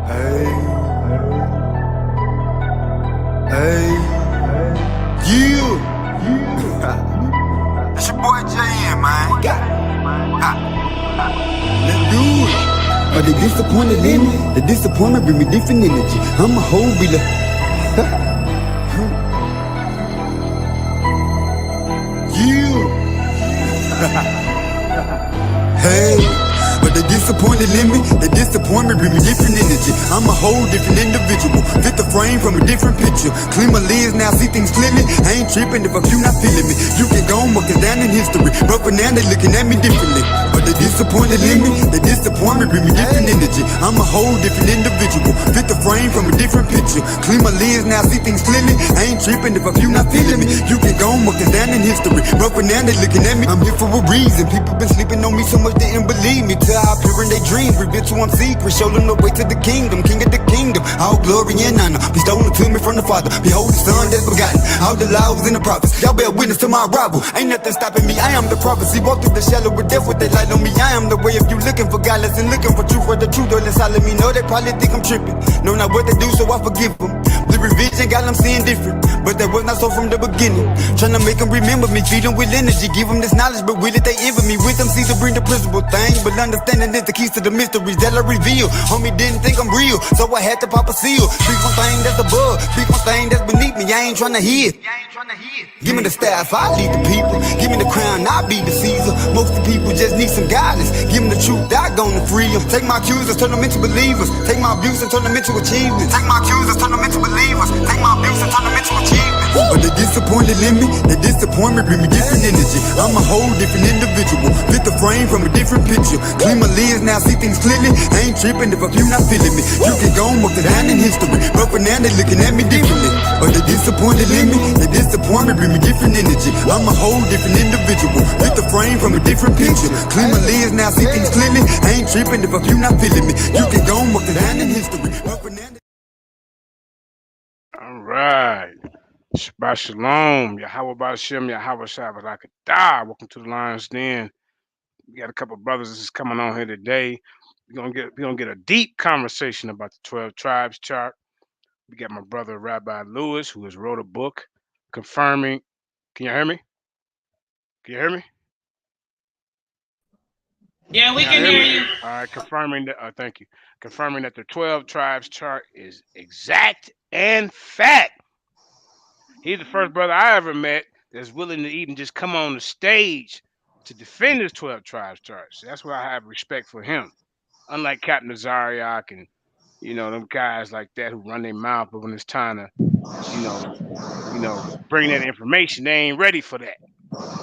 Hey, hey, you. It's your boy JM, man. Let's do it. But the disappointed in me, the disappointment bring me different energy. I'm a whole be like, you. Hey. But the disappointed in me, the disappointment bring me different energy. I'm a whole different individual. Fit the frame from a different picture. Clean my lens now, see things clearly. I ain't tripping if a few not feeling me. You can go and look down in history, but for now they looking at me differently. But the disappointed in me, the disappointment bring me different energy. I'm a whole different individual. Fit the frame from a different picture. Clean my lens now, see things clearly. I ain't tripping if a few not feeling me. You can go and look down in history, but for now they looking at me. I'm here for a reason. People been sleeping on me so much they didn't believe me. Up here in their dreams, reveal to them secrets, show them the way to the kingdom, king of the kingdom. All glory and honor be stolen to me from the Father. Behold the Son that's forgotten, all the laws and the prophets. Y'all bear witness to my arrival. Ain't nothing stopping me. I am the prophecy. Walk through the shadow with death with that light on me. I am the way. If you looking for godless and looking for truth, for the truth don't inside of me. No, they probably think I'm tripping. Know not what they do, so I forgive them. The revision got them seeing different, but that was not so from the beginning. Trying to make them remember me, feed them with energy, give them this knowledge, but will it they envy me? Wisdom sees to bring the principal things, but understanding is the keys to the mysteries that I reveal. Homie didn't think I'm real, so I had to pop a seal. Speak one thing that's above, speak one thing that's beneath me. I ain't trying to hear. Give me the staff, I lead the people. Give me the crown, I be the Caesar. Most of the people just need some guidance. Give them the truth, I gonna free them. Take my accusers, turn them into believers. Take my abuse and turn them into achievements. Take my accusers, turn them into believers. Take my abuse and turn them into achievements. But the disappointed in me, the disappointment bring me different energy. I'm a whole different individual. Fit the frame from a different picture. Clean my lens now, see things clearly. I ain't tripping if a few not feeling me. You can go and walk the down in history, but for now they looking at me differently. But the disappointed in me, the disappointment bring me different energy. I'm a whole different individual. Fit the frame from a different picture. Clean my lens now, see things clearly. I ain't tripping if a few not feeling me. You can go and walk the down in history, but for now. All right. Shabbat Shalom. Yahweh Bashem, Yahweh Shabbat. Welcome to the Lions Den. We got a couple brothers that's coming on here today. We're gonna get a deep conversation about the 12 tribes chart. We got my brother Rabbi Lewis, who has wrote a book confirming. Can you hear me? Can you hear me? Yeah, we can hear you. All right, confirming that. Thank you. Confirming that the 12 tribes chart is exact and fact. He's the first brother I ever met that's willing to even just come on the stage to defend his 12 tribes charts. That's why I have respect for him. Unlike Captain Zariak and them guys like that who run their mouth, but when it's time to, bring that information, they ain't ready for that.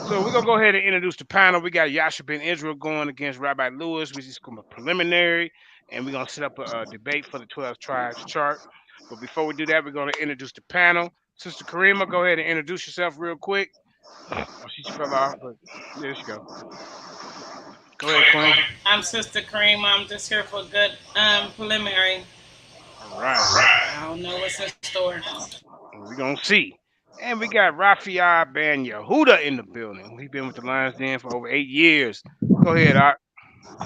So we're gonna go ahead and introduce the panel. We got Yasha Ben Yishrael going against Rabbi Lewis, which is going to be preliminary, and we're gonna set up a debate for the 12 tribes chart. But before we do that, we're gonna introduce the panel. Sister Karima, go ahead and introduce yourself real quick. Oh, she fell off, but there she go. Go ahead, Queen. I'm Sister Kareem. I'm just here for a good preliminary. All right. I don't know what's in store. We're gonna see. And we got Raphael Ben Yehuda in the building. He's been with the Lions Den for over 8 years. Go ahead, Art.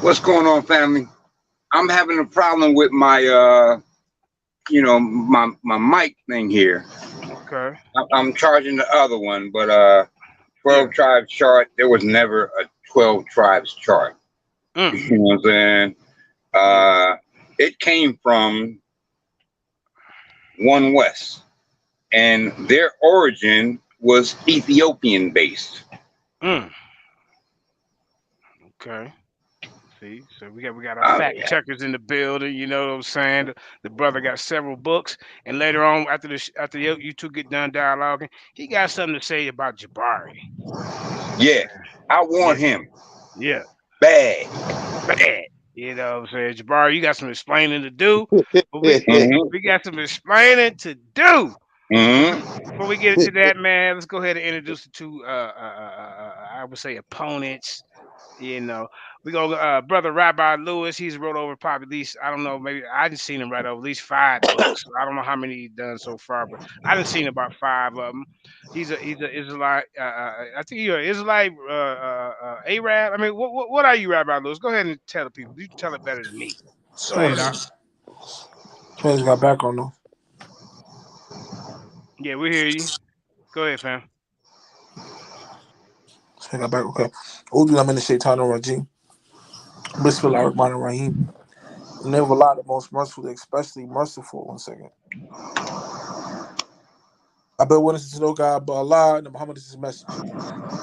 What's going on, family? I'm having a problem with my my mic thing here. Okay. I'm charging the other one, but 12 tribes chart, there was never a 12 tribes chart. You know what I'm saying? It came from One West, and their origin was Ethiopian based. Okay. See, so we got our fact checkers in the building. You know what I'm saying? The brother got several books, and later on, after you two get done dialoguing, he got something to say about Jabari. Yeah, I want him. Yeah, bad. You know what I'm saying? Jabari, you got some explaining to do. But we got some explaining to do. Before we get into that, man, let's go ahead and introduce the two, I would say, opponents. You know, we go, brother Rabbi Lewis. He's wrote over probably at least, I don't know, maybe I didn't seen him write over at least 5 books. I don't know how many he's done so far, but I didn't seen about 5 of them. He's a Israelite. I think you're an Israelite, Arab. I mean, what are you, Rabbi Lewis? Go ahead and tell the people. You can tell it better than me. Go ahead, Somebody's got background though. Yeah, we hear you. Go ahead, fam. Somebody got back. Okay. Udu I'm in the Shaitan Rajim. Bismillah Rahman Rahim. Never lie, the most merciful, especially merciful. 1 second. I bear witness to no God but Allah, and Muhammad is his message.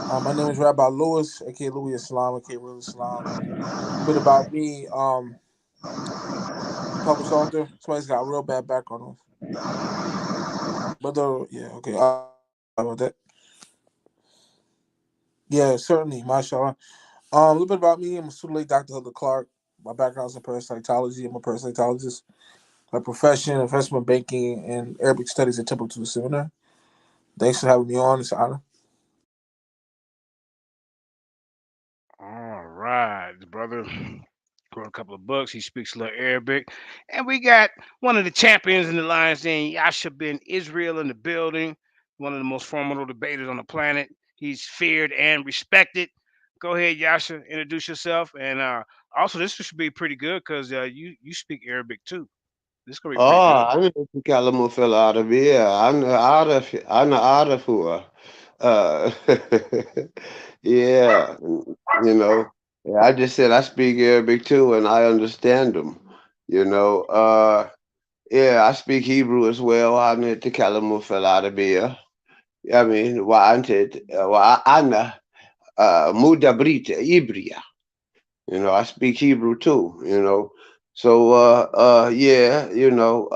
My name is Rabbi Lewis, aka Louis Islam, aka Real Islam. A bit about me. Published author. Somebody's got a real bad background. But yeah, okay. About that. Yeah, certainly, mashallah. A little bit about me. I'm a student late Dr. Heather Clark. My background is in parasitology. I'm a parasitologist. My profession, investment banking, and Arabic studies at Temple to Seminar. Thanks for having me on. It's an honor. All right, the brother wrote a couple of books. He speaks a little Arabic. And we got one of the champions in the Lions Den, Yasha Ben Yishrael, in the building. One of the most formidable debaters on the planet. He's feared and respected. Go ahead, Yasha, introduce yourself. And also, this should be pretty good because you speak Arabic too. This is going to be pretty good. أنا أتكلم في العربية أنا أعرفها uh, yeah, you know, yeah, I just said I speak Arabic too, and I understand them. You know, yeah, I speak Hebrew as well. أنا أتكلم في العربية. I mean, وأنا مدبرية إبرية. You know, I speak Hebrew too. You know, so yeah, you know,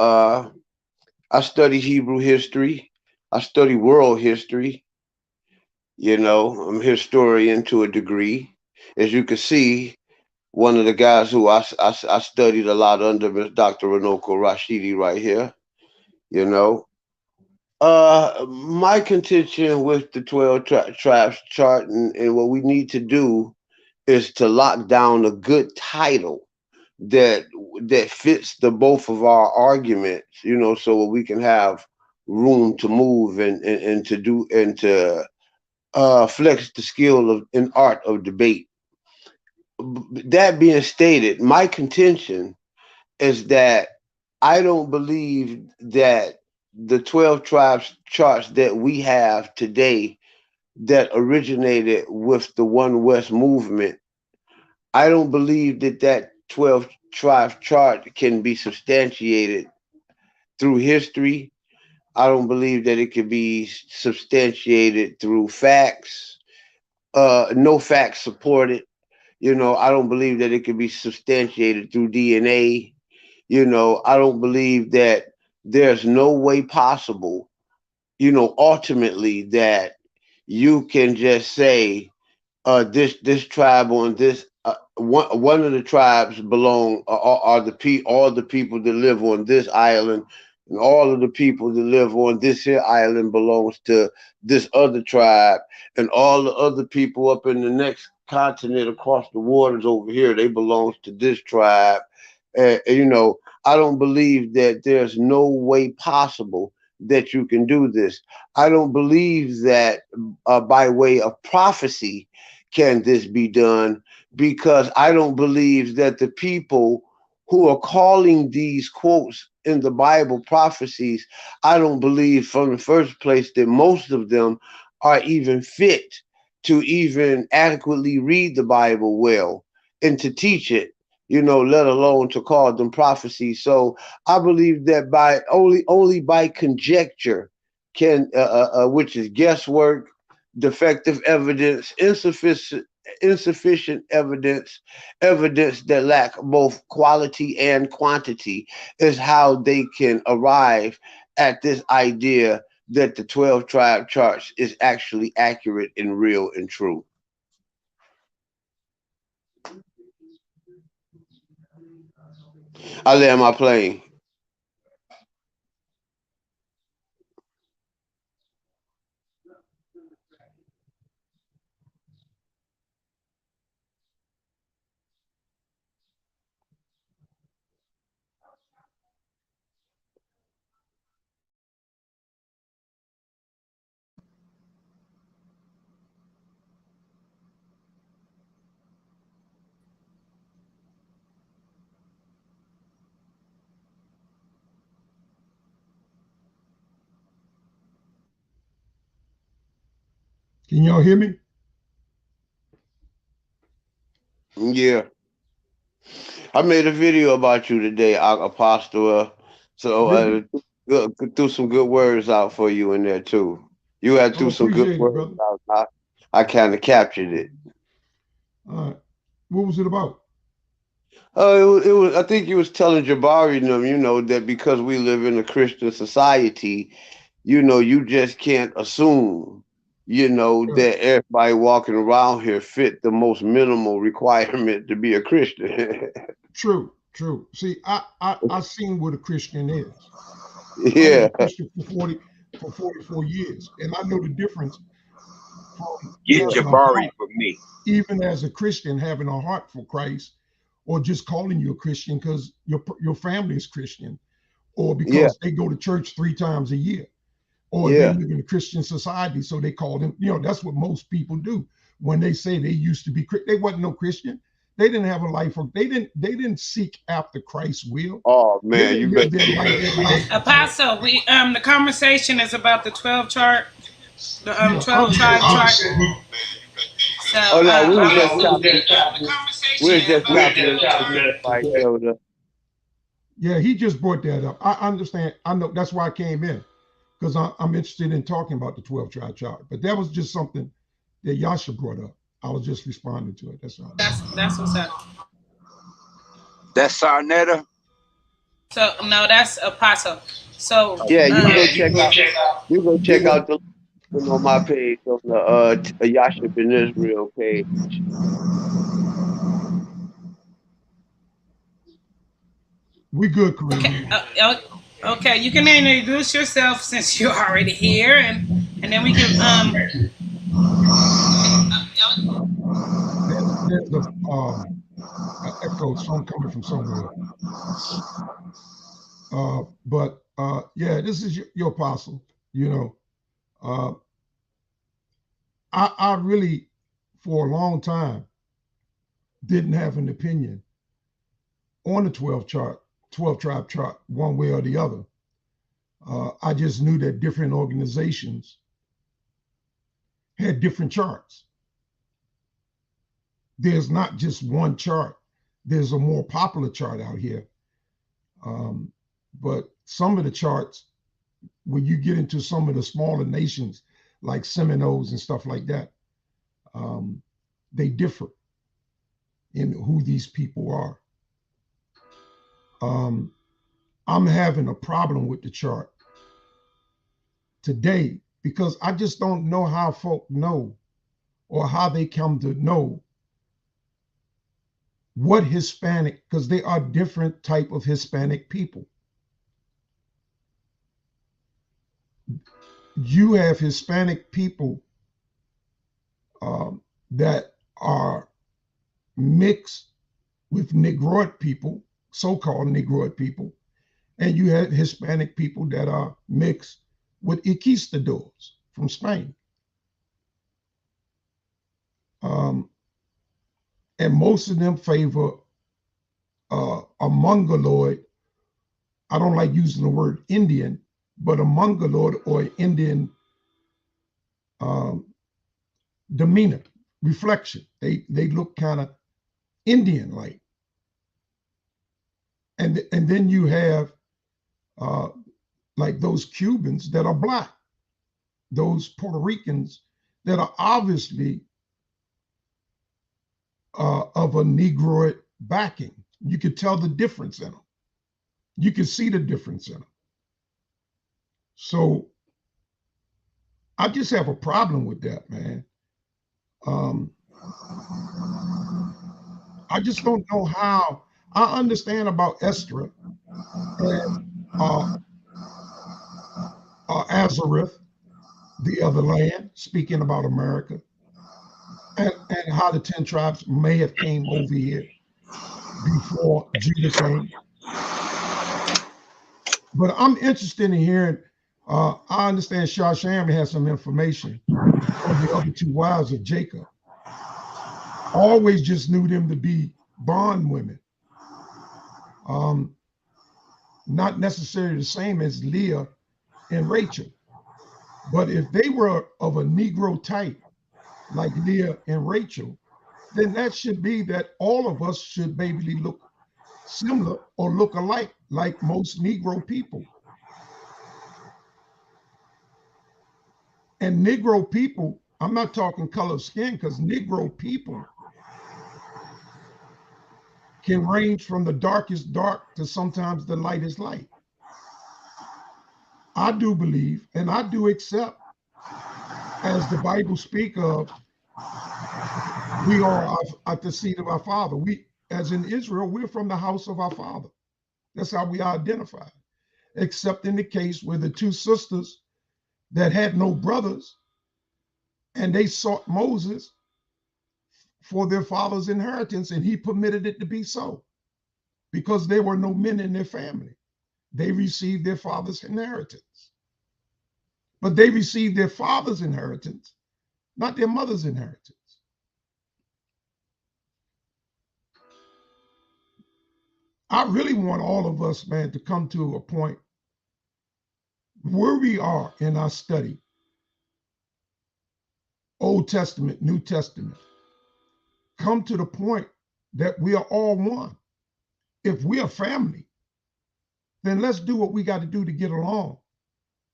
I study Hebrew history. I study world history. You know, I'm a historian to a degree. As you can see, one of the guys who I studied a lot under is Dr. Ranoko Rashidi right here. You know, my contention with the 12 tribes chart and what we need to do is to lock down a good title that fits the both of our arguments, you know, so we can have room to move and to do and to flex the skill of an art of debate. That being stated, my contention is that I don't believe that the 12 tribes charts that we have today that originated with the One West movement, I don't believe that 12 tribe chart can be substantiated through history. I don't believe that it can be substantiated through facts. No facts support it. You know, I don't believe that it can be substantiated through DNA. You know, I don't believe that there's no way possible, you know, ultimately that you can just say this tribe on this one of the tribes belong are all the people that live on this island, and all of the people that live on this here island belongs to this other tribe, and all the other people up in the next continent across the waters over here, they belongs to this tribe. You know, I don't believe that there's no way possible that you can do this. I don't believe that by way of prophecy can this be done, because I don't believe that the people who are calling these quotes in the Bible prophecies, I don't believe from the first place that most of them are even fit to even adequately read the Bible well and to teach it, you know, let alone to call them prophecies. So I believe that by only by conjecture can which is guesswork, defective evidence, insufficient evidence, evidence that lack both quality and quantity, is how they can arrive at this idea that the 12 tribe charts is actually accurate and real and true. I land my plane. Can y'all hear me? Yeah. I made a video about you today, Apostle. So threw some good words out for you in there too. You had threw some good Appreciate it, words brother. out. I kind of captured it. What was it about? It was. I think you was telling Jabari and them, that because we live in a Christian society, you just can't assume, that everybody walking around here fit the most minimal requirement to be a Christian. True. See, I seen what a Christian is. Yeah. I was a Christian for 44 years, and I know the difference from Get Jabari for me. Even as a Christian, having a heart for Christ, or just calling you a Christian because your family is Christian, or because they go to church 3 times a year, or they live in a Christian society, so they call them. That's what most people do when they say they used to be. They wasn't no Christian. They didn't have a life. They didn't seek after Christ's will. Oh man, you bet. Apostle, the conversation is about the 12 chart, the 12 tribe chart. So, yeah, he just brought that up. I understand. I know that's why I came in, because I'm interested in talking about the 12 tribe chart. But that was just something that Yasha brought up. I was just responding to it. That's all. That's what's up. That's Sarnetta. So no, that's Apostle. So yeah, you go check out the on my page on the Yasha Ben Yishrael page. We good, Kareem. Okay, you can introduce yourself since you're already here, and then we can There's an echo song coming from somewhere. But yeah, this is your apostle. I really, for a long time, didn't have an opinion on the 12 tribe chart, one way or the other. I just knew that different organizations had different charts. There's not just one chart. There's a more popular chart out here. But some of the charts, when you get into some of the smaller nations like Seminoles and stuff like that, they differ in who these people are. I'm having a problem with the chart today because I just don't know how folk know or how they come to know what Hispanic, because they are different type of Hispanic people. You have Hispanic people that are mixed with Negroid people, so-called Negroid people, and you have Hispanic people that are mixed with Iquistadors from Spain. And most of them favor a Mongoloid. I don't like using the word Indian, but a Mongoloid or Indian demeanor, reflection. They look kind of Indian-like. And then you have like those Cubans that are Black, those Puerto Ricans that are obviously of a Negroid backing. You could tell the difference in them. You can see the difference in them. So I just have a problem with that, man. I just don't know how. I understand about Estra and Azareth, the other land, speaking about America, and how the 10 tribes may have came over here before Judah came. But I'm interested in hearing, I understand Shasham has some information on the other 2 wives of Jacob. Always just knew them to be bond women. Not necessarily the same as Leah and Rachel. But if they were of a Negro type, like Leah and Rachel, then that should be that all of us should basically look similar or look alike, like most Negro people. And Negro people, I'm not talking color of skin, because Negro people can range from the darkest dark to sometimes the lightest light. I do believe, and I do accept, as the Bible speak of, we are at the seed of our father. We, as in Israel, we're from the house of our father. That's how we identify. Except in the case where the two sisters that had no brothers, and they sought Moses for their father's inheritance, and he permitted it to be so, because there were no men in their family. They received their father's inheritance. But they received their father's inheritance, not their mother's inheritance. I really want all of us, man, to come to a point where we are in our study, Old Testament, New Testament, come to the point that we are all one. If we are family, then let's do what we got to do to get along,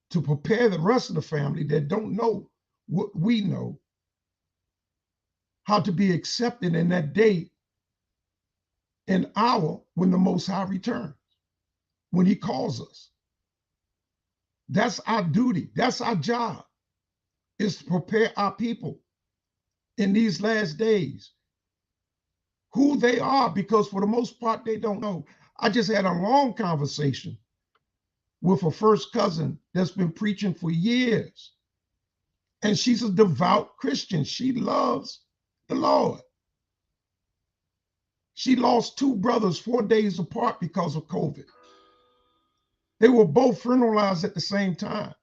to prepare the rest of the family that don't know what we know, how to be accepted in that day and hour when the Most High returns, when he calls us. That's our duty. That's our job, is to prepare our people in these last days, who they are, because for the most part, they don't know. I just had a long conversation with a first cousin that's been preaching for years. And she's a devout Christian. She loves the Lord. She lost two brothers 4 days apart because of COVID. They were both funeralized at the same time.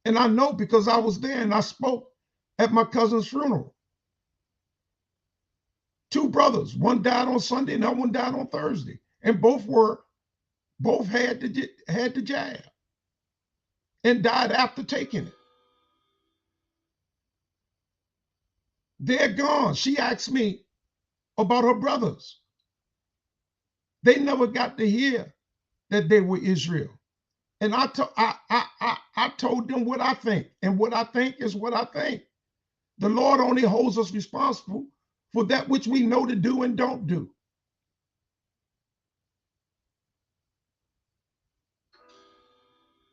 And I know because I was there and I spoke at my cousin's funeral. Two brothers, one died on Sunday and the other one died on Thursday. And both had the jab and died after taking it. They're gone. She asked me about her brothers. They never got to hear that they were Israel. And I told them what I think. And what I think is what I think. The Lord only holds us responsible for that which we know to do and don't do.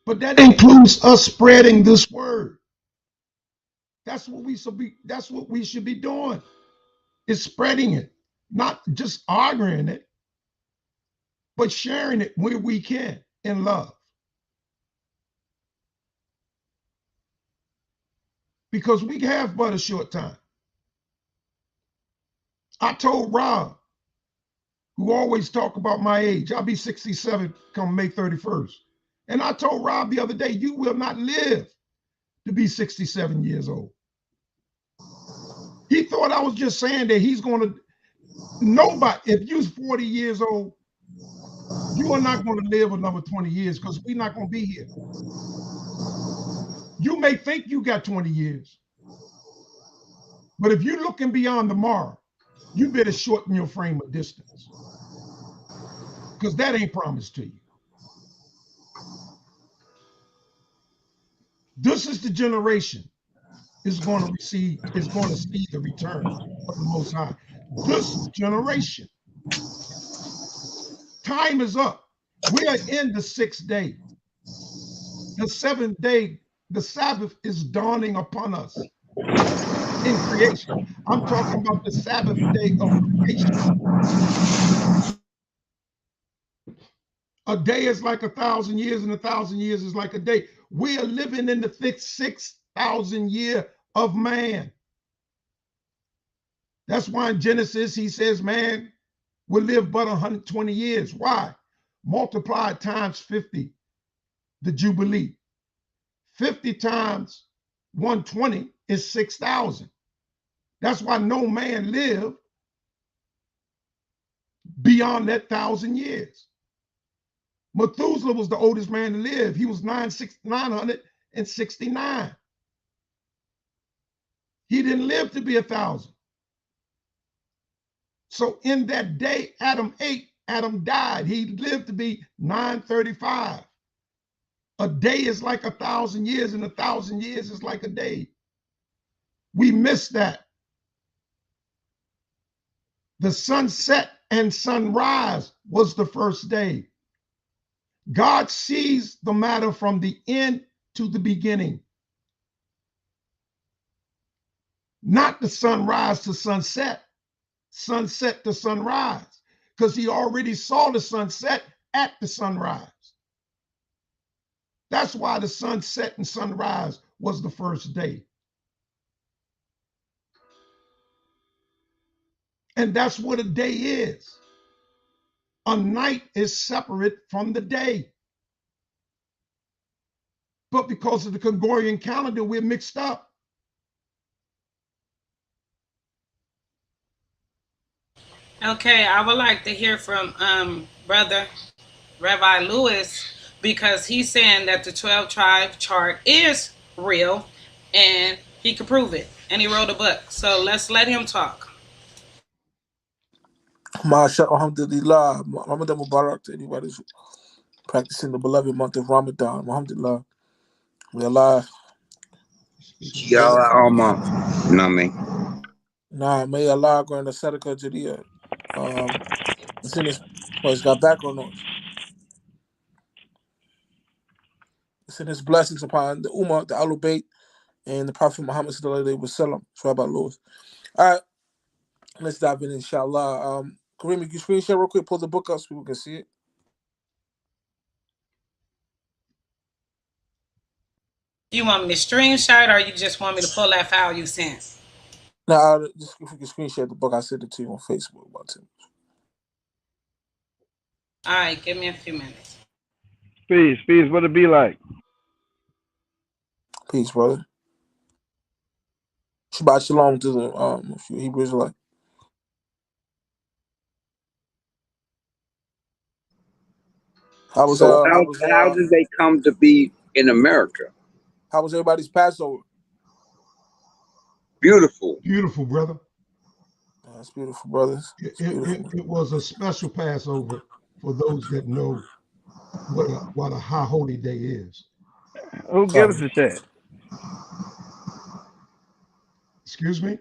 But that includes us spreading this word. That's what we should be doing, is spreading it, not just arguing it, but sharing it where we can in love. Because we have but a short time. I told Rob, who always talk about my age, I'll be 67 come May 31st. And I told Rob the other day, you will not live to be 67 years old. He thought I was just saying that he's going to, nobody, if you're 40 years old, you are not going to live another 20 years, because we're not going to be here. You may think you got 20 years, but if you're looking beyond tomorrow, you better shorten your frame of distance, because that ain't promised to you. This is the generation is going to see the return of the Most High. This generation. Time is up. We are in the 6th day. The 7th day, the Sabbath is dawning upon us in creation. I'm talking about the Sabbath day of creation. A day is like 1,000 years, and 1,000 years is like a day. We are living in the 6,000 year of man. That's why in Genesis, he says, man will live but 120 years. Why? Multiply times 50, the Jubilee. 50 times 120 is 6,000. That's why no man lived beyond that 1,000 years. Methuselah was the oldest man to live. He was 969. He didn't live to be 1,000. So in that day, Adam ate, Adam died. He lived to be 935. A day is like 1,000 years, and 1,000 years is like a day. We miss that. The sunset and sunrise was the first day. God sees the matter from the end to the beginning, not the sunrise to sunset, sunset to sunrise, because he already saw the sunset at the sunrise. That's why the sunset and sunrise was the first day. And that's what a day is. A night is separate from the day. But because of the Gregorian calendar, we're mixed up. Okay, I would like to hear from Brother Rabbi Lewis, because he's saying that the 12-tribe chart is real and he could prove it. And he wrote a book. So let's let him talk. Masha Alhamdulillah, Ramadan Mubarak to anybody who's practicing the beloved month of Ramadan. Alhamdulillah. May Allah. May Allah grant a Sadaqah Jadiyah. It's in this, well, it's got background noise. It's in his blessings upon the Ummah, the Ahlul Bayt, and the Prophet Muhammad sallallahu alaihi wasallam. It's Rabbi Lewis. All right, let's dive in, inshallah. Kareem, you can screen share real quick, pull the book up so people can see it. You want me to screenshot, or you just want me to pull that file you sent? No, just if you can screen share the book, I sent it to you on Facebook about 10 minutes. All right, give me a few minutes. Peace, what it be like? Peace, brother. Shabbat shalom to the Hebrew Israelite. How did they come to be in America? How was everybody's Passover? Beautiful. Beautiful, brother. That's beautiful, brothers. It was a special Passover for those that know what a high holy day is. Who gives a shit? Excuse me?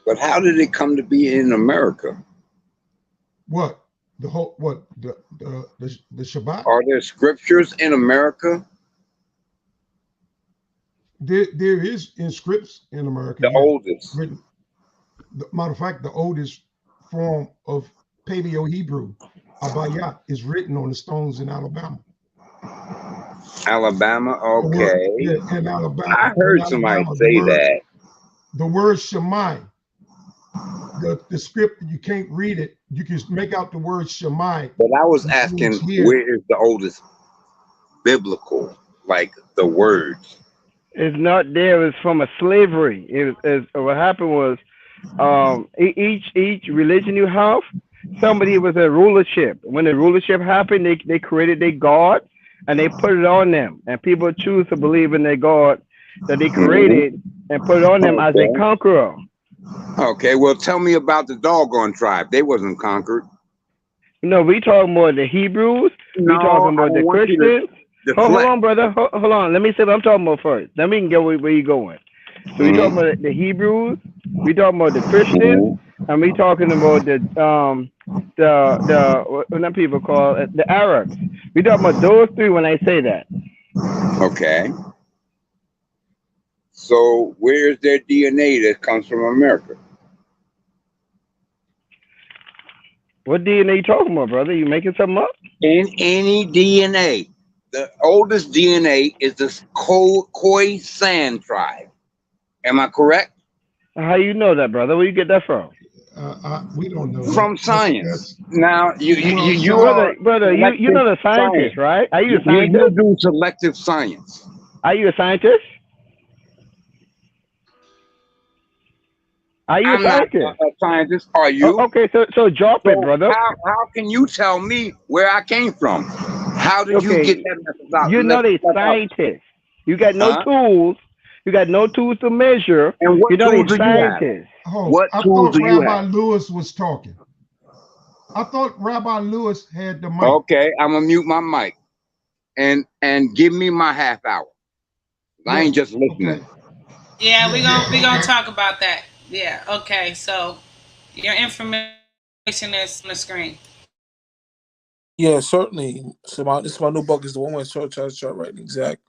But how did it come to be in America? What? The Shabbat? Are there scriptures in America? There is in scripts in America. The oldest. Written. Matter of fact, the oldest form of Paleo-Hebrew, Abayat, is written on the stones in Alabama. Alabama, okay. In Alabama. I heard somebody say that. The word Shammai, the script, you can't read it. You can make out the word Shammai. But I was asking, where is the oldest biblical, like the words? It's not there. It's from a slavery. What happened was, each religion you have, somebody was a rulership. When the rulership happened, they created their god and they put it on them, and people choose to believe in their god that they created and put it on them as a conqueror. Okay, well, tell me about the doggone tribe. They wasn't conquered. No, we talking about the Hebrews. No, we talking about the Christians. Hold on, brother. Hold on. Let me say what I'm talking about first. Then we can get where you're going. So we talking about the Hebrews. We talking about the Christians, and we talking about what people call it, the Arabs. We talking about those three when I say that. Okay. So where's their DNA that comes from America? What DNA you talking about, brother? You making something up? In any DNA. The oldest DNA is the Khoisan tribe. Am I correct? How you know that, brother? Where you get that from? We don't know. From science. Now, you brother, you know the scientist, right? Are you a scientist? You do selective science. Are you a scientist? Are you a scientist? Not a scientist. Are you? Okay, so drop it, brother. How can you tell me where I came from? How did you get that message out? You're not a scientist. You got no tools You got no tools to measure. And what You're not tools a do you have? scientist. Oh, What I tools thought do you Rabbi have? Lewis was talking. I thought Rabbi Lewis had the mic. Okay, I'm gonna mute my mic and give me my half hour. I ain't just listening. Okay. Yeah, we gonna Okay. talk about that. Yeah. Okay. So your information is on the screen. Yeah, certainly. So this is my new book. Is the one where chart writing exact.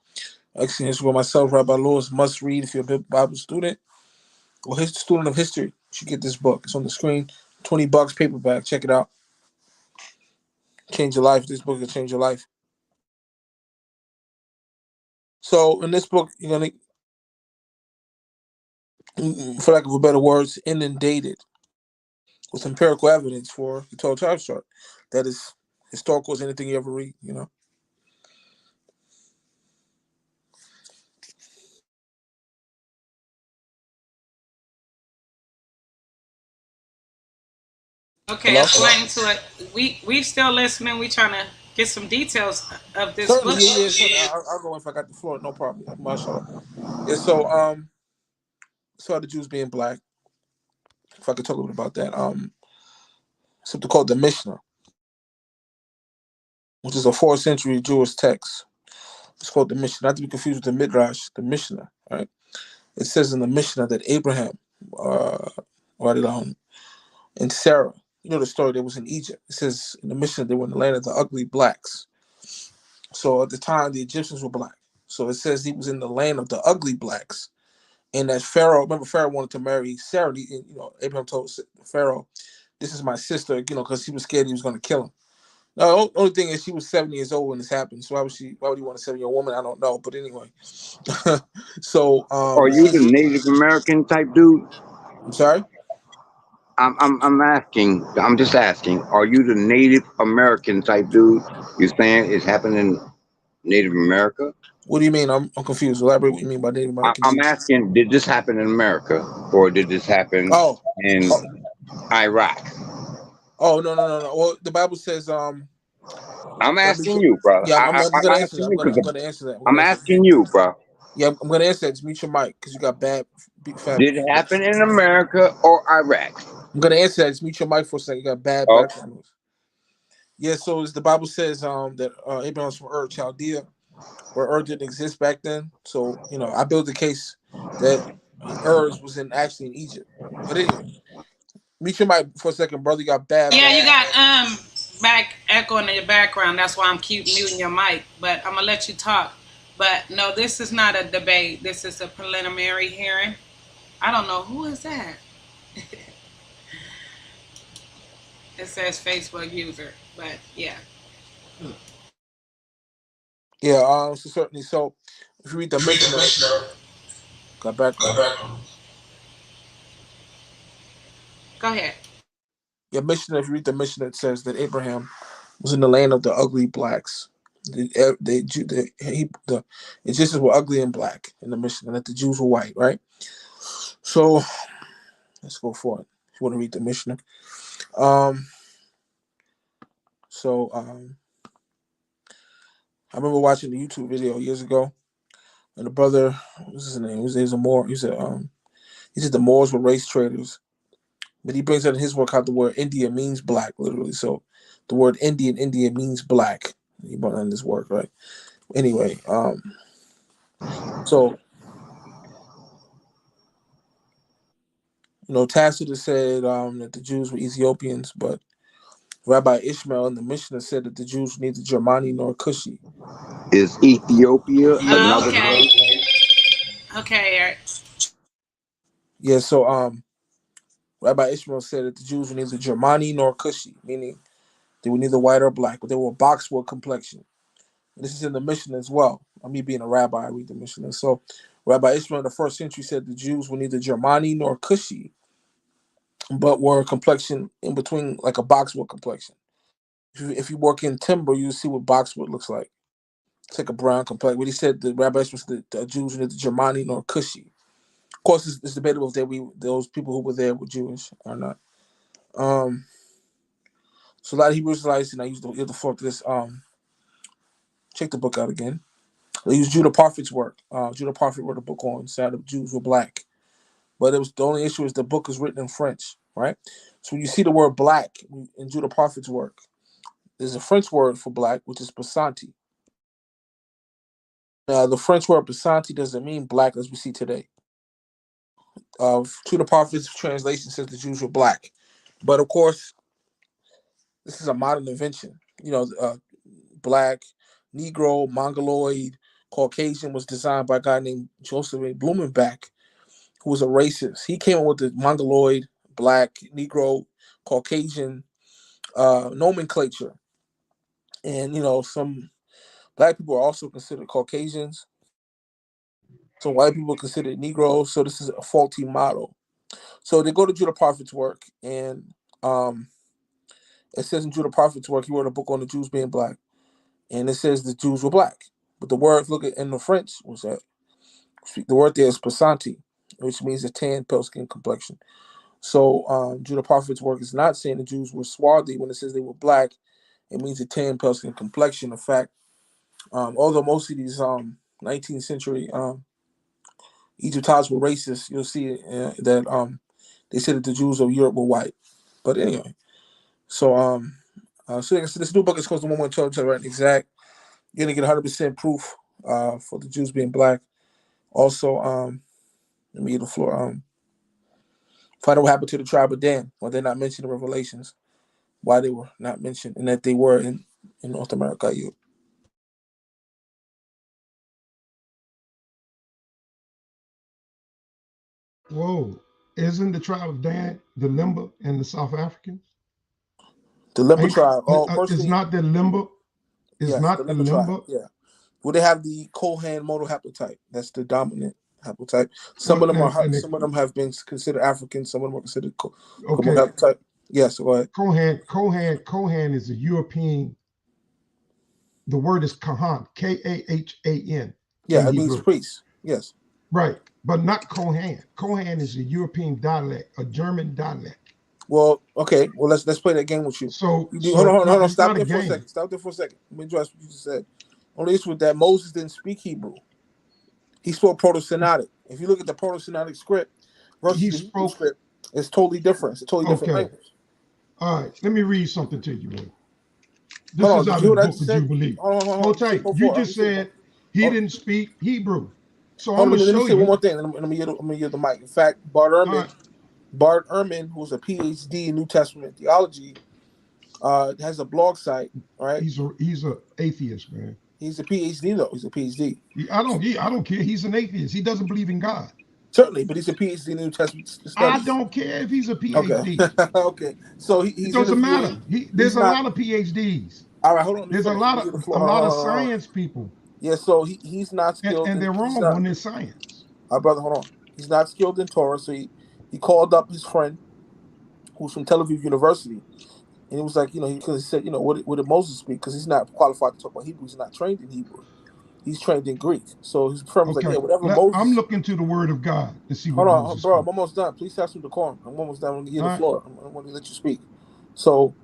Excellent history with myself, Rabbi Lewis. Must read if you're a Bible student or student of history. You should get this book. It's on the screen. $20 paperback. Check it out. Change your life. This book will change your life. So in this book, you're gonna, for lack of a better words, inundated with empirical evidence for the 12 tribes chart. That is historical as anything you ever read. You know. Okay, Hello. explain to it. We still listening. We trying to get some details of this Certainly, book. yeah. Certainly. I'll go if I got the floor. No problem. Mashallah. Yeah. So the Jews being black. If I could talk a little bit about that. Something called the Mishnah, which is a 4th century Jewish text. It's called the Mishnah, not to be confused with the Midrash, the Mishnah, right? It says in the Mishnah that Abraham, and Sarah, you know the story, they was in Egypt. It says in the Mishnah they were in the land of the ugly blacks. So at the time, the Egyptians were black. So it says he was in the land of the ugly blacks. And that Pharaoh, remember Pharaoh wanted to marry Sarah. Abraham told Pharaoh, this is my sister, because he was scared he was going to kill him. No, only thing is she was 7 years old when this happened. So why would you want a 7-year-old woman? I don't know. But anyway. So Are you the Native American type dude? I'm sorry? I'm asking. I'm just asking. Are you the Native American type dude? You're saying it's happening in Native America? What do you mean? I'm confused. Elaborate what you mean by Native American I'm Jews. asking. Did this happen in America, or did this happen Oh. in Iraq? Oh, no. Well, the Bible says I'm asking you, bro. yeah, I'm I'm gonna answer that. asking you I'm because gonna answer that. I'm asking you, bro. Yeah, I'm gonna answer that. Just mute your mic because you got bad Did it happen in America or Iraq? I'm gonna answer that. Just mute your mic for a second. You got bad Oh, background noise. Yeah, so as the Bible says that Abraham was from Ur, Chaldea, where Ur didn't exist back then. So, I built the case that Ur was actually in Egypt. But anyway, mute your mic for a second, brother. You got bad. Yeah, you got back echo in your background. That's why I'm keep muting your mic. But I'm gonna let you talk. But no, this is not a debate. This is a preliminary hearing. I don't know who is that. It says Facebook user, but yeah. Yeah, so certainly. So if you read the Mishnah, got background. Go ahead. Yeah, Mishnah. If you read the Mishnah, it says that Abraham was in the land of the ugly blacks. The Egyptians were ugly and black in the Mishnah, and that the Jews were white, right? So let's go for it. If you want to read the Mishnah, I remember watching the YouTube video years ago, and the brother, what's his name? He was a Moor. He said the Moors were race traders, but he brings out in his work how the word India means black, literally. So the word India means black. He brought in this work, right? Anyway, so Tacitus said that the Jews were Ethiopians, but Rabbi Ishmael in the Mishnah said that the Jews were neither Germani nor Cushi. is Ethiopia another Okay. place? Okay, Eric. Yeah, so Rabbi Ishmael said that the Jews were neither Germani nor Cushi, meaning they were neither white or black, but they were boxwood complexion. And this is in the Mishnah as well. Me being a rabbi, I read the Mishnah. So Rabbi Ishmael in the 1st century said the Jews were neither Germani nor Cushi, but were a complexion in between, like a boxwood complexion. If you work in timber, you see what boxwood looks like. It's like a brown complexion. But he said the Rabbi Ishmael said the Jews were neither Germani nor Cushi. Of course, it's debatable if those people who were there were Jewish or not. So a lot of Hebrew Israelites, and I use the floor to this. Check the book out again. They used Judah Parfit's work. Judah Parfit wrote a book on Saturday Jews were black. But it was the only issue is the book is written in French, right? So when you see the word black in Judah Parfit's work, there's a French word for black, which is Basanti. The French word Basanti doesn't mean black as we see today. Judah Parfit's translation says the Jews were black. But of course, this is a modern invention. Black, Negro, Mongoloid, Caucasian was designed by a guy named Joseph A. Blumenbach, who was a racist. He came up with the Mongoloid, Black, Negro, Caucasian nomenclature. And, some black people are also considered Caucasians. Some white people are considered Negroes. So this is a faulty model. So they go to Judah Parfit's work, and it says in Judah Parfit's work, he wrote a book on the Jews being black. And it says the Jews were black. But the word, look at in the French, was that the word there is Basanti, which means a tan, pale skin complexion. So Judah Parfit's work is not saying the Jews were swarthy. When it says they were black, it means a tan, pale skin complexion. In fact, although most of these 19th century Egyptologists were racist, you'll see that they said that the Jews of Europe were white. But anyway, so this new book is called The One Church, right? Exact. You're gonna get 100% proof for the Jews being black. Also, let me get the floor. Find out what happened to the tribe of Dan. Why they're not mentioned in Revelations. Why they were not mentioned, and that they were in North America. Whoa. Isn't the tribe of Dan the Limba and the South Africans? The Limba tribe. It's not the Limba. It's yes, not the the Limba Limba. tribe. Yeah. Well, they have the Kohan monohaplotype. That's the dominant haplotype. Some of them have been considered African. Some of them are considered monohaplotype. Yes, go ahead. Kohan is a European. The word is Kahan, Kahan. Yeah, it means priest. Yes. Right, but not Kohan. Kohan is a European dialect, a German dialect. Well, okay. Well, let's play that game with you. Hold on. Stop there for a second. Stop there for a second. Let me address what you just said. Only issue with that, Moses didn't speak Hebrew. He spoke Proto-Synodic. If you look at the Proto-Synodic script versus the Hebrew script, it's totally different. It's a totally different language. All right, let me read something to you, man. This is out of the book of Jubilee. Hold tight. You just said he didn't speak Hebrew. So I'm going to show you. Let me say one more thing. Let me give the mic. In fact, Bart Ehrman, who's a PhD in New Testament theology, has a blog site. Right? He's a atheist, man. He's a PhD though. He's a PhD. I don't care. He's an atheist. He doesn't believe in God. Certainly, but he's a PhD in New Testament studies. I don't care if he's a PhD. Okay. Okay. So it doesn't matter. There's a lot of PhDs. All right, hold on. There's a lot of science people. Yeah, so he's not skilled. And they're wrong when it's science. Our brother, hold on. He's not skilled in Torah, so he called up his friend who's from Tel Aviv University. And he was like, because he said, what did Moses speak? Because he's not qualified to talk about Hebrew. He's not trained in Hebrew. He's trained in Greek. So his friend was like, yeah, whatever Moses. I'm looking to the word of God to see what Moses bro, I'm almost done. Please have some decorum. I'm almost done. I'm going to give the floor. I want to let you speak. So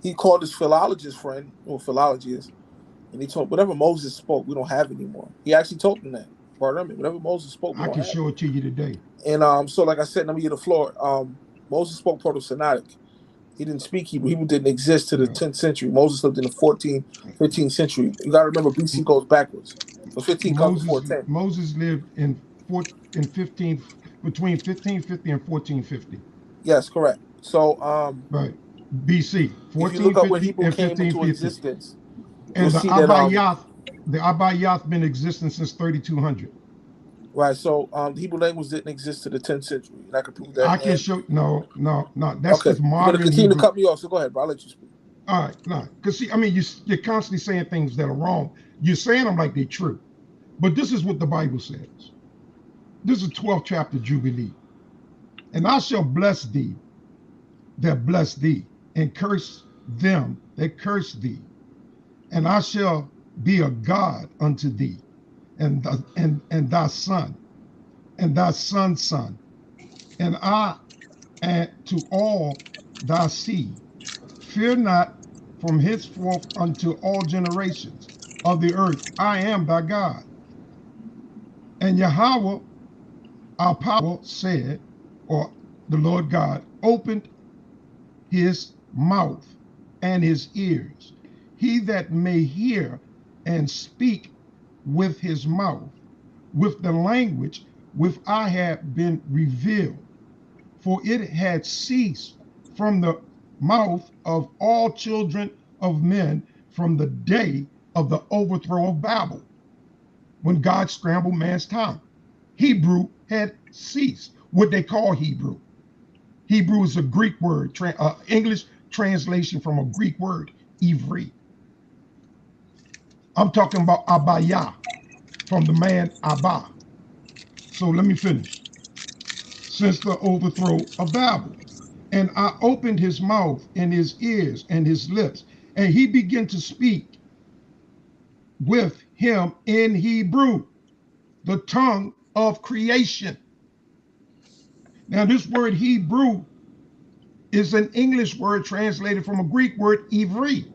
he called his philologist friend, or philologist, and he told whatever Moses spoke, we don't have anymore. He actually told him that. Pardon me. Whatever Moses spoke, I can show it to you today. And so like I said, let me give the floor. Moses spoke Proto-Synodic. He didn't speak Hebrew. Hebrew didn't exist to the 10th century. Moses lived in the 14th, 15th century. You got to remember, BC goes backwards. So 15 comes before 10. Moses lived in 15, between 1550 and 1450. Yes, correct. So right, BC. If you look up when Hebrew came into existence, and the Abayath been in existence since 3200. Right, so the Hebrew language didn't exist to the 10th century, and I can prove that. I can show. No. That's just modern. You're going to continue to cut me off, so go ahead, bro. I'll let you speak. All right, no, because see, I mean, you're constantly saying things that are wrong. You're saying them like they're true, but this is what the Bible says. This is 12th chapter Jubilee, and I shall bless thee that bless thee, and curse them that curse thee, and I shall be a God unto thee, and thy son, and thy son's son, and to all thy seed. Fear not, from henceforth unto all generations of the earth. I am thy God. And Yahweh, our power, said, or the Lord God, opened his mouth and his ears. He that may hear and speak with his mouth, with the language which I have been revealed. For it had ceased from the mouth of all children of men from the day of the overthrow of Babel, when God scrambled man's tongue. Hebrew had ceased. What they call Hebrew. Hebrew is a Greek word, English translation from a Greek word, Ivri. I'm talking about Abaya, from the man Abba. So let me finish. Since the overthrow of Babel, and I opened his mouth and his ears and his lips, and he began to speak with him in Hebrew, the tongue of creation. Now, this word Hebrew is an English word translated from a Greek word, Ivri.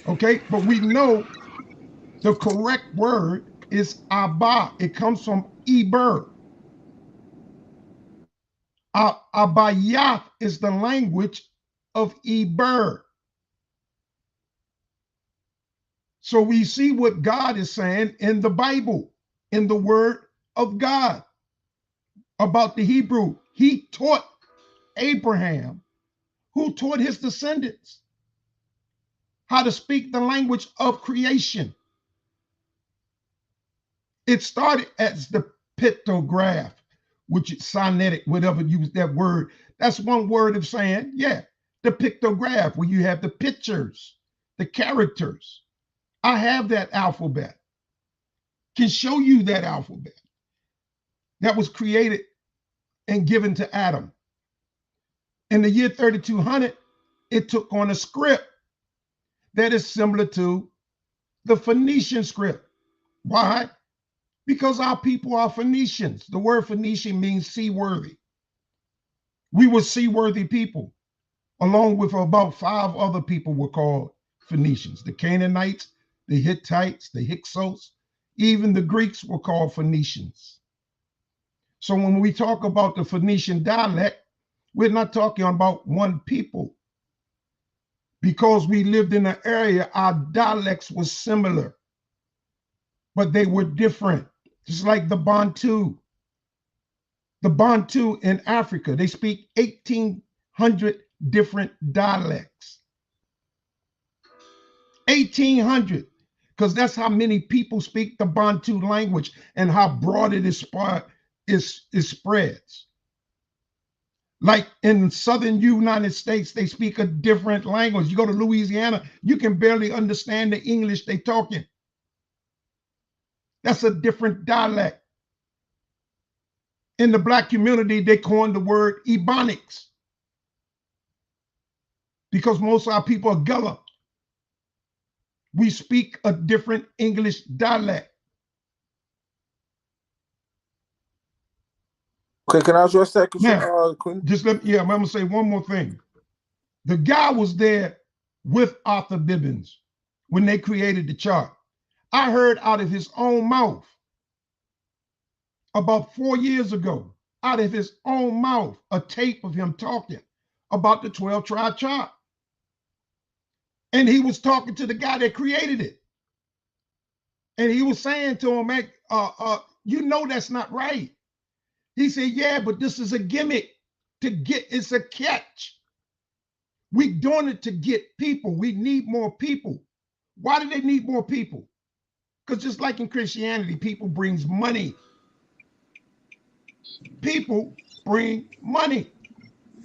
Okay, but we know the correct word is Abba. It comes from Eber. Abayath is the language of Eber. So we see what God is saying in the Bible, in the word of God about the Hebrew. He taught Abraham, who taught his descendants how to speak the language of creation. It started as the pictograph, which is sonetic, whatever use that word. That's one word of saying, yeah, the pictograph, where you have the pictures, the characters. I have that alphabet, can show you that alphabet that was created and given to Adam. In the year 3200, it took on a script that is similar to the Phoenician script. Why? Because our people are Phoenicians. The word Phoenician means seaworthy. We were seaworthy people, along with about 5 other people were called Phoenicians. The Canaanites, the Hittites, the Hyksos, even the Greeks were called Phoenicians. So when we talk about the Phoenician dialect, we're not talking about one people. Because we lived in an area, our dialects were similar, but they were different. Just like the Bantu. The Bantu in Africa, they speak 1,800 different dialects. 1,800, because that's how many people speak the Bantu language and how broad it is spreads. Like in southern United States, they speak a different language. You go to Louisiana, you can barely understand the English they're talking. That's a different dialect. In the Black community, they coined the word Ebonics because most of our people are Gullah. We speak a different English dialect. Okay, can I address that? Now, I'm gonna say one more thing. The guy was there with Arthur Bibbins when they created the chart. I heard out of his own mouth about 4 years ago, out of his own mouth, a tape of him talking about the 12 tribe chart. And he was talking to the guy that created it. And he was saying to him, you know that's not right. He said, yeah, but this is a gimmick it's a catch. We doing it to get people. We need more people. Why do they need more people? Because just like in Christianity, people brings money. People bring money.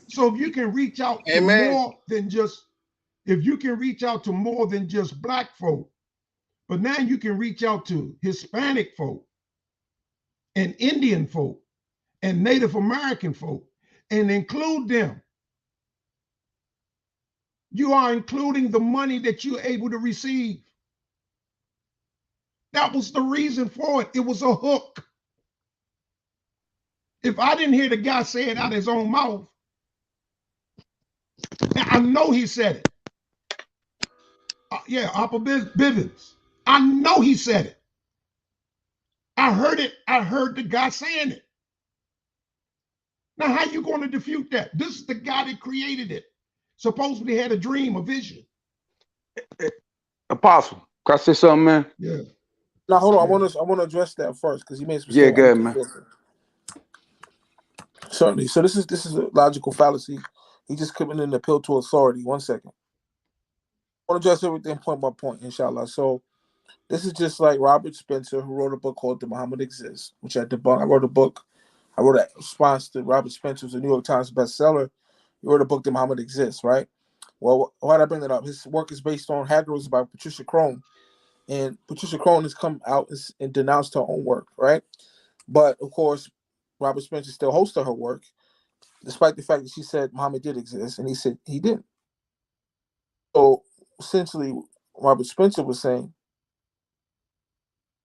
So if you can reach out to more than just, Black folk, but now you can reach out to Hispanic folk and Indian folk and Native American folk and include them. You are including the money that you're able to receive. That was the reason for it. It was a hook. If I didn't hear the guy say it out of his own mouth, I know he said it. Arthur Bibbins. I know he said it. I heard it. I heard the guy saying it. Now, how you going to defute that? This is the guy that created it. Supposedly had a dream, a vision. Apostle, can I say something, man? Yeah. Now hold on. I want to address that first because he made some Yeah, statement. go ahead, man. Certainly. So this is a logical fallacy. He just coming in to appeal to authority. 1 second. I want to address everything point by point, inshallah. So this is just like Robert Spencer, who wrote a book called "The Muhammad Exists," which I debunked. I wrote a response to Robert Spencer's, a New York Times bestseller. He wrote a book, "The Muhammad Exists," right? Well, why did I bring that up? His work is based on Haggard's by Patricia Crone. And Patricia Crone has come out and denounced her own work, right? But, of course, Robert Spencer still hosted her work, despite the fact that she said Muhammad did exist, and he said he didn't. So, essentially, Robert Spencer was saying,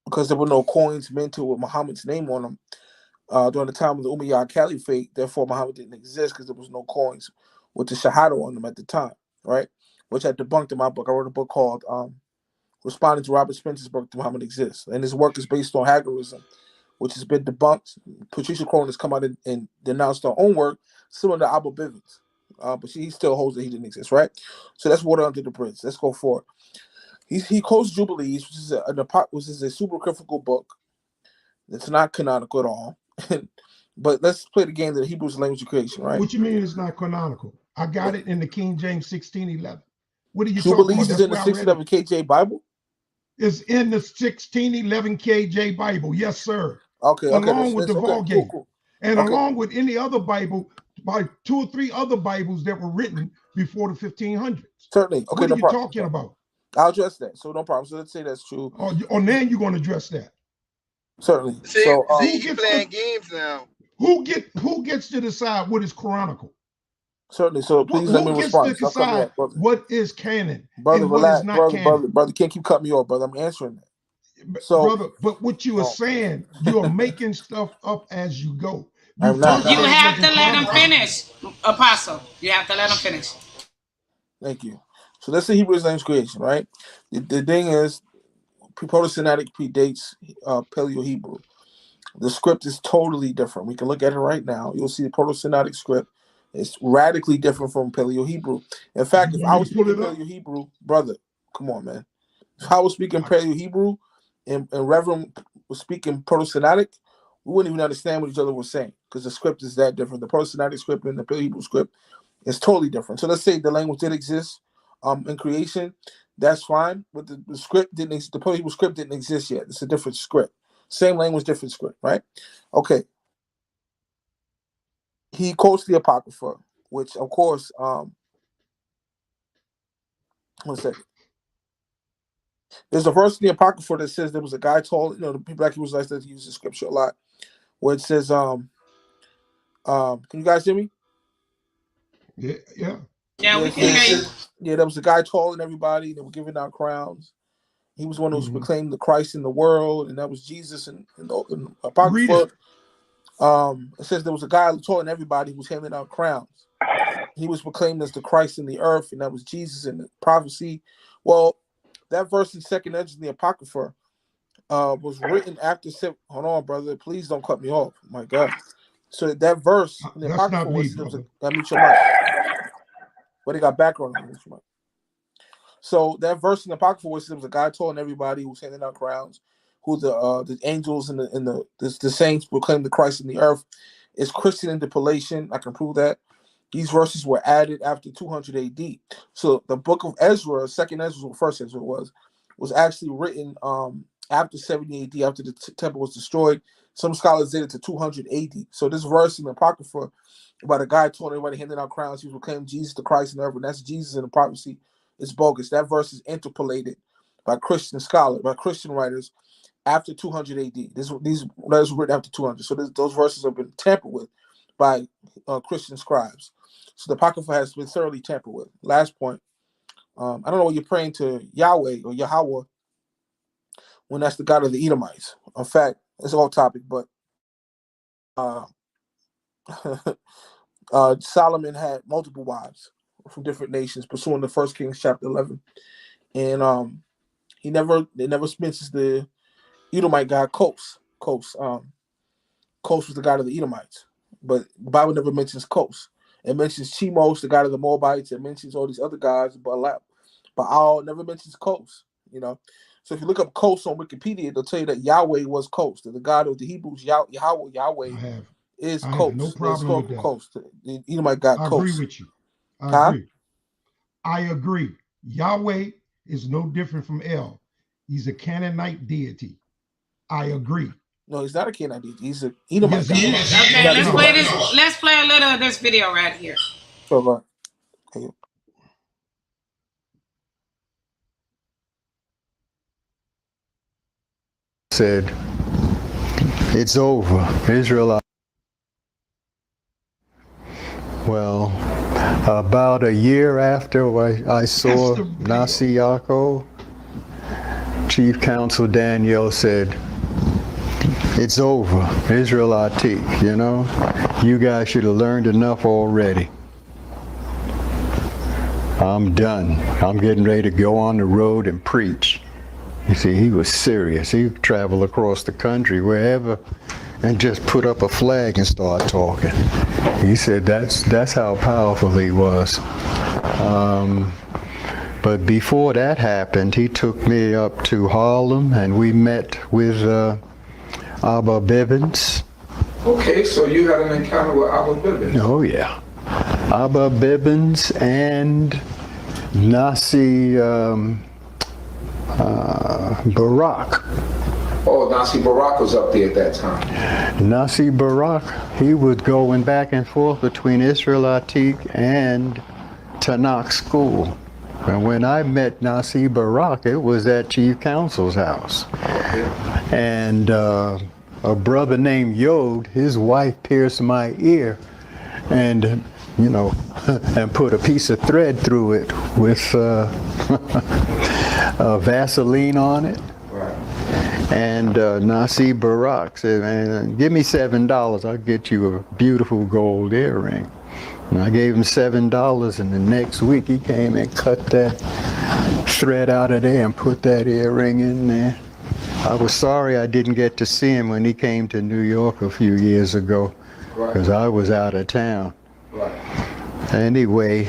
because there were no coins minted with Muhammad's name on them during the time of the Umayyad Caliphate, therefore Muhammad didn't exist because there was no coins with the Shahada on them at the time, right? Which I debunked in my book. I wrote a book called responding to Robert Spencer's book, Muhammad Exists. And his work is based on Haggardism, which has been debunked. Patricia Crone has come out and denounced her own work, similar to Abba Bivens. But he still holds that he didn't exist, right? So that's water under the bridge. Let's go forward. He quotes Jubilees, which is a super critical book. It's not canonical at all. But let's play the game that the Hebrew is the language of creation, right? What you mean it's not canonical? I got it in the King James 1611. What are you Jubilees talking about? is in the 1611 KJ Bible? It's in the 1611 KJ Bible. Yes, sir. Okay. Along with the Vulgate. Cool. And along with any other Bible, by 2 or 3 other Bibles that were written before the 1500s. Certainly. Okay, what are you talking about? I'll address that. So no problem. So let's say that's true. Oh, now you're going to address that. Certainly. See, so you playing games now. Who gets to decide what is canonical? Certainly. So please let me respond. Who gets to decide what is canon brother, and what relax, is not canon? Brother, you can't keep cutting me off, brother. I'm answering that. So, brother, but what you are saying, you are making stuff up as you go. You have to let him finish, Apostle. You have to let him finish. Thank you. So let's say Hebrew language creation, right? The thing is, Proto-Synodic predates Paleo-Hebrew. The script is totally different. We can look at it right now. You'll see the Proto-Synodic script is radically different from Paleo-Hebrew. In fact, if I was speaking Paleo-Hebrew, brother, come on, man. If I was speaking Paleo-Hebrew and Reverend was speaking Proto-Synodic, we wouldn't even understand what each other was saying because the script is that different. The Proto-Synodic script and the Paleo-Hebrew script is totally different. So let's say the language did exist in creation. That's fine, but the script didn't exist. The Paleo-Hebrew script didn't exist yet. It's a different script. Same language, different script, right? Okay. He quotes the Apocrypha, which, of course, 1 second. There's a verse in the Apocrypha that says there was a guy told, the people like Hebrews like to use the scripture a lot, where it says, can you guys hear me? Yeah, we can hear you. Yeah, there was a guy calling everybody. They were giving out crowns. He was one who was proclaiming the Christ in the world, and that was Jesus in the Apocrypha. It says there was a guy telling everybody who was handing out crowns. He was proclaimed as the Christ in the earth, and that was Jesus in the prophecy. Well, that verse in Second Ezra in the Apocrypha was written after. Hold on, brother. Please don't cut me off. My God. So that verse in the Apocrypha that meets your mic. But they got background on this mic. So that verse in the Apocrypha was there was a guy telling everybody who was handing out crowns, who the angels and the saints proclaim the Christ in the earth. It's Christian interpolation. I can prove that. These verses were added after 200 AD. So the book of Ezra, Second Ezra, First Ezra was actually written after 70 AD, after the temple was destroyed. Some scholars did it to 200 AD. So this verse in the Apocrypha about a guy telling everybody handing out crowns, he was proclaiming Jesus the Christ in the earth, and that's Jesus in the prophecy. It's bogus. That verse is interpolated by Christian scholars, by Christian writers after 200 AD. These letters were written after 200. So those verses have been tampered with by Christian scribes. So the Apocrypha has been thoroughly tampered with. Last point. I don't know what you're praying to Yahweh or Yahweh when that's the God of the Edomites. In fact, it's all topic, but Solomon had multiple wives from different nations, pursuing the 1 Kings chapter 11. And They never mentions the Edomite god Kos. Kos was the god of the Edomites, but the Bible never mentions Kos. It mentions Chemos, the god of the Moabites. It mentions all these other gods, but Baal never mentions Kos. You know, so if you look up Kos on Wikipedia, it'll tell you that Yahweh was Kos. That the god of the Hebrews, Yahweh is I Kos. have no The problem with historical that. Kos. The Edomite god I Kos. agree with you. I agree. Yahweh is no different from El. He's a Canaanite deity. I agree. No, he's not a Canaanite deity. He's an Edomite. Yes, he is. Okay, let's play this. Let's play a little of this video right here. So, said, it's over. Israel. Well, about a year after I saw Nasi Yaakov, Chief Counsel Daniel said, it's over. Israel Atik, you know? You guys should have learned enough already. I'm done. I'm getting ready to go on the road and preach. You see, he was serious. He would travel across the country, wherever, and just put up a flag and start talking. He said that's how powerful he was. But before that happened, he took me up to Harlem, and we met with Abba Bivens. Okay, so you had an encounter with Abba Bivens. Oh, yeah. Abba Bivens and Nasi Barak. Oh, Nasi Barak was up there at that time. Nasi Barak, he was going back and forth between Israel Atik and Tanakh School. And when I met Nasi Barak, it was at Chief Counsel's house. And a brother named Yod, his wife pierced my ear and, you know, and put a piece of thread through it with Vaseline on it. And Nasi Barak said, man, give me $7, I'll get you a beautiful gold earring. And I gave him $7, and the next week he came and cut that thread out of there and put that earring in there. I was sorry I didn't get to see him when he came to New York a few years ago, because I was out of town. Anyway.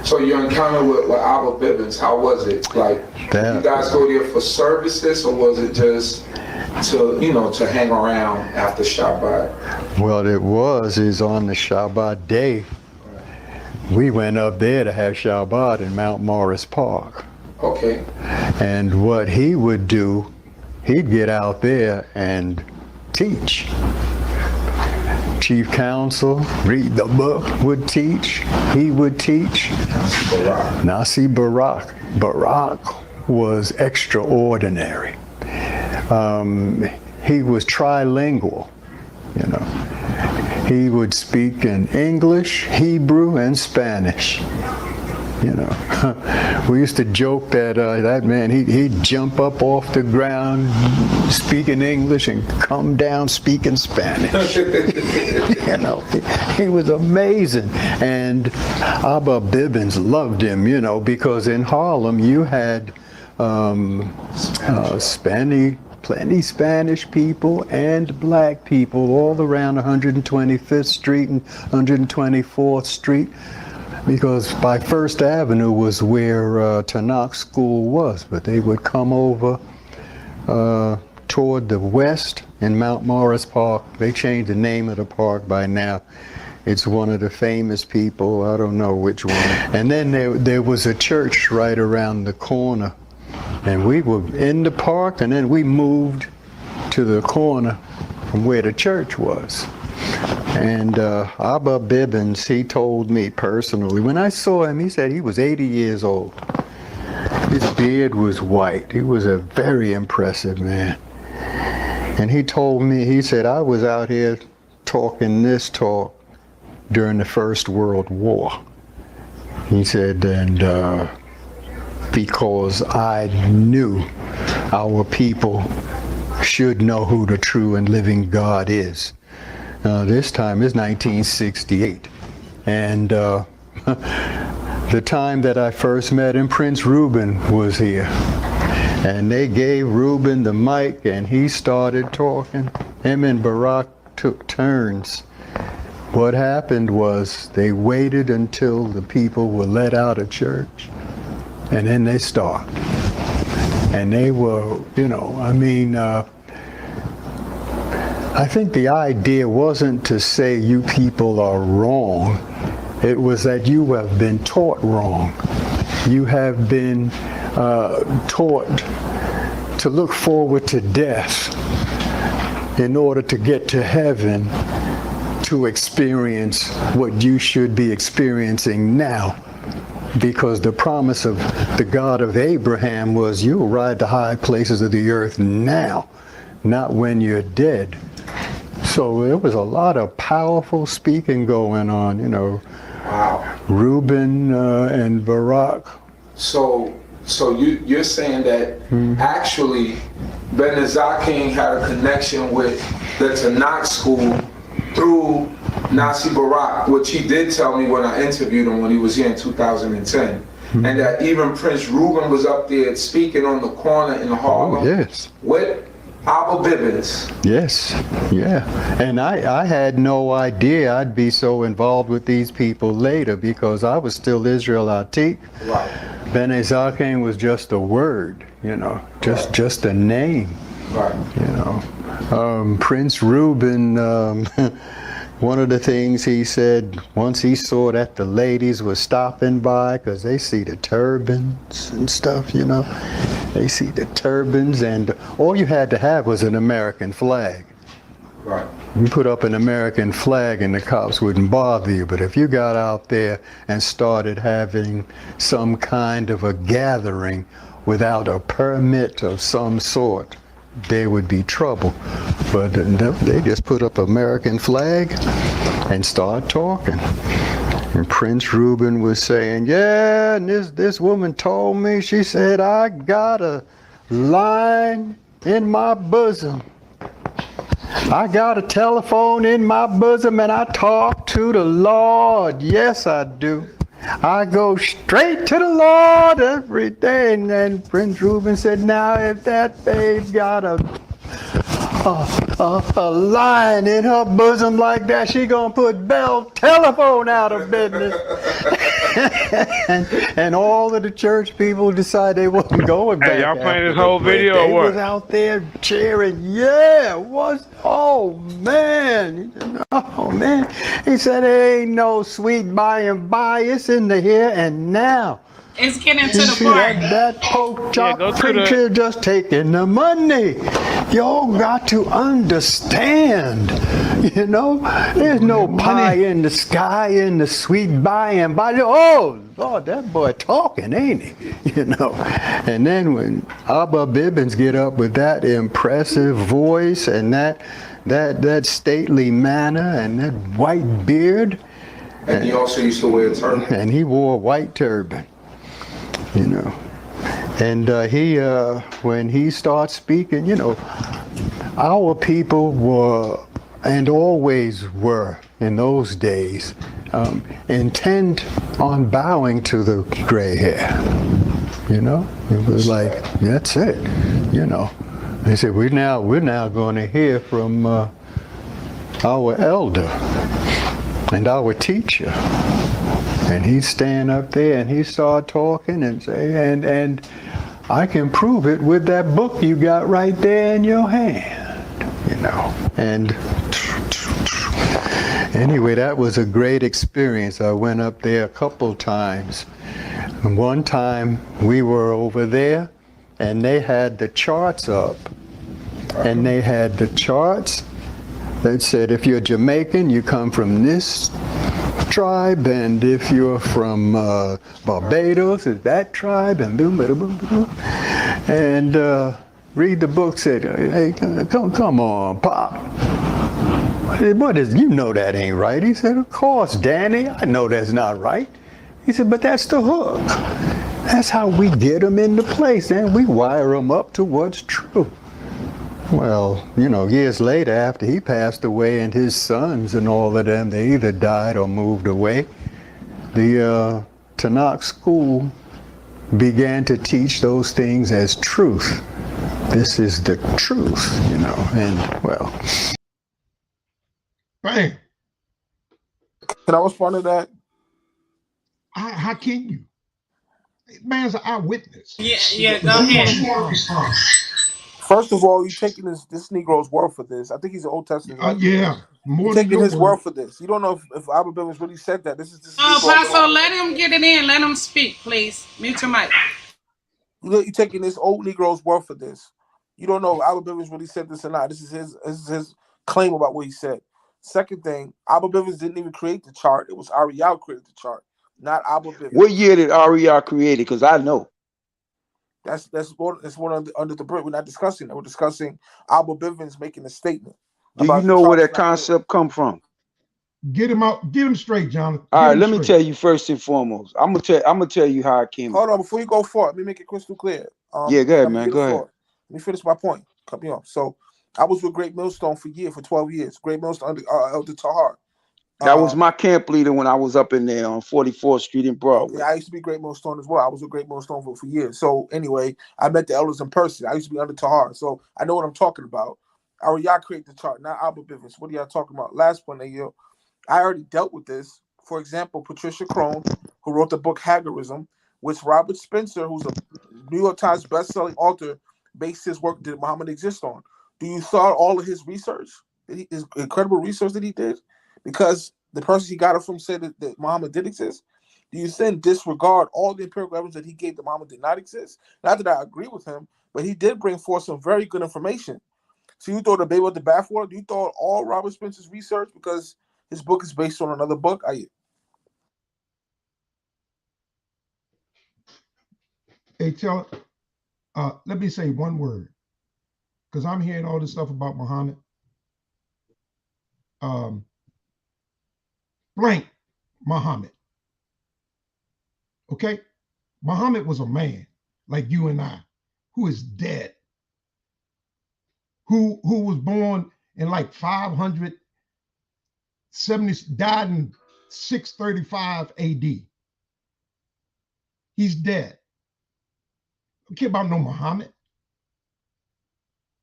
So your encounter with Abba Bivens, how was it? Like, did you guys go there for services, or was it just to hang around after Shabbat? Well, is on the Shabbat day. We went up there to have Shabbat in Mount Morris Park. Okay. And what he would do, he'd get out there and teach. Chief Counsel, read the book, would teach. He would teach. Nasi Barak. Barak was extraordinary. He was trilingual, you know. He would speak in English, Hebrew, and Spanish. You know, we used to joke that that man, he'd jump up off the ground speaking English and come down speaking Spanish. You know, he was amazing. And Abba Bivens loved him, you know, because in Harlem you had plenty Spanish people and black people all around 125th Street and 124th Street. Because by First Avenue was where Tanakh School was, but they would come over toward the west in Mount Morris Park. They changed the name of the park by now. It's one of the famous people, I don't know which one. And then there was a church right around the corner. And we were in the park, and then we moved to the corner from where the church was. And Abba Bivens, he told me personally, when I saw him, he said he was 80 years old. His beard was white. He was a very impressive man. And he told me, he said, I was out here talking this talk during the First World War. He said, and because I knew our people should know who the true and living God is. This time is 1968. And the time that I first met him, Prince Reuben was here. And they gave Reuben the mic, and he started talking. Him and Barak took turns. What happened was they waited until the people were let out of church, and then they started. And they were, I think the idea wasn't to say you people are wrong. It was that you have been taught wrong. You have been taught to look forward to death in order to get to heaven, to experience what you should be experiencing now. Because the promise of the God of Abraham was you'll ride the high places of the earth now, not when you're dead. So there was a lot of powerful speaking going on, Wow. Reuben and Barak. So you're saying that actually Ben Zakin had a connection with the Tanakh school through Nasi Barak, which he did tell me when I interviewed him when he was here in 2010. And that even Prince Reuben was up there speaking on the corner in Harlem. Oh, yes. With Abba Bibbins. Yes, yeah. And I had no idea I'd be so involved with these people later because I was still Israel Atik. Right. Bene Zaken was just a word, just a name. Right. Prince Reuben, one of the things he said, once he saw that the ladies were stopping by, because they see the turbans and stuff, They see the turbans, and all you had to have was an American flag. Right. You put up an American flag and the cops wouldn't bother you, but if you got out there and started having some kind of a gathering without a permit of some sort, there would be trouble. But they just put up American flag and start talking. And Prince Reuben was saying, yeah, and this woman told me, she said, I got a line in my bosom. I got a telephone in my bosom and I talk to the Lord. Yes, I do. I go straight to the Lord every day. And then Prince Reuben said, now if that babe got a line in her bosom like that, she gonna put Bell Telephone out of business. and all of the church people decided they wasn't going back. Hey, y'all playing this whole video or what? They was out there cheering. Yeah, oh man. He said there ain't no sweet by and by. It's in the here and now. It's getting to the part. That pork chop preacher just taking the money. Y'all got to understand, there's no pie in the sky in the sweet by and by. Oh, Lord, that boy talking, ain't he? And then when Abba Bibbins get up with that impressive voice and that stately manner and that white beard. And he also used to wear a turban. And he wore a white turban. And he, when he starts speaking, our people were, and always were in those days, intent on bowing to the gray hair. It was like, that's it. They said, we're now going to hear from our elder and our teacher. And he'd stand up there and he'd start talking and say, and I can prove it with that book you got right there in your hand, And anyway, that was a great experience. I went up there a couple times. And one time we were over there and they had the charts up. And they had the charts that said, if you're Jamaican, you come from this tribe, and if you're from Barbados, it's that tribe, and boom, boom, boom, boom. And read the book, said, hey, come on, Pop. What is, that ain't right. He said, of course, Danny, I know that's not right. He said, but that's the hook. That's how we get them into place, and we wire them up to what's true. Well, years later, after he passed away and his sons and all of them, they either died or moved away. The Tanakh school began to teach those things as truth. This is the truth, you know, and well. Bam. Can I respond to that? How can you? Man's an eyewitness. Yeah, go ahead. First of all, you taking this Negro's word for this. I think he's an Old Testament, right? Yeah, more You're than taking your his word. word for this. You don't know if Abba Bivens really said that. This is Apostle, let him get it in. Let him speak, please. Mute your mic. You're taking this old Negro's word for this. You don't know if Abba Bivens really said this or not. This is his claim about what he said. Second thing, Abba Bivens didn't even create the chart. It was Ariel created the chart, not Abba Bivens. What year did Ariel create it? Because I know. That's one under the brick. We're not discussing that. We're discussing Abba Bivens making a statement. Do you know where that concept come from? Get him out. Get him straight, Jonathan. All right, let me tell you first and foremost. I'm gonna tell you how it came. Hold on, before you go for it, let me make it crystal clear. Yeah, go ahead, man. Go ahead. Let me finish my point. Cut me off. So, I was with Great Millstone for 12 years. Great Millstone under Elder Tahar. That was my camp leader when I was up in there on 44th Street in Broadway. Yeah, I used to be Great Millstone as well. I was with Great Millstone for years. So anyway, I met the elders in person. I used to be under Tahar, so I know what I'm talking about. Y'all create the chart, not Abba Bivens. What are y'all talking about? Last point, I already dealt with this. For example, Patricia Crone, who wrote the book Hagarism, which Robert Spencer, who's a New York Times best-selling author, based his work Did Muhammad Exist on. Do you saw all of his research? His incredible research that he did? Because the person he got it from said that Muhammad did exist. Do you then disregard all the empirical evidence that he gave that Muhammad did not exist? Not that I agree with him, but he did bring forth some very good information. So you throw the baby with the bathwater? Do you throw all Robert Spencer's research because his book is based on another book? Hey, let me say one word, because I'm hearing all this stuff about Muhammad. Blank Muhammad. Okay? Muhammad was a man like you and I, who is dead, who was born in like 570, died in 635 AD. He's dead. I don't care about no Muhammad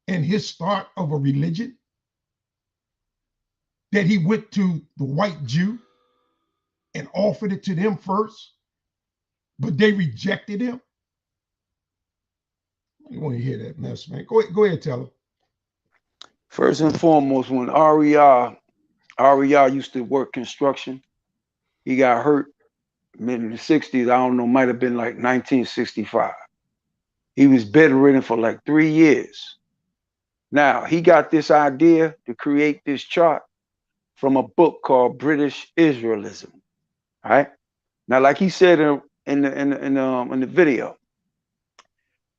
and his start of a religion that he went to the white Jew and offered it to them first, but they rejected him. You want to hear that mess, man? Go ahead, tell him. First and foremost, when Ariel used to work construction, he got hurt mid in the 60s. I don't know, might have been like 1965. He was bedridden for like 3 years. Now, he got this idea to create this chart from a book called British Israelism. All right. Now, like he said in the video,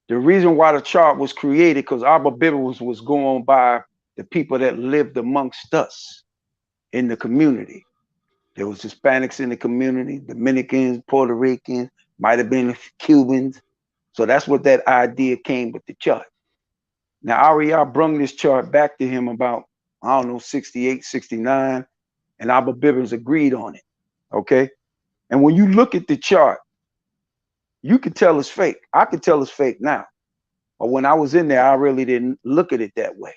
the reason why the chart was created because Abba Bivens was going by the people that lived amongst us in the community. There was Hispanics in the community, Dominicans, Puerto Ricans, might have been Cubans. So that's what that idea came with the chart. Now, Ariel brung this chart back to him about, I don't know, 68, 69, and Abba Bivens agreed on it, okay? And when you look at the chart, you can tell it's fake. I can tell it's fake now. But when I was in there, I really didn't look at it that way.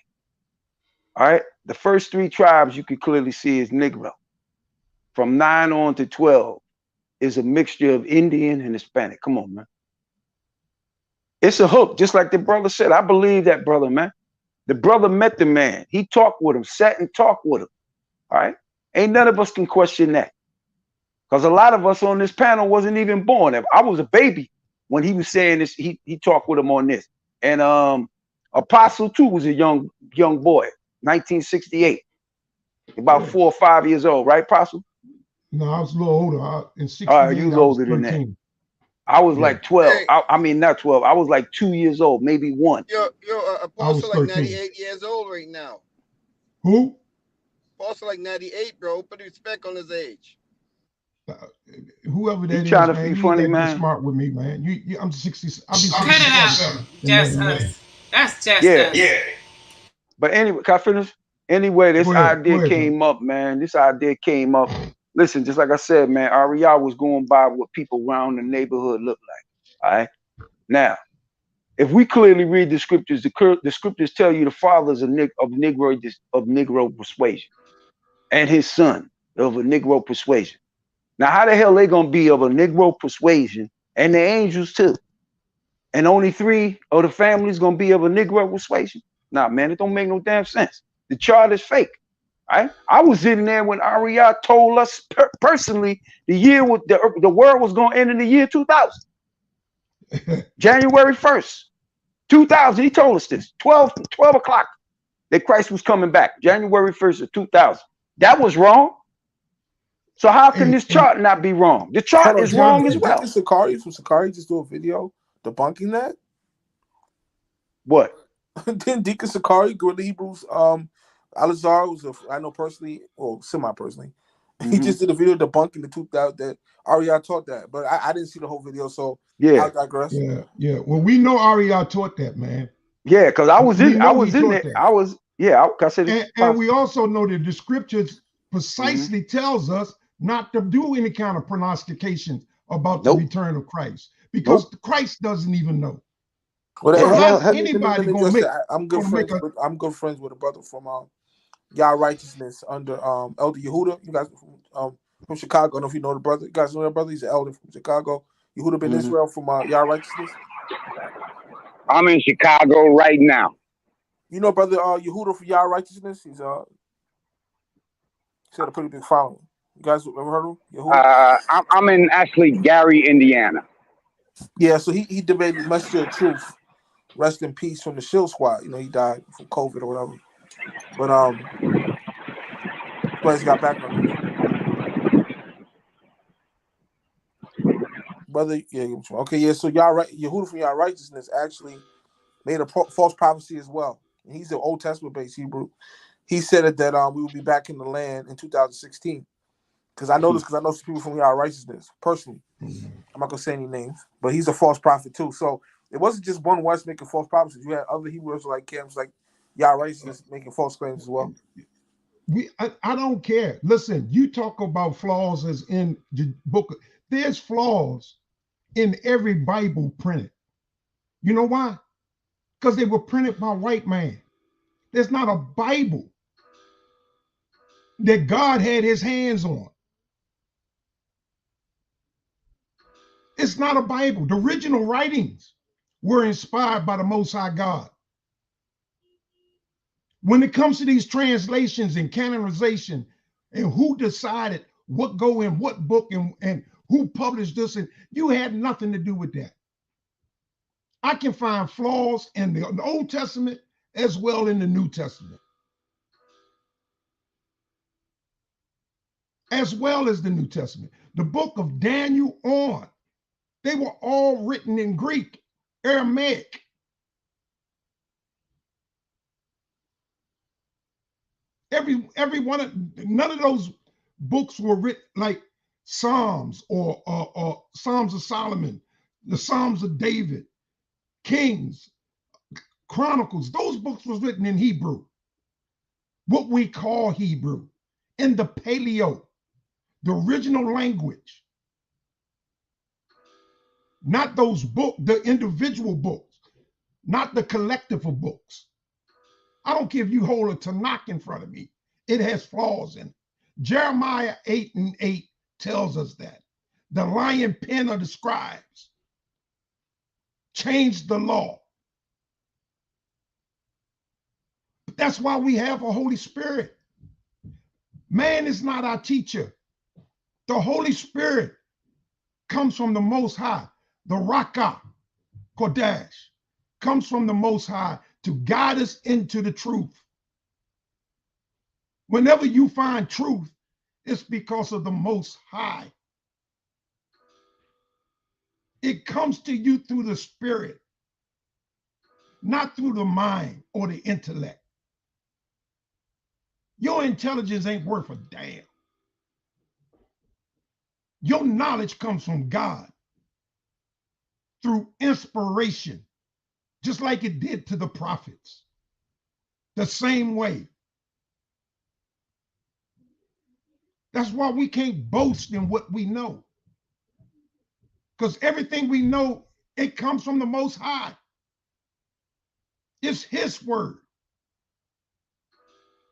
All right? The first 3 tribes you can clearly see is Negro. From 9 on to 12 is a mixture of Indian and Hispanic. Come on, man. It's a hook, just like the brother said. I believe that brother, man. The brother met the man. He talked with him, sat and talked with him. All right? Ain't none of us can question that. Because a lot of us on this panel wasn't even born. I was a baby when he was saying this. He talked with him on this. And Apostle too was a young boy, 1968. About 4 or 5 years old, right, Apostle? No, I was a little older. In 68, all right, you was older than that. I was like 12. Hey. I mean, not 12. I was like 2 years old, maybe 1. Yo, Apostle like 98 years old right now. Who? Apostle like 98, bro. Put respect on his age. Whoever that is, trying to man, be funny, man. Smart with me, man. I'm 60. I'll be 60. Cut it out. Just us. That's just us. Yeah. But anyway, can I finish? Anyway, this idea came up, man. This idea came up. Listen, just like I said, man, Ariel was going by what people around the neighborhood looked like. All right. Now, if we clearly read the scriptures, the scriptures tell you the fathers of Negro persuasion, and his son of a Negro persuasion. Now, how the hell they gonna be of a Negro persuasion, and the angels too, and only 3 of the families gonna be of a Negro persuasion? Nah, man, it don't make no damn sense. The chart is fake. Right? I was in there when Ariel told us personally the year with the world was gonna end in the year 2000, January 1st, 2000. He told us this 12 o'clock that Christ was coming back, January 1st of 2000. That was wrong. So how can this chart not be wrong? The chart is wrong as well. Didn't Sakari from Sakari just do a video debunking that? What? Didn't Deacon Sakari go to the Hebrews? Alizar was I know personally, or semi-personally. He just did a video debunking the 2000 that Ariel taught that, but I didn't see the whole video, so yeah, I'll digress. Yeah. Well, we know Ariel taught that, man. Yeah, because I was in there. I was, yeah. I said, and we also know that the scriptures precisely tells us not to do any kind of prognostications about the return of Christ, because Christ doesn't even know. Well, so how's anybody gonna make? I'm good friends with a brother from Y'all Righteousness under Elder Yehuda. You guys from Chicago. I don't know if you know the brother. You guys know that brother? He's an elder from Chicago. Yehuda Ben Yishrael from Y'all Righteousness. I'm in Chicago right now. You know brother Yehuda from Y'all Righteousness? He's got a pretty big following. You guys ever heard of him? Yehuda? I'm in actually Gary, Indiana. Yeah, so he debated Message of Truth. Rest in peace from the Shield Squad. You know, he died from COVID or whatever. But but he's got back on him. Brother, yeah, okay, yeah. So Yehuda from Y'all Righteousness actually made a false prophecy as well. And he's an Old Testament based Hebrew. He said that we will be back in the land in 2016. Because I know some people from Y'all Righteousness personally. I'm not gonna say any names, but he's a false prophet too. So it wasn't just one West making false prophecies. You had other Hebrews like camps like Y'all Righteousness making false claims as well. I don't care. Listen, you talk about flaws as in the book. There's flaws in every Bible printed. You know why? Because they were printed by white man. There's not a Bible that God had his hands on. It's not a Bible. The original writings were inspired by the Most High God. When it comes to these translations and canonization and who decided what go in what book and who published this, and you had nothing to do with that. I can find flaws in the Old Testament as well in the New Testament, as well as the New Testament. The book of Daniel on, they were all written in Greek, Aramaic. Every one of, none of those books were written like Psalms or Psalms of Solomon, the Psalms of David, Kings, Chronicles. Those books was written in Hebrew, what we call Hebrew, in the Paleo, the original language. Not those books, the individual books, not the collective of books. I don't care if you hold a Tanakh in front of me. It has flaws in it. Jeremiah 8:8 tells us that. The lion pen of the scribes changed the law. That's why we have a Holy Spirit. Man is not our teacher. The Holy Spirit comes from the Most High. The Raka Kodesh comes from the Most High to guide us into the truth. Whenever you find truth, it's because of the Most High. It comes to you through the Spirit, not through the mind or the intellect. Your intelligence ain't worth a damn. Your knowledge comes from God through inspiration, just like it did to the prophets. The same way. That's why we can't boast in what we know. Because everything we know It comes from the Most High. It's his word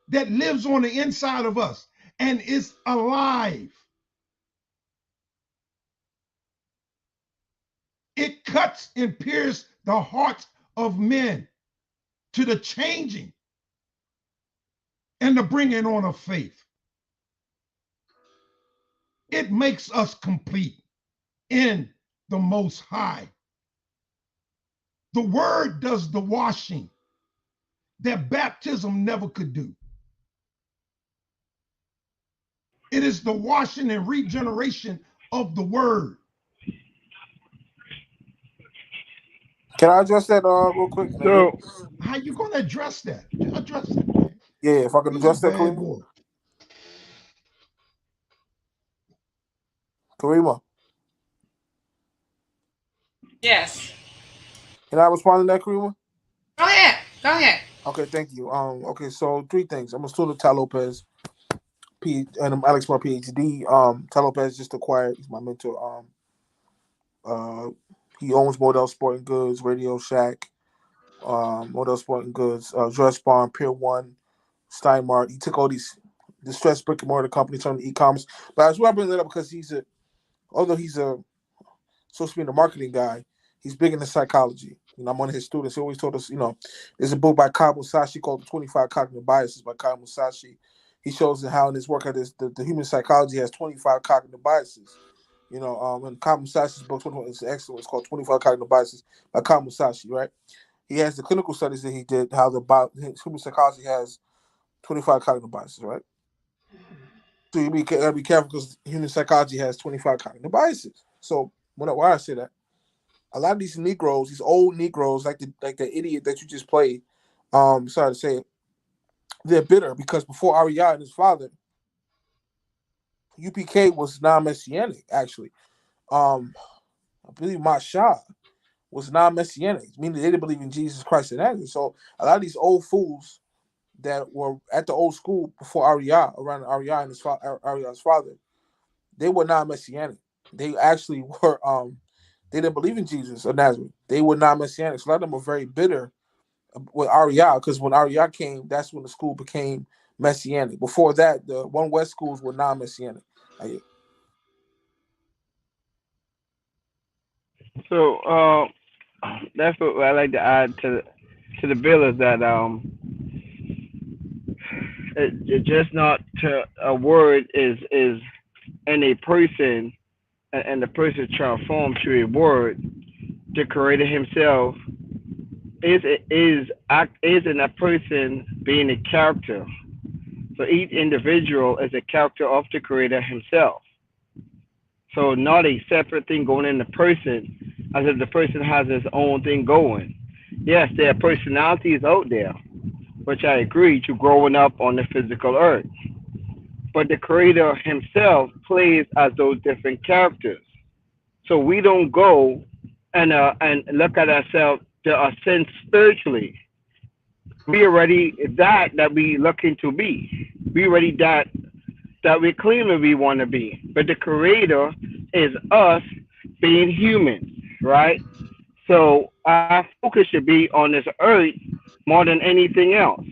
that lives on the inside of us and is alive. It cuts and pierces the hearts of men to the changing and the bringing on of faith. It makes us complete in the Most High. The word does the washing that baptism never could do. It is the washing and regeneration of the word. Can I address that real quick? So, how you going to address that? Address it, man. Yeah, if I can He's address a that, bad boy. Karima. Yes. Can I respond to that, Karima? Go ahead. Go ahead. Okay, thank you. Okay, so 3 things. I'm a student of Ty Lopez, and I'm Alex Moore, PhD. Ty Lopez just acquired. He's my mentor. He owns Model Sporting Goods, Radio Shack, Model Sporting Goods, Dress Barn, Pier 1, Steinmart. He took all these distressed brick and mortar companies from the e-commerce. But I just want to bring that up because although he's supposed to be the marketing guy, he's big into psychology. I'm one of his students. He always told us, there's a book by Kyle Musashi called The 25 Cognitive Biases by Kyle Musashi. He shows how in his work how the human psychology has 25 cognitive biases. And Kyle Musashi's book is excellent. It's called 25 Cognitive Biases by Kyle Musashi, right? He has the clinical studies that he did, how human psychology has 25 cognitive biases, right? So you gotta be careful because human psychology has 25 cognitive biases. So why I say that? A lot of these Negroes, these old Negroes, like the idiot that you just played, sorry to say it, they're bitter because before Ariya and his father, UPK was non-messianic, actually. I believe Masha was non-messianic, meaning they didn't believe in Jesus Christ and Nazareth. So a lot of these old fools that were at the old school before Ariya, around Ariya and Ariya's father, they were non-messianic. They actually were they didn't believe in Jesus of Nazareth. They were non-messianic. So a lot of them were very bitter with Ariya because when Ariya came, that's when the school became messianic. Before that, the One West schools were non-messianic. So that's what I like to add to the bill is that it's just not a word is in a person and the person transformed through a word. The Creator Himself is in a person being a character. So each individual is a character of the Creator Himself. So not a separate thing going in the person, as if the person has his own thing going. Yes, there are personalities out there, which I agree to growing up on the physical earth. But the Creator Himself plays as those different characters. So we don't go and look at ourselves to ascend spiritually. We already that we looking to be. We already that we claim we want to be. But the Creator is us being human, right? So our focus should be on this earth more than anything else.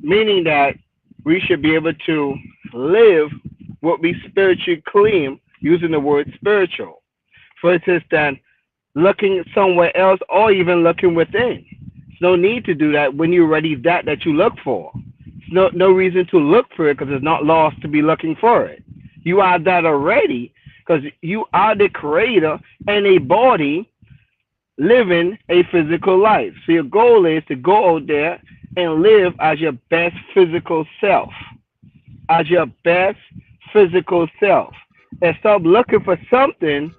Meaning that we should be able to live what we spiritually claim using the word spiritual. Versus than looking somewhere else or even looking within. There's no need to do that when you're already that you look for. There's no reason to look for it because it's not lost to be looking for it. You are that already because you are the Creator and a body living a physical life. So your goal is to go out there and live as your best physical self. As your best physical self. And stop looking for something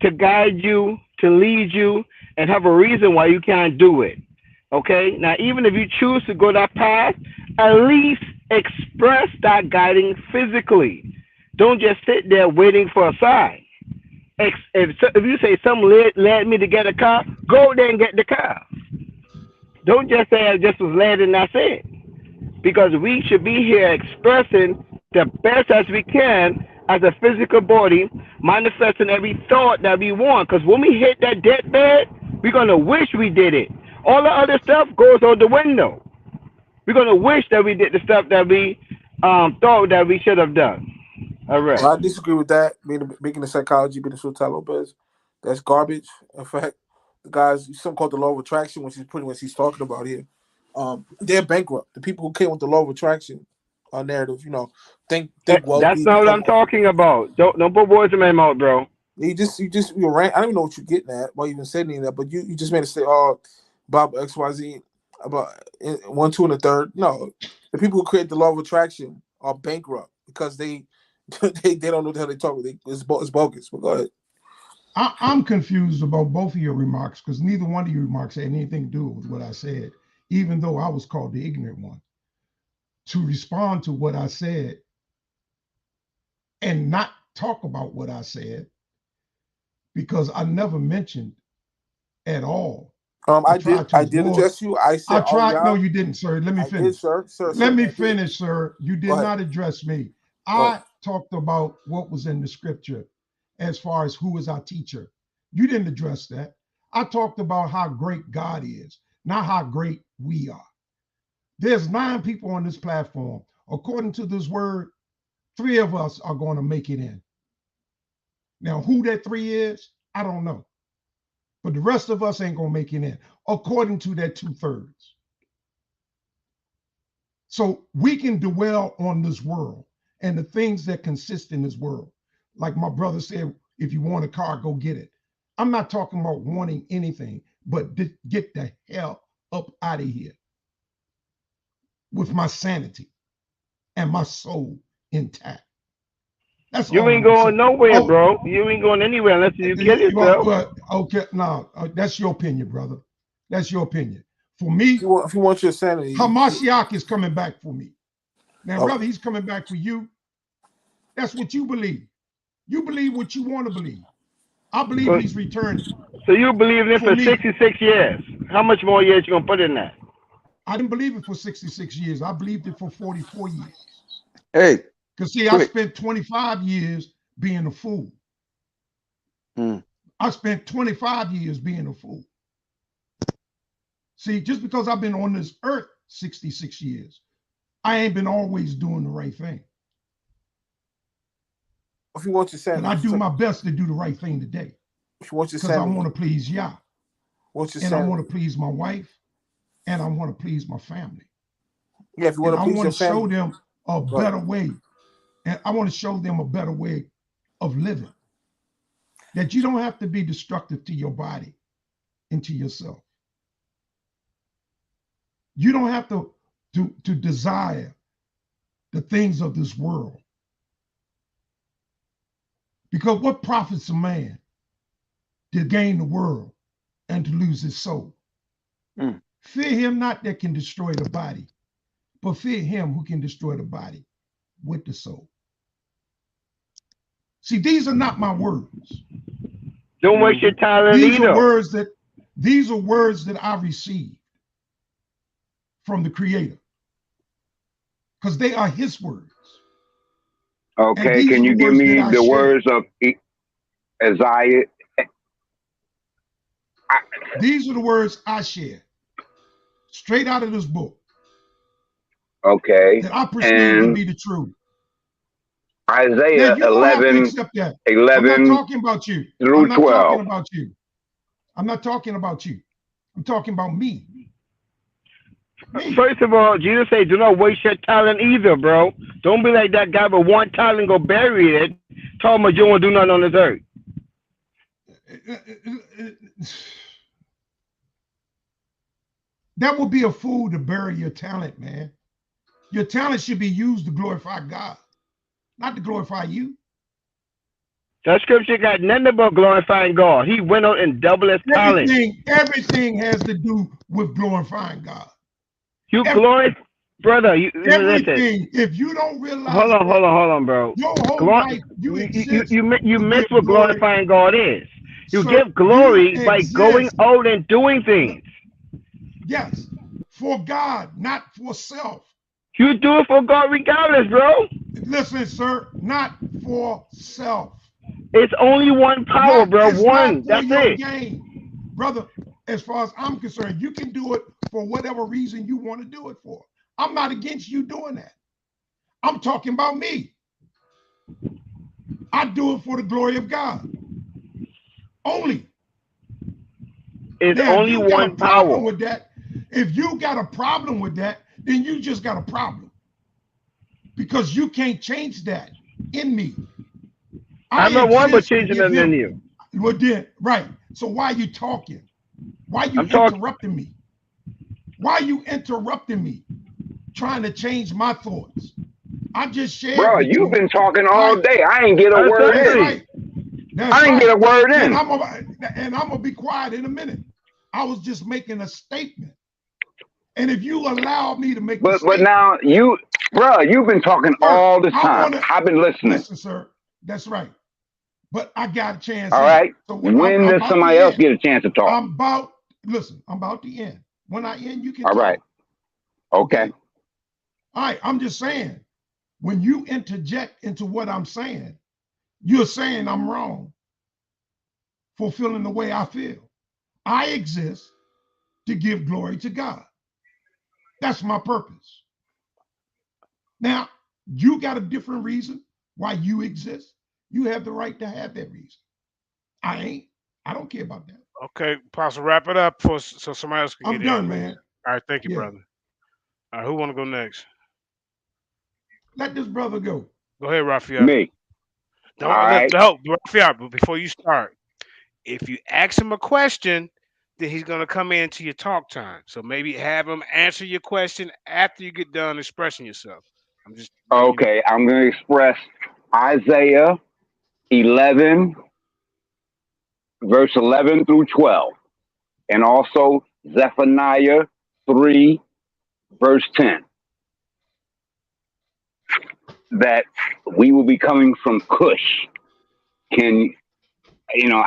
to guide you, to lead you, and have a reason why you can't do it. Okay? Now, even if you choose to go that path, at least express that guiding physically. Don't just sit there waiting for a sign. If you say something led me to get a car, go there and get the car. Don't just say I just was led and that's it. Because we should be here expressing the best as we can as a physical body, manifesting every thought that we want. Because when we hit that deathbed, we're going to wish we did it. All the other stuff goes out the window. We're going to wish that we did the stuff that we thought that we should have done. All right. Well, I disagree with that. Making the psychology, being the Lopez, that's garbage. In fact, the guys, something called the law of attraction, which is pretty much he's talking about here. They're bankrupt. The people who came with the law of attraction narrative, think wealthy. That's not what I'm talking about. Don't put words in my mouth, bro. You ran. I don't even know what you're getting at. Why you even said any of that? But you just made it say, "Oh, Bob XYZ about 1, 2, and a third." No, the people who create the law of attraction are bankrupt because they don't know what the hell they talk. It's bogus. But go ahead. I'm confused about both of your remarks because neither one of your remarks had anything to do with what I said, even though I was called the ignorant one. To respond to what I said and not talk about what I said, because I never mentioned at all. I did address you. I said, no, you didn't, sir. Let me finish. Let me finish, sir. You did not address me. I talked about what was in the scripture as far as who is our teacher. You didn't address that. I talked about how great God is, not how great we are. There's 9 people on this platform. According to this word, 3 of us are going to make it in. Now, who that 3 is, I don't know. But the rest of us ain't going to make it in, according to that 2/3. So we can dwell on this world and the things that consist in this world. Like my brother said, if you want a car, go get it. I'm not talking about wanting anything, but get the hell up out of here with my sanity and my soul intact. That's you ain't going nowhere, bro. You ain't going anywhere unless you kill yourself. Okay, no, that's your opinion, brother. That's your opinion. For me, if you want your sanity, Hamashiach is coming back for me. Now, brother, he's coming back for you. That's what you believe. You believe what you want to believe. I believe he's returning. So you believe in it for 66 years. How much more years you gonna put in that? I didn't believe it for 66 years. I believed it for 44 years. Hey. Because see, I spent 25 years being a fool. I spent 25 years being a fool. See, just because I've been on this earth 66 years, I ain't been always doing the right thing. If you want your sanity, but I do my best to do the right thing today. If you want your sanity, because I want to please Yah. I want to please my wife, and I want to please my family. Yeah, if you want to please your family, show them a better way. And I want to show them a better way of living. That you don't have to be destructive to your body and to yourself. You don't have to desire the things of this world. Because what profits a man to gain the world and to lose his soul? Fear him not that can destroy the body, but fear him who can destroy the body with the soul. See, these are not my words. Don't waste your time. These are words that I received from the Creator, because they are His words. Okay, can you give me the words of Isaiah? These are the words I share, straight out of this book. Okay, that I perceive to be the truth. Isaiah 11, I'm not talking about you. Through 12. I'm not talking about you. I'm talking about me. First of all, Jesus said, do not waste your talent either, bro. Don't be like that guy with 1 talent, go bury it. Tell him you don't want to do nothing on this earth. That would be a fool to bury your talent, man. Your talent should be used to glorify God, not to glorify you. That scripture got nothing about glorifying God. He went out and doubled his talent. Everything has to do with glorifying God. You glorify, brother. Everything. If you don't realize, hold on, bro. Your whole life, you exist. You miss what glorifying God is. You give glory by going out and doing things. Yes, for God, not for self. You do it for God regardless, bro. Listen, sir, not for self. It's only one power, bro. It's One. not for That's your it. gain. Brother, as far as I'm concerned, you can do it for whatever reason you want to do it for. I'm not against you doing that. I'm talking about me. I do it for the glory of God. Only. It's now, only if you got one a problem power. with that, if you got a problem with that, then you just got a problem. Because you can't change that in me. I'm not one but exist to changing give them in him. you. Well, then, right. So why are you talking? Why are you I'm talking. interrupting me? Why are you interrupting me? Trying to change my thoughts. I just shared. Bro, with you've you. been talking all Right. day. I ain't get a word That's in. right. That's I ain't right. get a word in. And I'm gonna be quiet in a minute. I was just making a statement. And if you allow me to make but now you, bro, you've been talking all this time. I've been listening. Listen, sir. That's right. But I got a chance. All right. So when does somebody else get a chance to talk? I'm about to end. When I end, you can all talk. Right. Okay. All right. I'm just saying, when you interject into what I'm saying, you're saying I'm wrong for feeling the way I feel. I exist to give glory to God. That's my purpose. Now, you got a different reason why you exist. You have the right to have that reason. I ain't. I don't care about that. Okay, Apostle, wrap it up so somebody else can I'm get done, in. man. All right, thank you, brother. All right, who want to go next? Let this brother go. Go ahead, Raphael. Me. Raphael, but before you start, if you ask him a question, then he's going to come into your talk time. So maybe have him answer your question after you get done expressing yourself. I'm just okay. I'm going to express Isaiah 11, verse 11 through 12, and also Zephaniah 3, verse 10. That we will be coming from Cush.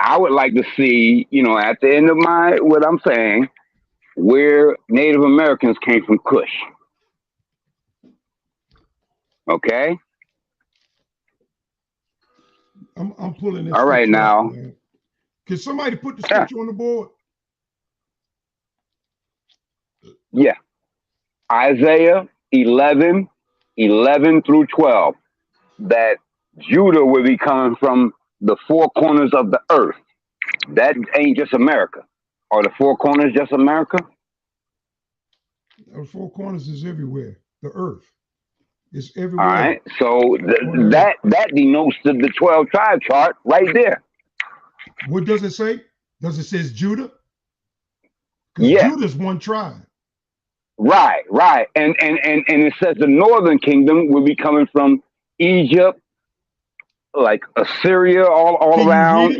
I would like to see, at the end of what I'm saying, where Native Americans came from Cush. Okay? I'm pulling this. All right, now. Man. Can somebody put the scripture on the board? Yeah. Isaiah 11 through 12. That Judah will be coming from the four corners of the earth. That ain't just America. Are the four corners just America? The four corners is everywhere. The earth is everywhere. All right. So that denotes the 12 tribe chart right there. What does it say? Does it say Judah? Yeah. Judah's one tribe. Right. And it says the northern kingdom will be coming from Egypt, like Assyria, all around,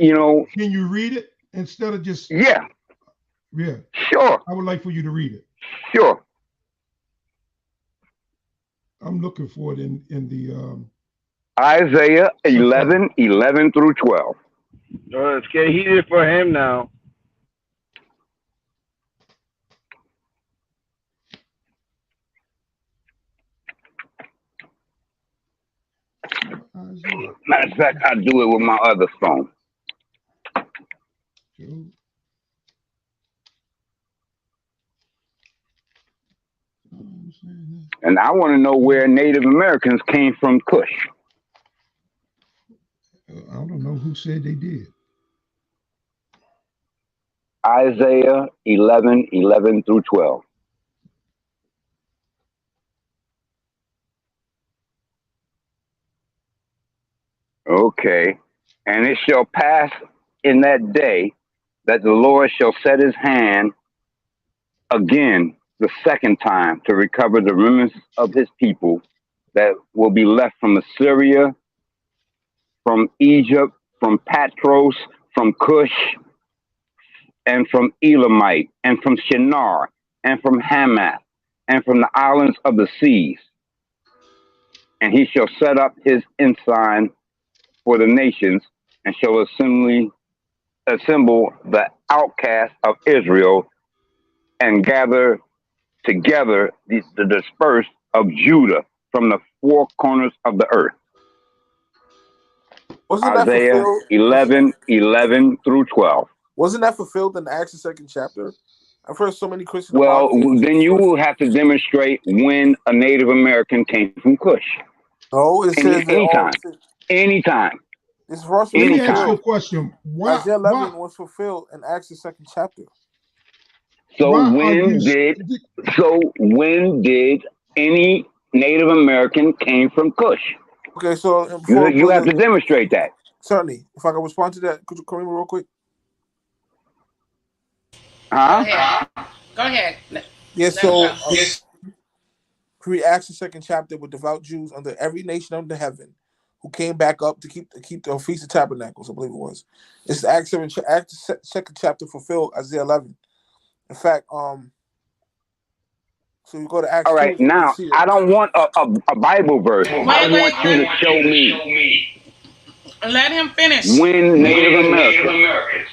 Can you read it instead of just? Yeah. Sure. I would like for you to read it. Sure. I'm looking for it in the Isaiah 11 through 12. It's getting heated for him now. Matter of fact, I do it with my other phone. And I want to know where Native Americans came from Cush. I don't know who said they did. Isaiah 11 through 12. Okay. And it shall pass in that day that the Lord shall set his hand again the second time to recover the remnants of his people that will be left from Assyria, from Egypt, from Patros, from Cush, and from Elamite, and from Shinar, and from Hamath, and from the islands of the seas. And he shall set up his ensign for the nations, and shall assemble the outcasts of Israel, and gather together the dispersed of Judah from the four corners of the earth. Wasn't Isaiah that fulfilled? 11 through 12. Wasn't that fulfilled in Acts, the 2nd chapter? I've heard so many Christian Well, apologists. then you will have to demonstrate when a Native American came from Kush. No, it says that Anytime. It's first Let me ask you a question. Why? Isaiah 11 was fulfilled in Acts, the 2nd chapter. So when did any Native American came from Kush? Okay, so you have to demonstrate that. Certainly. If I can respond to that, could you come in real quick? Huh? Go ahead. Yeah, so read Acts, the 2nd chapter, with devout Jews under every nation under heaven who came back up to keep the Feast of Tabernacles, I believe it was. It's Acts 2nd chapter fulfilled Isaiah 11. In fact, so you go to Acts. All right, 2, now I don't want a Bible verse. I want you to show me. Let him finish. When Native Americans.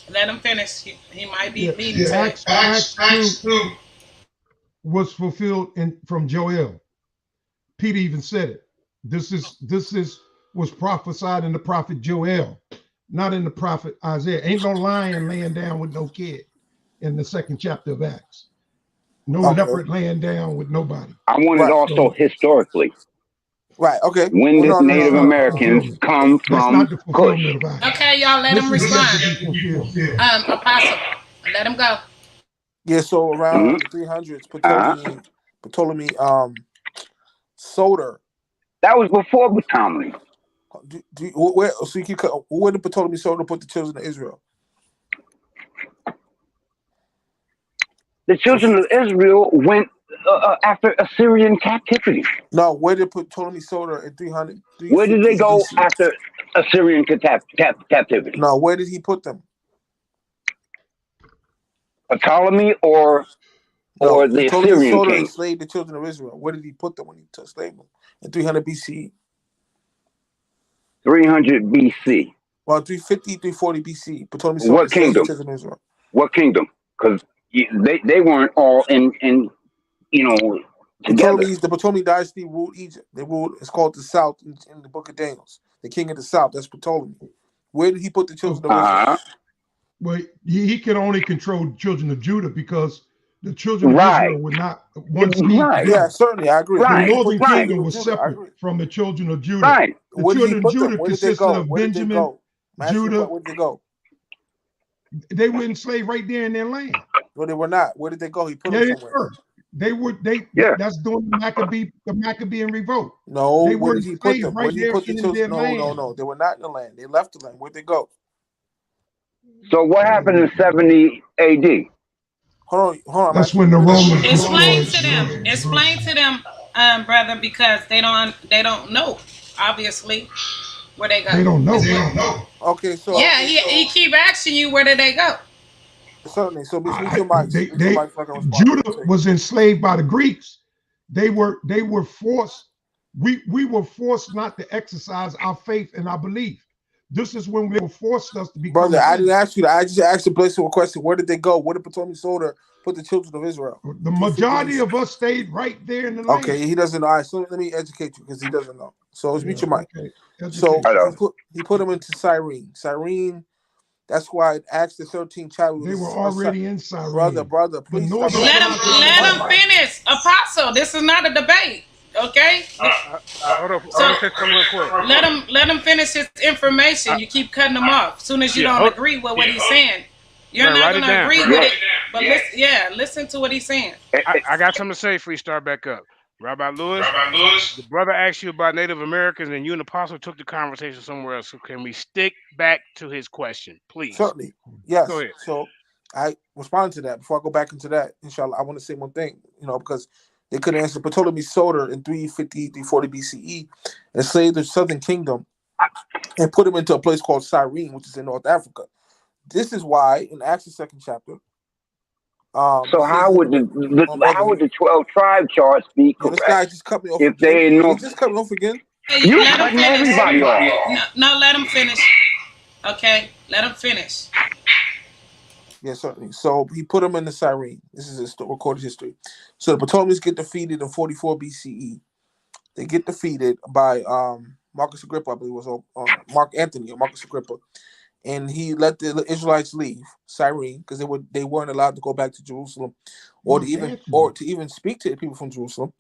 Let him finish. He might be leading to Acts 2 was fulfilled from Joel. Peter even said it. This was prophesied in the prophet Joel, not in the prophet Isaiah. Ain't no lion laying down with no kid in the 2nd chapter of Acts. No leopard laying down with nobody. I want it also historically. Right, okay. When did Native Americans come from Kush? Okay, y'all, let him respond. Apostle, let him go. Yeah, so around the 300s, Ptolemy Soter. That was before Ptolemy. Where did Ptolemy Soter put the children of Israel? The children of Israel went after Assyrian captivity. No, where did Ptolemy Soter in 300? Where did they go after Assyrian captivity? No, where did he put them? Ptolemy or the Assyrian Soter king? enslaved the children of Israel. Where did he put them when he enslaved them? In 300 BCE. 300 BC. Well, 350, 340 BC. Ptolemy Soter What kingdom? The children of Israel. What kingdom? Because they weren't all in together. The Ptolemy dynasty ruled Egypt. They ruled. It's called the South in the Book of Daniel. The king of the South. That's Ptolemy. Where did he put the children of Israel? Well, he can only control the children of Judah because the children of Israel were not one speak. Yeah, certainly, I agree. The northern kingdom was separate from the children of Judah. Right. The children of Judah consisted of Benjamin, Judah. Where did they go? They were enslaved right there in their land. No, they were not. Where did they go? He put them somewhere. They were. That's during the Maccabean revolt. No, they where were did he put them? Right there in their land. No. They were not in the land. They left the land. Where'd they go? So what happened in 70 AD? Hold on. That's when the Romans. Explain to them, brother, because they don't know. Obviously, where they go. They don't know. Okay, so he keep asking you where did they go. Certainly. So Judah was enslaved by the Greeks. They were forced. We were forced not to exercise our faith and our belief. This is when we were forced us to be. Brother, I didn't ask you that. I just asked the place of a question. Where did they go? Where did Ptolemy Soter put the children of Israel? The majority of us stayed right there in the land. Okay, he doesn't know. All right, so let me educate you because he doesn't know. So let's mute your mic. Okay. So he put them into Cyrene. Cyrene, that's why in Acts the 13th chapter. They were already in Cyrene. Brother, please. Let him finish. Apostle, this is not a debate. Okay. Hold on. Let him finish his information. You keep cutting him off. As soon as you don't agree with what he's saying, you're not going to agree with it. But listen to what he's saying. I got something to say before you start back up. Rabbi Lewis, the brother asked you about Native Americans, and you and the Apostle took the conversation somewhere else. So can we stick back to his question, please? Certainly. Yes. Go ahead. So I responded to that. Before I go back into that, inshallah, I want to say one thing, because they couldn't answer. Ptolemy Soter in 350, 340 BCE enslaved the southern kingdom and put him into a place called Cyrene, which is in North Africa. This is why in Acts the 2nd chapter. So how would the 12 tribe chart be correct? This guy just cut me off. If they know, just cut me off again. You cutting everybody off. No, let him finish. Okay, let him finish. Yeah, certainly. So he put them in the Cyrene. This is recorded history. So the Ptolemies get defeated in 44 BCE. They get defeated by Marcus Agrippa, I believe it was Mark Antony or Marcus Agrippa, and he let the Israelites leave Cyrene because they weren't allowed to go back to Jerusalem, or to even speak to the people from Jerusalem.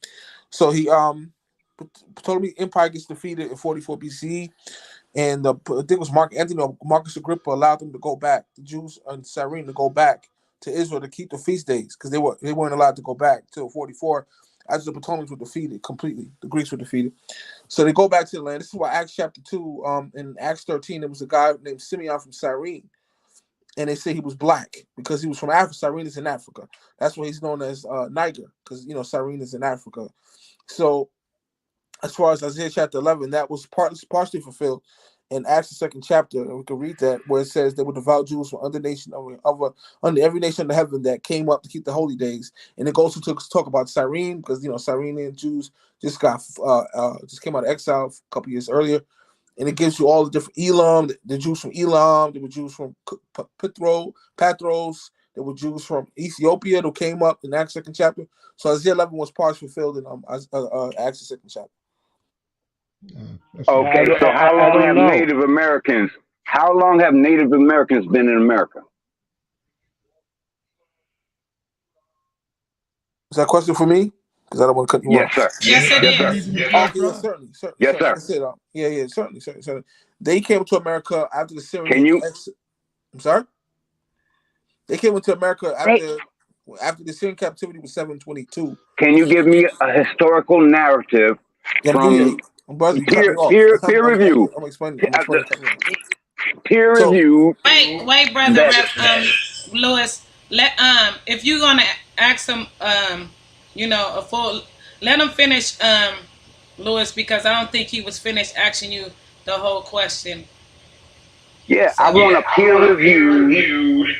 So he Ptolemy Empire gets defeated in 44 BCE. And I think it was Mark Antony or Marcus Agrippa allowed them to go back, the Jews and Cyrene to go back to Israel to keep the feast days because they weren't allowed to go back till 44 after the Ptolemies were defeated completely. The Greeks were defeated. So they go back to the land. This is why Acts chapter 2, in Acts 13, there was a guy named Simeon from Cyrene. And they say he was black because he was from Africa. Cyrene is in Africa. That's why he's known as Niger because, Cyrene is in Africa. So as far as Isaiah chapter 11, that was partially fulfilled in Acts the 2nd chapter, and we can read that where it says they were devout Jews from under every nation under heaven that came up to keep the holy days. And it goes to talk about Cyrene because Cyrenian Jews just came out of exile a couple years earlier, and it gives you all the different Elam, the Jews from Elam, there were Jews from Patros, there were Jews from Ethiopia who came up in Acts 2nd chapter. So Isaiah 11 was partially fulfilled in Acts the 2nd chapter. Okay, so how long have Native Americans been in America? Is that a question for me? Because I don't want to cut you off. Yes, sir. Yes, it is. Okay, yes, certainly. Yes, sir. Certainly. They came to America after the Syrian. I'm sorry. They came into America after the Syrian captivity was 722. Can you give me a historical narrative from peer review? I'm explaining. Peer review. Wait, brother Lewis. If you're gonna ask him, let him finish, Lewis, because I don't think he was finished asking you the whole question. Yeah, so, I want a peer-reviewed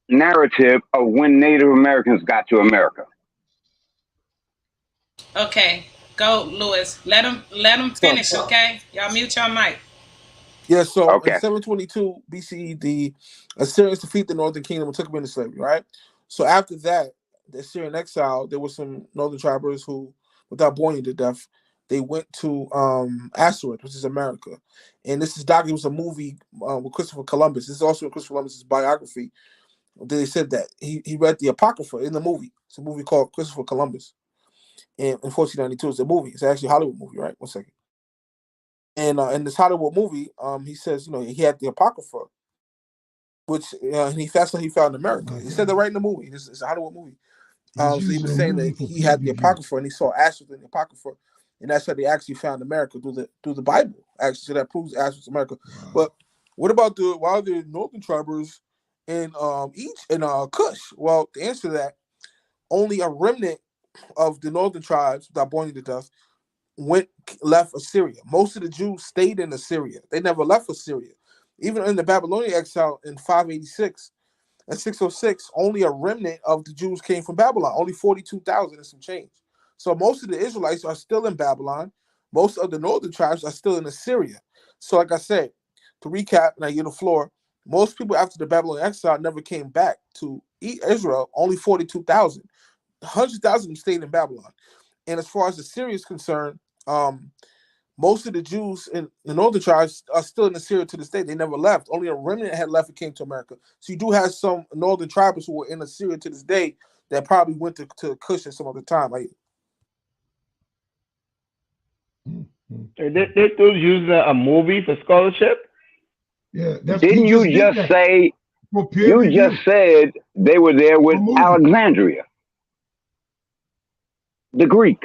narrative of when Native Americans got to America. Okay, go, Lewis. Let him finish. Okay, y'all mute your mic. Yeah, so in 722 BCE, the Assyrians defeat the northern kingdom and took them into slavery, right? So after that, the Assyrian exile, there were some northern tribers who, without boring you to death, they went to Asteroid, which is America. And this is documented. It was a movie with Christopher Columbus. This is also in Christopher Columbus's biography. They said that he read the Apocrypha in the movie. It's a movie called Christopher Columbus. And in 1492, it's a movie. It's actually a Hollywood movie, right? 1 second. And in this Hollywood movie, he says, he had the Apocrypha, which that's how he found America. He said that right in the movie. It's a Hollywood movie. So he was saying that he had the Apocrypha and he saw Ashford in the Apocrypha, and that's how they actually found America through the Bible. Actually, so that proves Ashford's America. Wow. But what about the northern tribers in Kush? Well, the answer to that, only a remnant of the northern tribes, without boring you to death, left Assyria. Most of the Jews stayed in Assyria. They never left Assyria. Even in the Babylonian exile in 586 and 606, only a remnant of the Jews came from Babylon. Only 42,000 and some change. So most of the Israelites are still in Babylon. Most of the northern tribes are still in Assyria. So like I said, to recap, and I give the floor, most people after the Babylonian exile never came back to Israel. Only 42,000. 100,000 stayed in Babylon. And as far as Assyria is concerned, most of the Jews in the northern tribes are still in Assyria to this day. They never left. Only a remnant had left and came to America. So you do have some northern tribes who were in Assyria to this day that probably went to Kush at some other time. They still use a movie for scholarship? Yeah. Didn't you just say? You just said they were there with Alexandria, the Greek.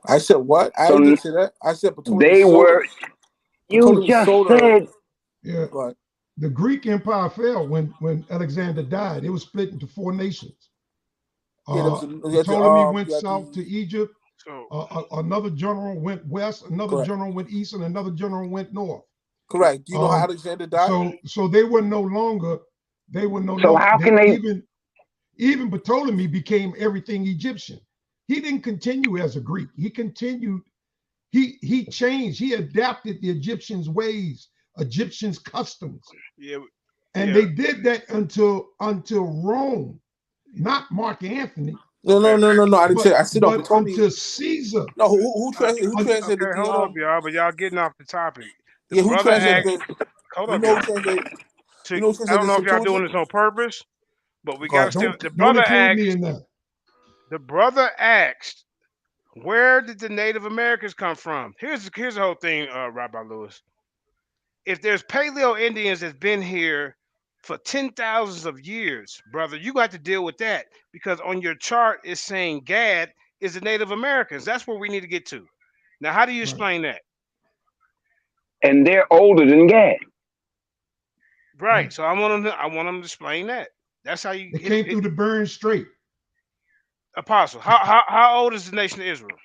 I said what? I didn't say that. I said they were. You just said. Yeah. The Greek Empire fell when Alexander died. It was split into 4 nations. Ptolemy went south to Egypt. Another general went west. Another general went east, and another general went north. Correct. Do you know how Alexander died? So they were no longer. So how can they? Even Ptolemy became everything Egyptian. He didn't continue as a Greek. He continued. He changed. He adapted the Egyptians' ways Egyptians' customs. Yeah. And they did that until Rome, not Mark Anthony. No. I didn't say. I said no. But until Caesar. No, who translated Okay, hold up, y'all. But y'all getting off the topic. The who brother translated asked. Hold you up, know y'all. who translated? I You know who translated don't the know if y'all doing Septuagint? this on purpose, but we Go got ahead. to still. The Don't brother include me asked. in that. The brother asked, "Where did the Native Americans come from?" Here's the whole thing, Rabbi Lewis. If there's Paleo Indians that's been here for 10,000s of years, brother, you got to deal with that because on your chart it's saying Gad is the Native Americans. That's where we need to get to. Now, how do you explain that? And they're older than Gad. Right. So I want them to explain that. That's how you They came through the Bering Strait. Apostle. How old is the nation of Israel?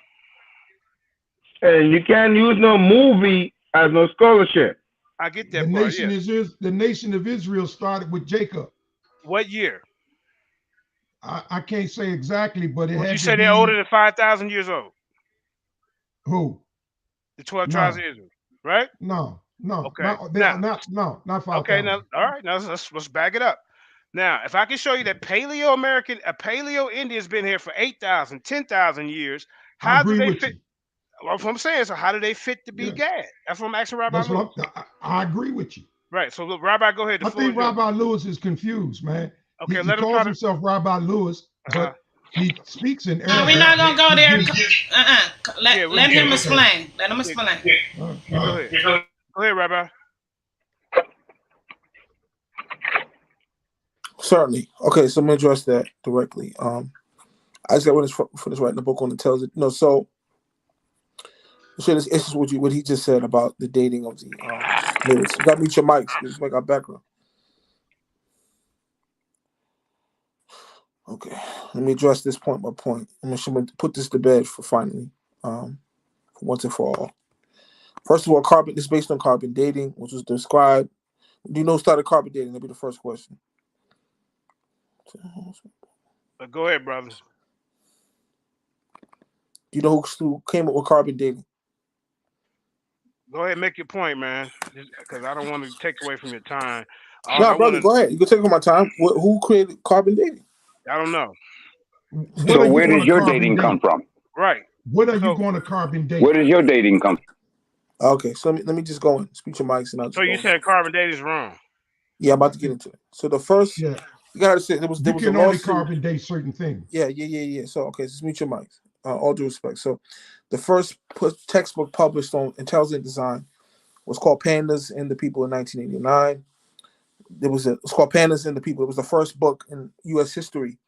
And you can't use no movie as no scholarship. I get that part. The nation of Israel started with Jacob. What year? I can't say exactly, but it Would had you to say be. they're older than 5,000 years old? Who? The 12 tribes of Israel, right? No. Okay. Not 5,000. Okay. Now, all right. Now let's back it up. Now, if I can show you that a Paleo Indian's been here for 8,000, 10,000 years, how do they fit? That's what I'm saying. So how do they fit to be Gad? That's what I'm asking Rabbi Lewis. I agree with you. Right. So look, Rabbi, go ahead. I think Rabbi Lewis is confused, man. Okay, he calls himself Rabbi Lewis, but he speaks in Arabic. No, we're not gonna go there. Let him explain. Let him explain. Go ahead. Go ahead, Rabbi. Certainly. Okay, so let me address that directly. I just got finished writing the book on intelligence. No, so this is what he just said about the dating of the lyrics. You got to mute your mics. Just make our background. Okay, let me address this point by point. I'm going to put this to bed for finally, for once and for all. First of all, carbon is based on carbon dating, which was described. Do you know who started carbon dating? That'll be the first question. Go ahead, brother. Do you know who came up with carbon dating? Go ahead, make your point, man, because I don't want to take away from your time. No, brother, go ahead. You can take my time. Who created carbon dating? I don't know. So where does your dating come from? Right. What are you going to carbon date? Where does your dating come from? Okay, so let me just go in. Speak your mics and I'll just So you said carbon dating is wrong? Yeah, I'm about to get into it. So the first, you gotta say there was you can a only lawsuit. carbon date certain things. Yeah. So okay, just mute your mics. All due respect. So the first textbook published on intelligent design was called Pandas and the People in 1989. It's called Pandas and the People. It was the first book in U.S. history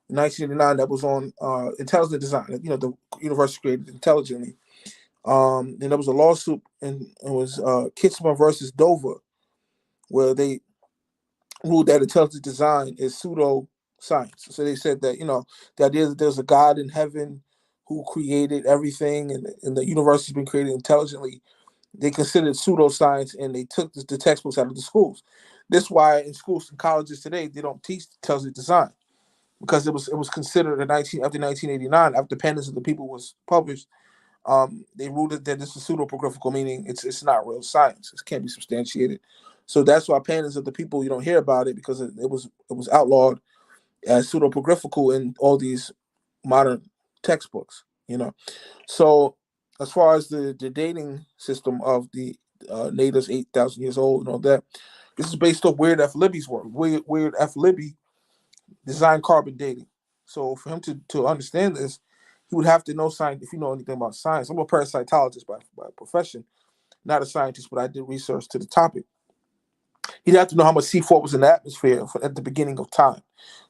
in 1989 that was on intelligent design. You know, the university created intelligently. Then there was a lawsuit, and it was Kitchener versus Dover, where they ruled that intelligent design is pseudo science. So they said that, the idea that there's a God in heaven who created everything, and the universe has been created intelligently, they considered pseudoscience, and they took the textbooks out of the schools. That's why in schools and colleges today they don't teach intelligent design, because it was considered after 1989, after Panelists of the People was published. They ruled it that this is pseudo-apocryphal, meaning it's not real science. It can't be substantiated. So that's why Panelists of the People, you don't hear about it, because it was outlawed as pseudo-apocryphal in all these modern textbooks. So as far as the dating system of the natives 8,000 years old and all that, this is based on Weird F. Libby's work. Weird F. Libby designed carbon dating. So for him to understand this, he would have to know science. If you know anything about science, I'm a parasitologist by profession, not a scientist, but I did research to the topic. He'd have to know how much C4 was in the atmosphere at the beginning of time.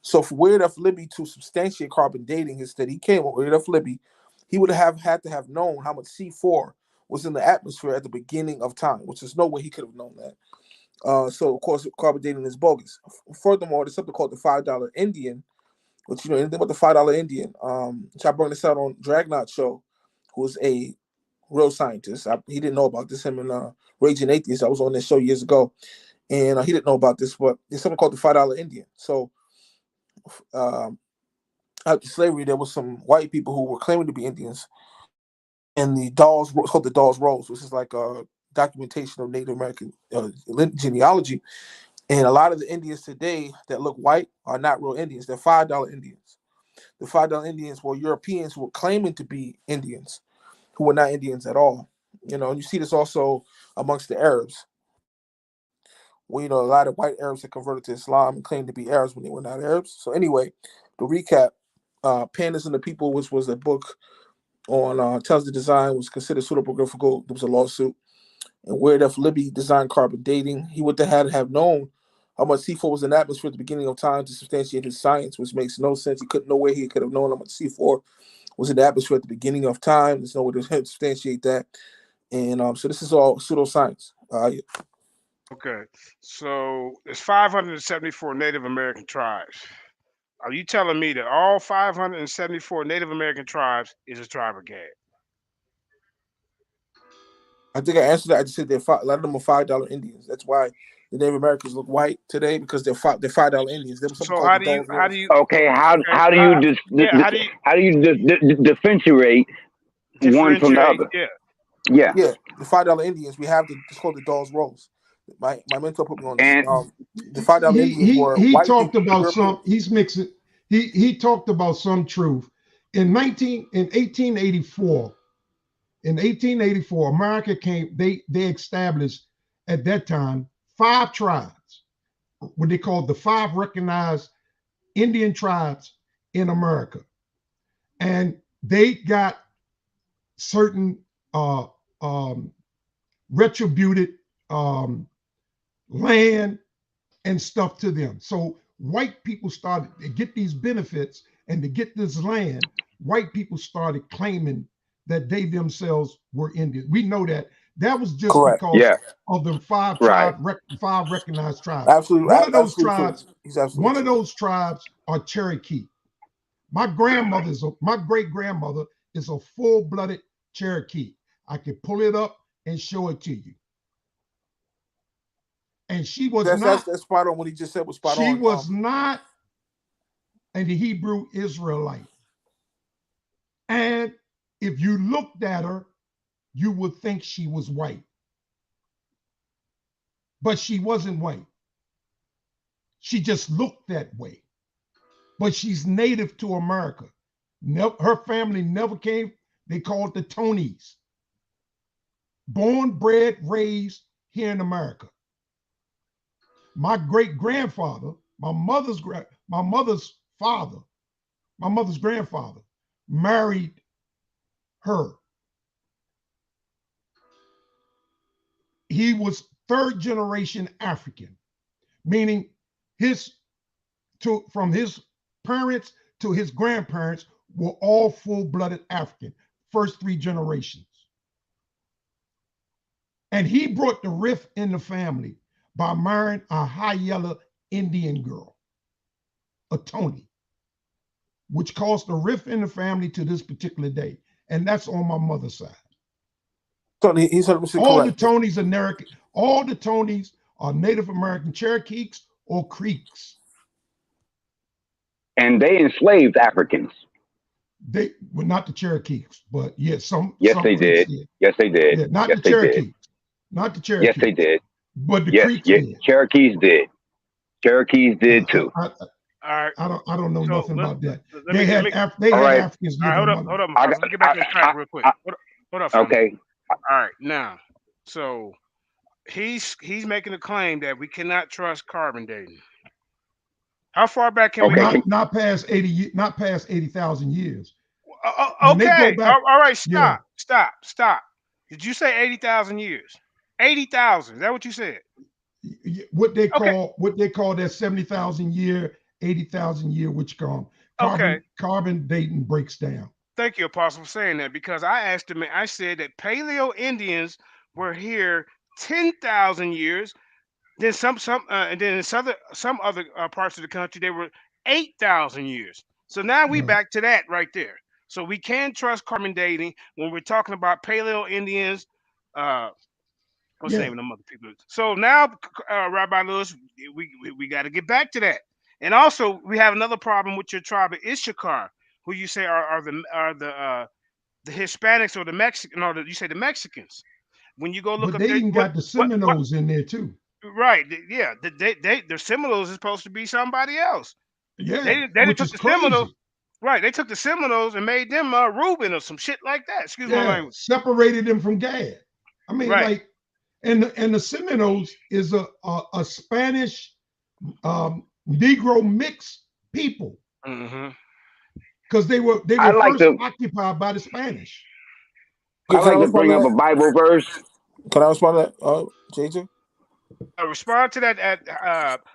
So for Weird F. Libby to substantiate carbon dating, that he came with Weird F. Libby, he would have had to have known how much C4 was in the atmosphere at the beginning of time, which is no way he could have known that. So of course, carbon dating is bogus. Furthermore, there's something called the $5 Indian, which anything about the $5 Indian, which I brought this out on Dragnot show, who's a real scientist. He didn't know about this. Him and Raging Atheist. I was on this show years ago, and he didn't know about this. But there's something called the $5 Indian. So after slavery, there was some white people who were claiming to be Indians, and the dolls called the Dolls Rose, which is like documentation of Native American genealogy. And a lot of the Indians today that look white are not real Indians. They're $5 Indians. The $5 Indians were Europeans who were claiming to be Indians, who were not Indians at all. You know, and you see this also amongst the Arabs. Well, you know, a lot of white Arabs that converted to Islam and claimed to be Arabs when they were not Arabs. So anyway, to recap, Panelists and the People, which was a book on tells the design was considered pseudepigraphical. There was a lawsuit. And Where F. Libby designed carbon dating. He would have known how much C4 was in the atmosphere at the beginning of time to substantiate his science, which makes no sense. He couldn't know where he could have known how much C4 was in the atmosphere at the beginning of time. There's no way to substantiate that. And so this is all pseudoscience. Okay, so there's 574 Native American tribes. Are you telling me that all 574 Native American tribes is a tribe of Gad? I think I answered that. I just said a lot of them are $5 Indians. That's why the Native Americans look white today, because they're $5 Indians. There was something So called how do you Okay, how do you differentiate one from the other? Yeah. Yeah, the $5 Indians. We have it's called the Dawes Rolls. My mentor put me on this. The $5 Indians were he white talked people, about Europeans. he's mixing. He talked about some truth. In 1884, America came. They established at that time 5 tribes, what they called the 5 recognized Indian tribes in America, and they got certain retributed land and stuff to them. So white people started to get these benefits, and to get this land, white people started claiming that they themselves were Indians. We know that was just Correct. because of the 5 recognized tribes. Absolutely. One of those tribes. One of those tribes are Cherokee. My great grandmother is a full-blooded Cherokee. I can pull it up and show it to you. And she was that's spot on. What he just said was spot on. She was not a Hebrew Israelite. And if you looked at her, you would think she was white. But she wasn't white. She just looked that way. But she's native to America. Her family never came. They called the Tonys. Born, bred, raised here in America. My great grandfather, my mother's grandfather married her. He was 3rd generation African, meaning from his parents to his grandparents were all full-blooded African, first 3 generations. And he brought the rift in the family by marrying a high yellow Indian girl, a Tony, which caused a rift in the family to this particular day. And that's on my mother's side. He's all the Tonys are Native American Cherokees or Creeks. And they enslaved Africans. They were not the Cherokees, but yes, Yes, they did. Yes, they did. Yeah, not the Cherokees. Not the Cherokees. Yes, they did. But the Creeks did. Cherokees did. Cherokees did too. All right. I don't know nothing about that. They had Africans. Hold up. Let me get back to the track real quick. Hold up. Okay. All right. Now, so he's making a claim that we cannot trust carbon dating. How far back can we? Not past 80,000 years. Okay. All right. Stop. Did you say 80,000 years? 80,000. Is that what you said? What they call that 70,000 year, 80,000 year, which carbon dating breaks down. Thank you, Apostle, for saying that, because I asked him. I said that Paleo Indians were here 10,000 years. Then and then in some other parts of the country they were 8,000 years. So now we back to that right there. So we can trust carbon dating when we're talking about Paleo Indians. What's the name of them other people? So now, Rabbi Lewis, we got to get back to that. And also, we have another problem with your tribe of Issachar, who you say are the Hispanics or the Mexican, or you say the Mexicans. when you go look But up they there, even got the Seminoles in there too. right? Yeah, the Seminoles is supposed to be somebody else. Yeah, They which took is the Seminoles, crazy. right? They took the Seminoles and made them Reuben or some shit like that. Excuse my Yeah, language. separated them from Gad. I mean, Right. like, and the Seminoles is a Spanish Negro mixed people because they were first occupied by the Spanish. I like to bring up a Bible verse. Can I respond to that, JJ? Respond to that at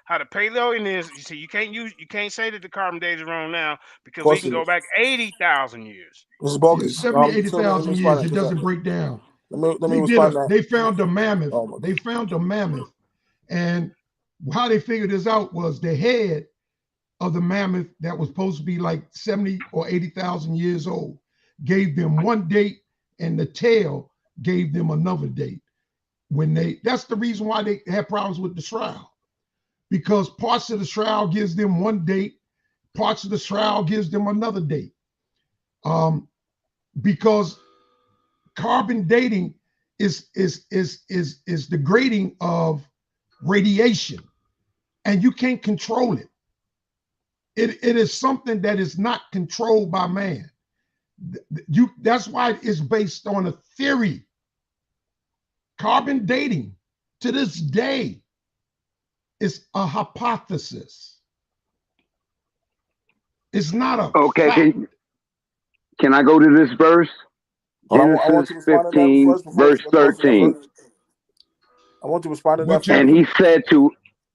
how the Paleo is. You see, you can't say that the carbon dating is wrong now because we can go back 80,000 years. This is bogus. 70, 80,000 years. It doesn't break down. Let me respond to that. They found the mammoth. They found the mammoth, and how they figured this out was the head of the mammoth that was supposed to be like 70 or 80,000 years old gave them one date, and the tail gave them another date. That's the reason why they had problems with the shroud, because parts of the shroud gives them one date, parts of the shroud gives them another date. Because carbon dating is the grading of radiation, and you can't control it. It is something that is not controlled by man. That's why it's based on a theory. Carbon dating to this day is a hypothesis. It's not a fact. Can I go to this verse? Genesis 15, verse 13. I want to respond to that. And he said to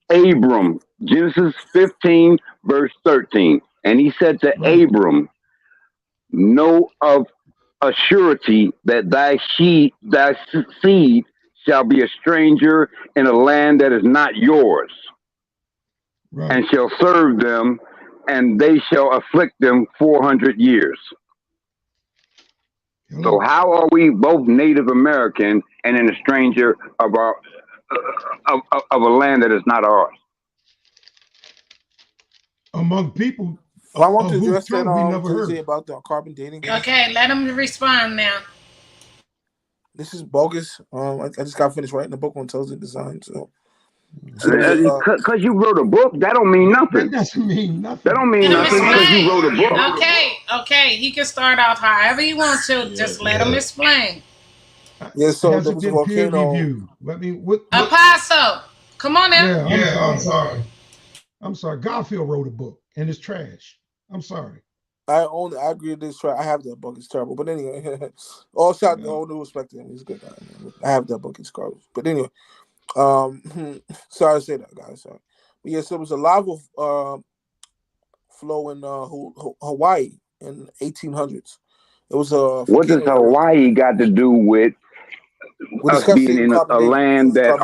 Abram, Genesis 15, verse 13. And he said to Abram, know of a surety that thy seed shall be a stranger in a land that is not yours, and shall serve them, and they shall afflict them 400 years. So how are we both Native American and in a stranger of a land that is not ours? Among people, I want to address that we never heard about the carbon dating. Okay, let him respond now. This is bogus. I just got finished writing a book on intelligent design. So, because you wrote a book, that don't mean nothing. That doesn't mean nothing. That don't mean nothing because you wrote a book. Okay. He can start off however he wants to. Just let him explain. Yeah, so has there it was a been peer volcano. reviewed? I mean, what? Apostle, come on now. I'm sorry. Garfield wrote a book and it's trash. I'm sorry. I agree with this. I have that book. It's terrible. But anyway, all due respect to him. He's a good guy. Man. I have that book. It's garbage. But anyway, sorry to say that, guys. Sorry. But yeah, so there was a lava flow in Hawaii in 1800s. It was a. What does Hawaii got to do with us being in a land that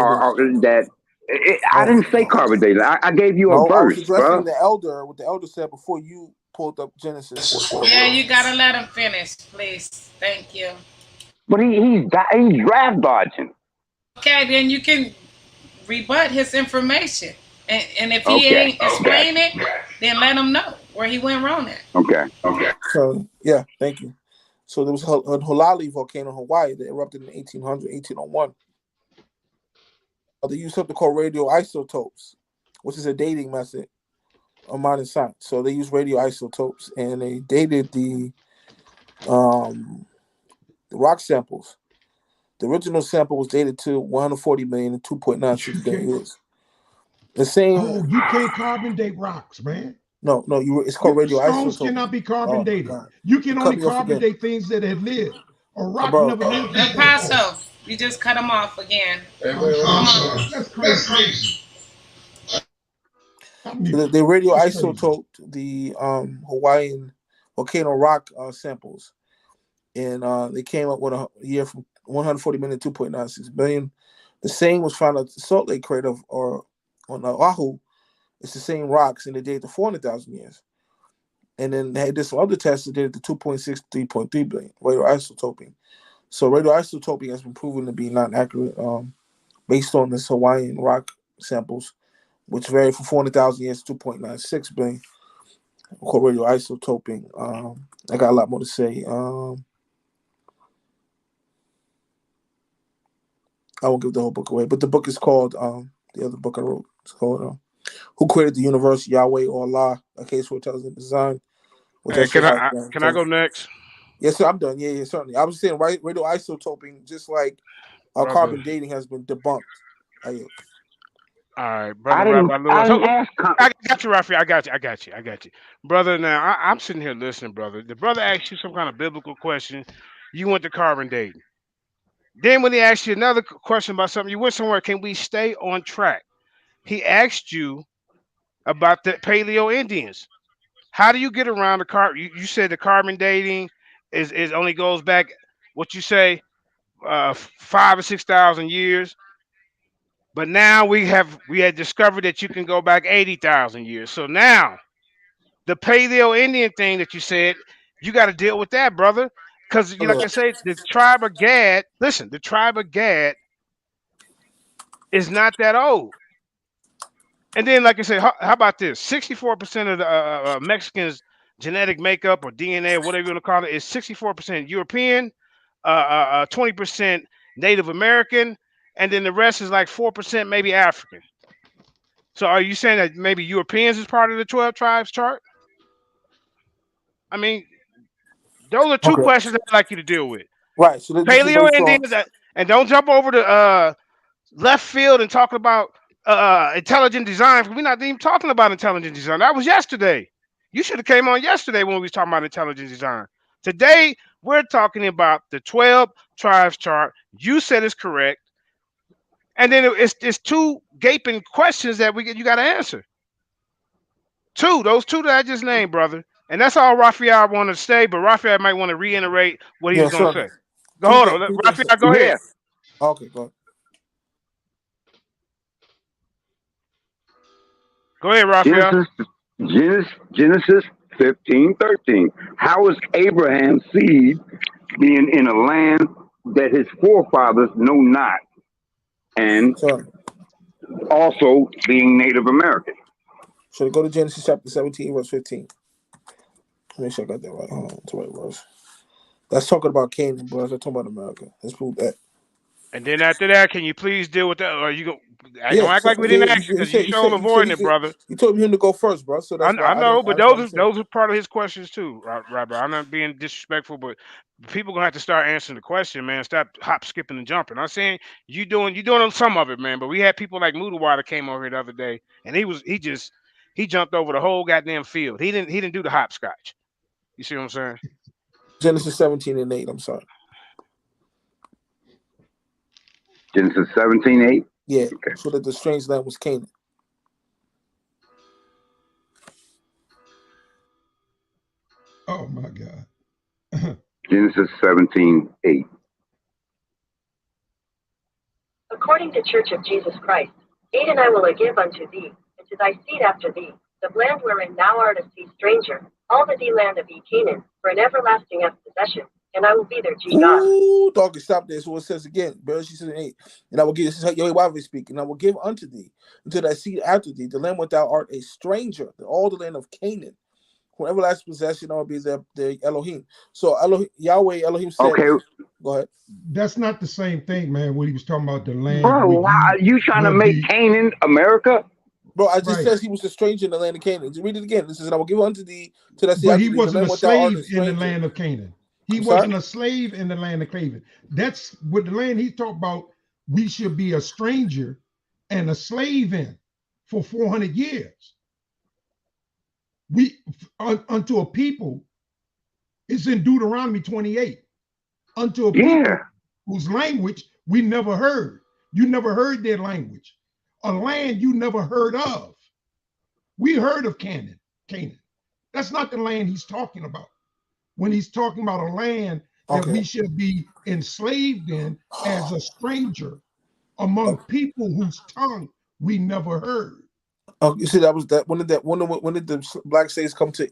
I didn't say carbon dating. I gave you a verse, I was addressing what the elder said before you pulled up Genesis. Yeah, you gotta let him finish, please. Thank you. But he's draft dodging. Okay, then you can rebut his information, and if he ain't explain it, then let him know where he went wrong at. Okay. So yeah, thank you. So there was a Holali volcano in Hawaii that erupted in 1801. They used something called radioisotopes, which is a dating method of modern science. So they use radioisotopes, and they dated the rock samples. The original sample was dated to 140 million and 2.96 billion years. The same. Oh, you can't carbon date rocks, man. No, it's called radioisotopes. Stones cannot be carbon dated. You can only carbon date things that have lived. A rock never lived. Apostle, you just cut him off again. That's crazy. They radioisotoped the Hawaiian volcano rock samples, and they came up with a year from 140 million to 2.96 billion. The same was found at the Salt Lake crater or on Oahu. It's the same rocks, and they dated to 400,000 years. And then they did some other tests that did it to 2.6, 3.3 billion radioisotoping. So radioisotoping has been proven to be not accurate based on this Hawaiian rock samples, which vary from 400,000 years to 2.96 billion. Called radioisotoping. I got a lot more to say. I won't give the whole book away, but the book is called the other book I wrote. It's called Who Created the Universe, Yahweh or Allah: A Case for Intelligent Design. Hey, can I go next? Yes, sir. I'm done. Yeah, certainly. I was saying radioisotoping, just like carbon dating, has been debunked. All right, brother Rabbi Lewis. I got you, Rafi. I got you. Brother, now I'm sitting here listening, brother. The brother asked you some kind of biblical question. You went to carbon dating. Then when he asked you another question about something, you went somewhere. Can we stay on track? He asked you about the Paleo Indians. How do you get around the carbon? You said the carbon dating is only goes back, what you say, 5,000 or 6,000 years. But now we had discovered that you can go back 80,000 years. So now the Paleo Indian thing that you said, you got to deal with that, brother. Because like I say, the tribe of Gad, listen, the tribe of Gad is not that old. And then, like I said, how about this? 64% of the Mexicans' genetic makeup or DNA or whatever you want to call it is 64% European, 20% Native American, and then the rest is like 4% maybe African. So are you saying that maybe Europeans is part of the 12 tribes chart? I mean, those are two questions I'd like you to deal with. Right. So Paleo Indians, and don't jump over to left field and talk about intelligent design. We're not even talking about intelligent design. That was yesterday. You should have came on yesterday when we was talking about intelligent design. Today we're talking about the 12 tribes chart. You said it's correct, and then it's two gaping questions that you got to answer. Those two that I just named, brother. And that's all Raphael wanted to say, but Raphael might want to reiterate what he was going to say. Hold on. Raphael, go ahead. Okay, go ahead. Go ahead, Raphael. Genesis 15:13. How is Abraham's seed being in a land that his forefathers know not, and also being Native American? So go to Genesis chapter 17, verse 15. Make sure I got that right. Hold on, that's the right verse. That's talking about Canaan, bro. That's talking about America. Let's prove that. And then after that, can you please deal with that? Or you go? Don't act like we didn't ask you, because you sure avoiding it, brother. You told him to go first, bro. So that's I know, but those are part of his questions too, Robert. I'm not being disrespectful, but people gonna have to start answering the question, man. Stop hop, skipping, and jumping. I'm saying you doing some of it, man. But we had people like Mudawater came over here the other day, and he jumped over the whole goddamn field. He didn't do the hopscotch. You see what I'm saying? Genesis 17:8. I'm sorry. Genesis 17:8. Yeah. Okay. So that the strange land was Canaan. Oh my God. Genesis 17:8. According to Church of Jesus Christ, aid and I will give unto thee, and to thy seed after thee, the land wherein thou art a sea stranger, all the land of Canaan, for an everlasting possession, and I will be their God. Ooh, doggy, stop this. So it says again, Bereshit 7:8, and I will give, this is how Yahweh speaking, and I will give unto thee, unto thy seed after thee, the land where thou art a stranger, all the land of Canaan. For everlasting possession, I will be the Elohim. So Yahweh Elohim said, okay, go ahead. That's not the same thing, man, when he was talking about the land. Bro, why are you trying to make Canaan America? Bro, I just says he was a stranger in the land of Canaan. Just read it again. This is, and I will give unto thee to that seed. But he wasn't a slave in the land of Canaan. He wasn't a slave in the land of Canaan. That's what the land he talked about. We should be a stranger and a slave in for 400 years. We unto a people, it's in Deuteronomy 28. Unto a people whose language we never heard. You never heard their language. A land you never heard of. We heard of Canaan. That's not the land he's talking about. When he's talking about a land that we should be enslaved in as a stranger among people whose tongue we never heard. Oh, you see, that was that. When did the black slaves come to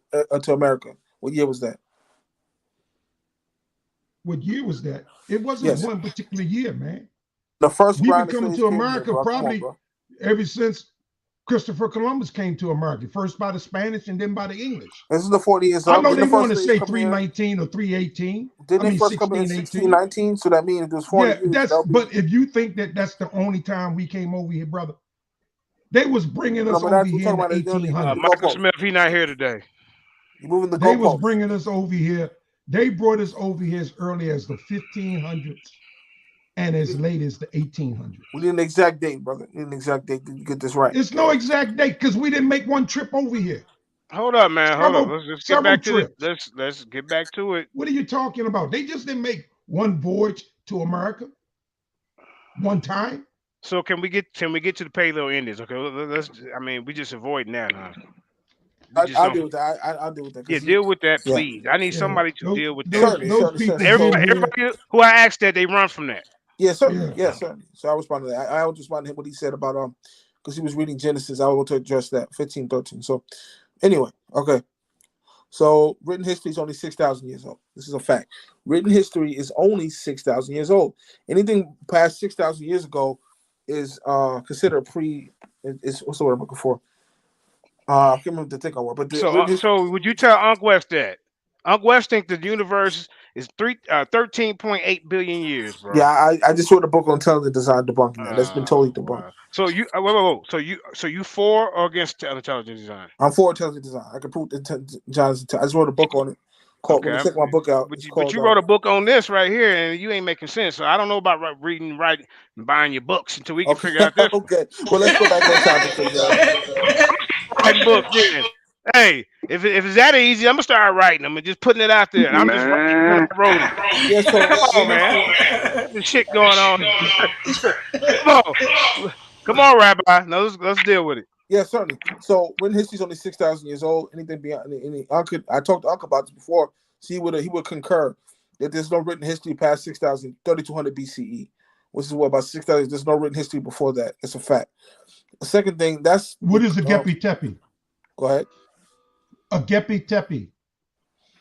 America? What year was that? What year was that? It wasn't one particular year, man. The first we've been coming to America probably ever since Christopher Columbus came to America, first by the Spanish and then by the English. This is the 40 years I old. know Didn't they the want to first say come here? 319 or 318. Didn't they first come in 1618. 1619? So that means it was 40 Yeah, years. that's. But if you think that that's the only time we came over here, brother, they was bringing us over here in the 1800s. Michael Smith, he not here today. You moving the They was goalposts. bringing us over here. They brought us over here as early as the 1500s and as late as the 1800s. We need an exact date, brother. We need an exact date to get this right. It's no exact date because we didn't make one trip over here. Hold up, man. Hold up. Let's get back to it. Let's get back to it. What are you talking about? They just didn't make one voyage to America one time. So can we get to the Paleo Indians? Okay, let's. I mean, we just avoiding that, huh? I'll deal with that. I'll deal with that. Yeah, deal with that, please. I need somebody to deal with that. Those people. Everybody who I asked that, they run from that. Yeah, certainly. Yeah, certainly. So I respond to that. I will respond to him what he said about because he was reading Genesis. I want to address that 15:13. So anyway, okay. So written history is only 6,000 years old. This is a fact. Written history is only 6,000 years old. Anything past 6,000 years ago is considered is what's the word I'm looking for? I can't remember the thing I want. But so would you tell Unc West that? Unc West think the universe is 13.8 billion years, bro. Yeah, I just wrote a book on intelligent design debunking that. That's been totally debunked. Wow. So you wait. So you for or against intelligent design? I'm for intelligent design. I can prove that John's. I just wrote a book on it. Called, when you check my book out. But you wrote a book on this right here, and you ain't making sense. So I don't know about reading, writing, and buying your books until we can figure out this. Okay. Well, let's go back on topic. Writing books, then. Hey, if it's that easy, I'm gonna start writing them and just putting it out there. And I'm just writing. Yeah, so, come on, man. There's shit going on. Come on, Rabbi. No, let's deal with it. Yeah, certainly. So written history is only 6,000 years old. Anything beyond I talked to Uncle about this before. So he would concur that there's no written history past 3,200 BCE, which is what about 6,000. There's no written history before that. It's a fact. The second thing, what is a Gepi Tepe? Go ahead. A Gepi Tepe,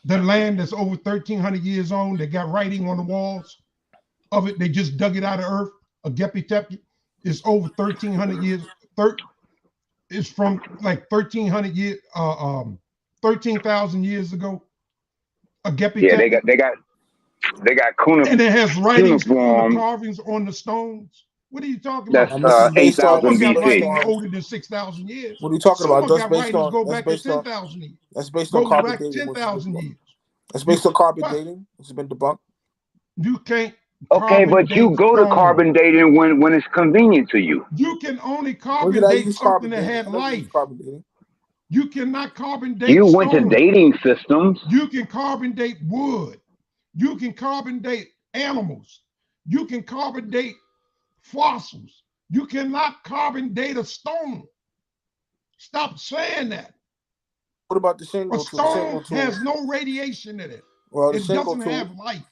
the land that's over 1,300 years old. They got writing on the walls of it. They just dug it out of earth. A Gepi Tepe is over 1,300 years. It's from like 1,300 years, 13,000 years ago. A Gepi Tepe. they got cuneiform. And it has writings, carvings on the stones. What are you talking about? That's 8,000 BC. Older than 6,000 years. What are you talking about? That's based on. Go back to 10,000 years. That's based on carbon dating. 10,000 years. That's based on carbon dating. It's been debunked. You can't. Okay, but you go to carbon dating when it's convenient to you. You can only carbon date something that had life. You cannot carbon date. You went to dating systems. You can carbon date wood. You can carbon date animals. You can carbon date fossils. You cannot carbon date a stone. Stop saying that. What about the Shingo tool? A stone has no radiation in it. Well, it doesn't have life.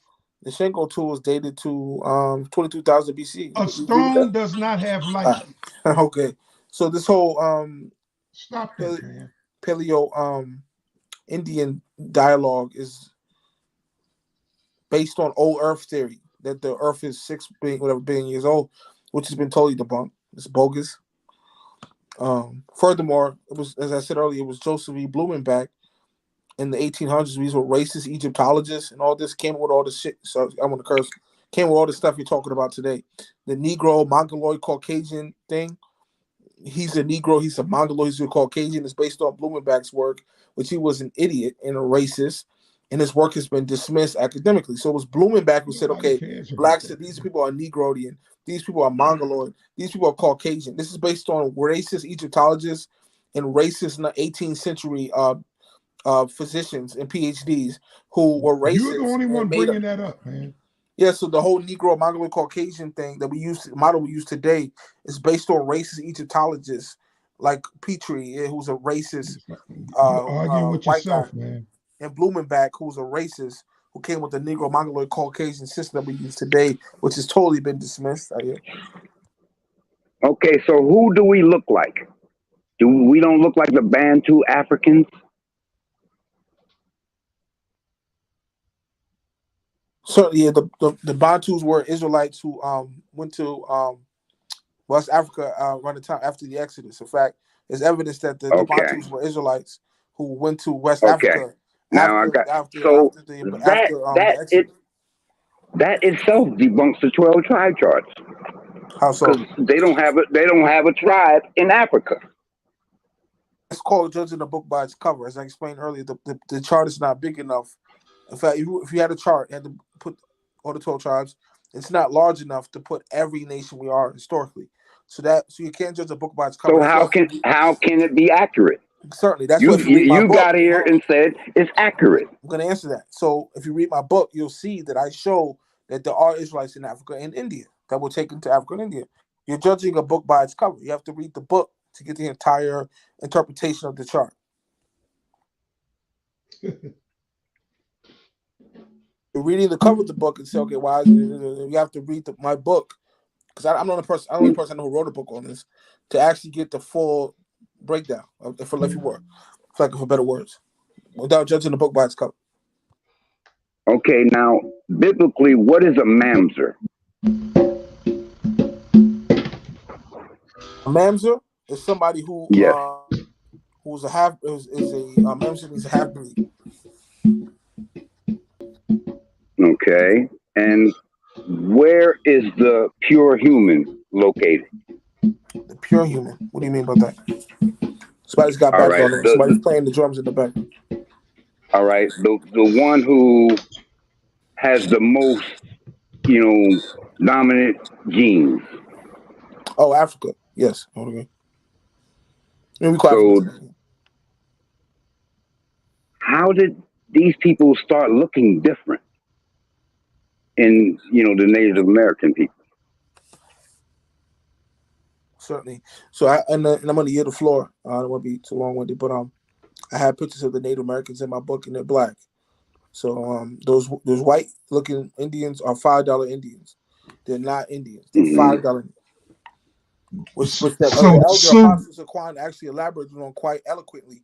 The Shingo tool is dated to 22,000 BC. A stone does not have life. Okay. So this whole stop that, man. Paleo Indian dialogue is based on old Earth theory that the Earth is 6 billion years old, which has been totally debunked. It's bogus. Furthermore, it was, as I said earlier, it was Joseph E. Blumenbach in the 1800s. These were racist Egyptologists, and all this came with all this shit. So I want to curse. Came with all the stuff you're talking about today. The Negro, Mongoloid, Caucasian thing. He's a Negro. He's a Mongoloid. He's a Caucasian. It's based on Blumenbach's work, which he was an idiot and a racist. And his work has been dismissed academically. So it was Blumenbach who said, okay, blacks, these people are Negroidian. These people are Mongoloid. These people are Caucasian. This is based on racist Egyptologists and racist 18th century physicians and PhDs who were racist. You're the only one bringing that up, man. Yeah, so the whole Negro, Mongoloid, Caucasian thing that we use, model we use today, is based on racist Egyptologists like Petrie, who's a racist arguing with white yourself, guy, man. And Blumenbach, who's a racist, who came with the Negro, Mongoloid, Caucasian system that we use today, which has totally been dismissed. Okay, so who do we look like? We don't look like the Bantu Africans? Certainly, yeah, the Bantus were Israelites who went to West Africa around the time after the Exodus. In fact, there's evidence that the Bantus were Israelites who went to West Africa now after that Exodus. That itself debunks the 12 tribe charts. How so? Because they don't have a tribe in Africa. It's called judging the book by its cover. As I explained earlier, the chart is not big enough. In fact, if you had a chart, you had to put all the 12 tribes. It's not large enough to put every nation we are historically. So you can't judge a book by its cover. So how can it be accurate? Certainly, that's what you got here and said it's accurate. I'm going to answer that. So if you read my book, you'll see that I show that there are Israelites in Africa and India that were taken to Africa and India. You're judging a book by its cover. You have to read the book to get the entire interpretation of the chart. You're reading the cover of the book and say, okay, why? You have to read my book, because I'm the only person I know who wrote a book on this, to actually get the full breakdown, for lack of better words, without judging the book by its cover. Okay, now biblically, what is a mamzer? A mamzer is somebody who who's a half mamzer is a half breed. Okay, and where is the pure human located? The pure human. What do you mean by that? Somebody's got background there. Somebody's playing the drums in the back. All right, the one who has the most, dominant genes. Oh, Africa. Yes. Okay. So, how did these people start looking different in, the Native American people? Certainly. So, I'm going to yield the floor. I don't want to be too long-winded, but I have pictures of the Native Americans in my book, and they're black. So, those white-looking Indians are $5 Indians. They're not Indians. They're $5. Which that Elder Apostle Saquon actually elaborated on quite eloquently,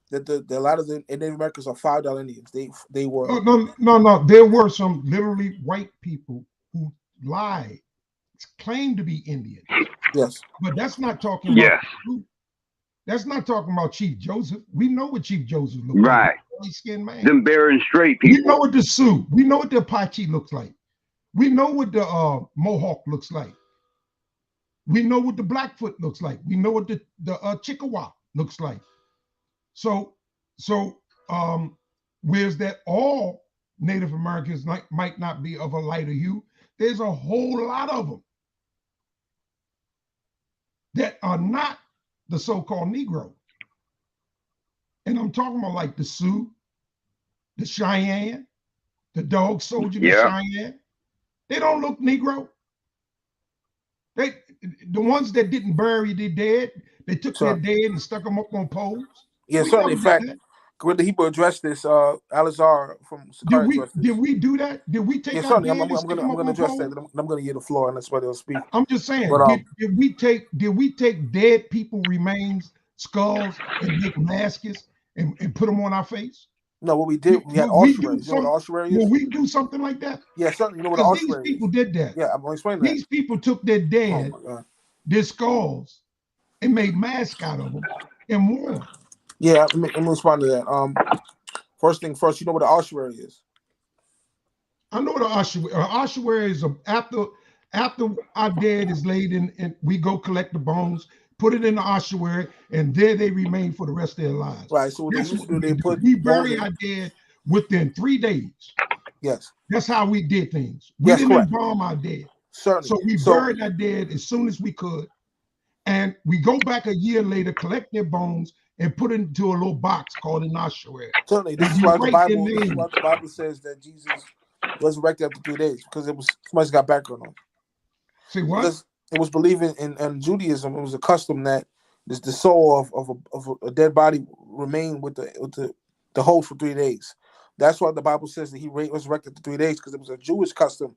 that a lot of the Native Americans are $5 Indians. They were no. There were some literally white people who lied, claimed to be Indian. Yes, but that's not talking about. That's not talking about Chief Joseph. We know what Chief Joseph looks like. Light-skinned man. Them Barren Strait people. We know what the Sioux. We know what the Apache looks like. We know what the Mohawk looks like. We know what the Blackfoot looks like. We know what the Chickasaw looks like. So whereas that all Native Americans might not be of a lighter hue, there's a whole lot of them that are not the so-called Negro. And I'm talking about like the Sioux, the Cheyenne, the Dog Soldier, the Cheyenne. They don't look Negro. The ones that didn't bury their dead, they took their dead and stuck them up on poles. Yeah, certainly. In fact, when the Hebrew addressed this, Alizar from Sakari did we do that? Did we take? Yeah, certainly. I'm going to address that. I'm going to give the floor, and that's why they'll speak. I'm just saying. But, did we take dead people remains, skulls, and make masks and put them on our face? No, what we did, we had ossuaries. You know what ossuary is? Will we do something like that? Yeah, certainly. You know what ossuary is? These people did that. Yeah, I'm going to explain that. These people took their dead, their skulls, and made masks out of them and wore them. Yeah, let me respond to that. First thing first, you know what an ossuary is? I know what an ossuary. An ossuary is after our dead is laid in, and we go collect the bones, put it in the ossuary, and there they remain for the rest of their lives. Right. So we bury our dead within 3 days. Yes. That's how we did things. We didn't embalm our dead. Certainly. So we buried our dead as soon as we could, and we go back a year later, collect their bones, and put it into a little box called an ossuary. Certainly. This is why the Bible says that Jesus resurrected after 3 days, because somebody's got background on. See what? Because it was believing in Judaism. It was a custom that the soul of a dead body remained with the host for 3 days. That's why the Bible says that he resurrected after 3 days, because it was a Jewish custom,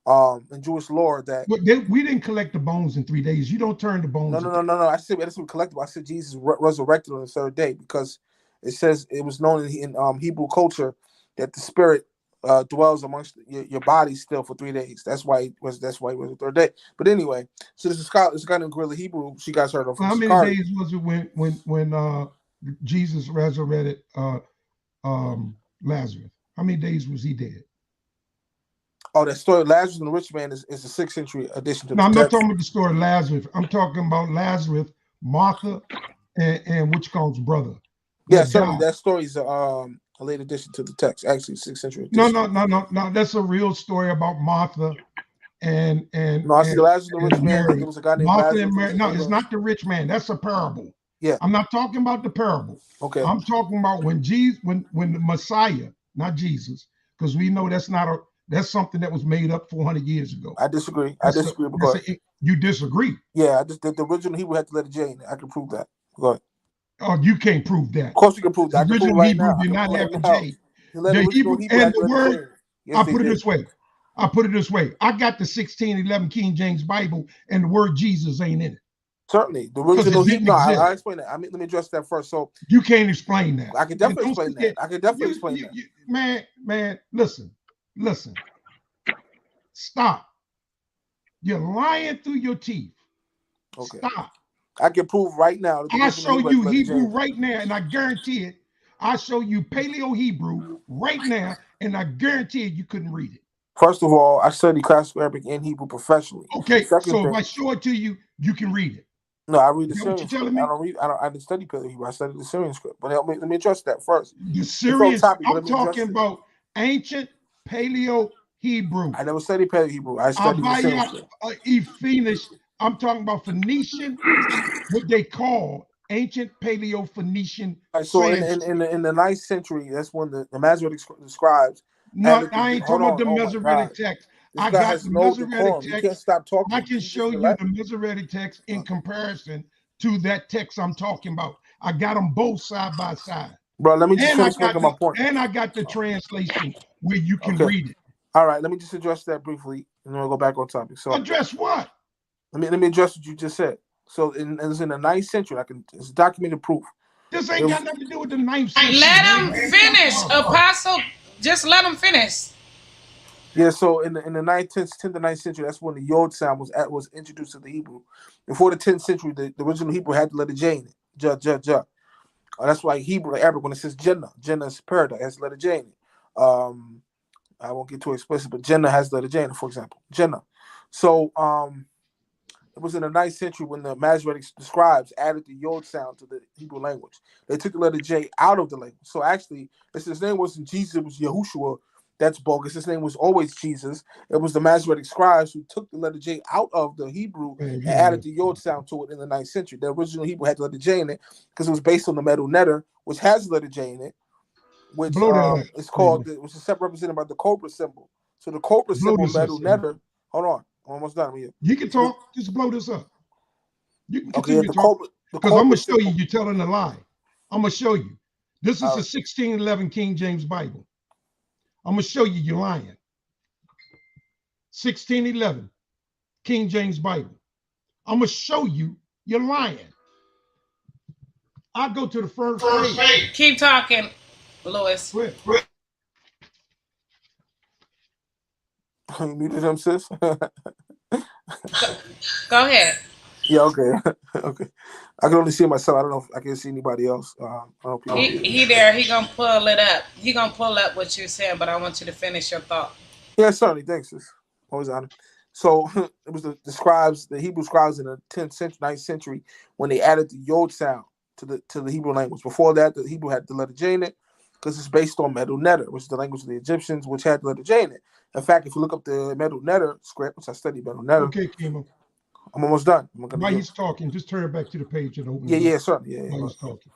and Jewish law that. But we didn't collect the bones in 3 days. You don't turn the bones. No. I said that's collectible. I said Jesus resurrected on the third day, because it says it was known in Hebrew culture that the spirit dwells amongst your body still for 3 days. That's why it was the third day. But anyway, so this is kind of Gorilla Hebrew. She guys heard of. How many days was it when Jesus resurrected Lazarus? How many days was he dead? Oh, that story of Lazarus and the rich man is a 6th century addition to. No, I'm not talking about the story of Lazarus. I'm talking about Lazarus, Martha, and which comes brother. Yeah, certainly that story is a late addition to the text. Actually, 6th century addition. No. That's a real story about Martha and no, I see Lazarus and the rich man. Mary. There was a guy named Martha Lazarus. and Mary. No, it's not the rich man. That's a parable. Yeah, I'm not talking about the parable. Okay, I'm talking about when the Messiah, not Jesus, because we know that's something that was made up 400 years ago. I disagree. You disagree? Yeah, the original Hebrew had the letter J in it. I can prove that. Go ahead. Oh, you can't prove that. Of course, you can prove that. The original Hebrew did not have a J. The Hebrew and the word. I put it this way. I got the 1611 King James Bible, and the word Jesus ain't in it. Certainly, the original Hebrew. I explain that. Let me address that first. So you can't explain that. I can definitely explain that. I can definitely explain that. Man, listen. Stop. You're lying through your teeth. Okay. Stop. I can prove right now. I show you Hebrew right now, and I guarantee it. I show you Paleo Hebrew right now, and I guarantee you couldn't read it. First of all, I study classical Arabic and Hebrew professionally. Okay, so if I show it to you, you can read it. No, I read the Syrian script. I didn't study Paleo Hebrew. I studied the Syrian script. But let me address that first. The Syrian. I'm talking about ancient Paleo Hebrew. I never studied Paleo Hebrew. I studied the Syrian script. I'm talking about Phoenician, what they call ancient Paleo-Phoenician. Right, so in the 9th century, that's when the Masoretic scribes. No, I ain't talking about the Masoretic text. I got the Masoretic text. You can't stop talking. I can show you the Masoretic text in comparison to that text I'm talking about. I got them both side by side. Bro, let me just finish making my point. And I got the translation where you can read it. All right, let me just address that briefly, and then we'll go back on topic. So address what? Let me address what you just said. So it's in the 9th century. It's documented proof. This ain't got nothing to do with the 9th century. Let him finish, Apostle. Just let him finish. Yeah, so in the 9th, 10th to 9th century, that's when the Yod sound was introduced to the Hebrew. Before the 10th century, the original Hebrew had the letter J in it. Ja. That's why Hebrew, like Arabic, when it says Jannah is paradise, has the letter J in it. I won't get too explicit, but Jannah has the letter J in it, for example. Jannah. So it was in the 9th century when the Masoretic scribes added the Yod sound to the Hebrew language. They took the letter J out of the language. So actually, his name wasn't Jesus, it was Yahushua. That's bogus. His name was always Jesus. It was the Masoretic scribes who took the letter J out of the Hebrew and added the Yod sound to it in the 9th century. The original Hebrew had the letter J in it because it was based on the metal netter, which has the letter J in it, which is called, which is represented by the cobra symbol. So the cobra symbol, metal netter. Hold on. I'm almost done here. You can talk. Just blow this up. You can continue to talk. Because I'm going to show you you're telling a lie. I'm going to show you. This is the 1611 King James Bible. I'm going to show you you're lying. 1611 King James Bible. I'm going to show you you're lying. I'll go to the first page. Keep talking, Lewis. You muted him, sis? Go ahead. Yeah, okay. Okay. I can only see myself. I don't know if I can see anybody else. He there. He gonna pull it up. He gonna pull up what you're saying, but I want you to finish your thought. Yeah, certainly. Thanks, sis. Always honored. So it was the scribes, the Hebrew scribes in the 10th century, 9th century, when they added the Yod sound to the Hebrew language. Before that, the Hebrew had the letter J in it because it's based on Medu Neter, which is the language of the Egyptians, which had the letter J in it. In fact, if you look up the Medu Neter script, which I studied Medu Neter. Okay, Kimo. I'm almost done. While he's talking, just turn it back to the page and open it. Yeah, certainly. Yeah, while he's talking.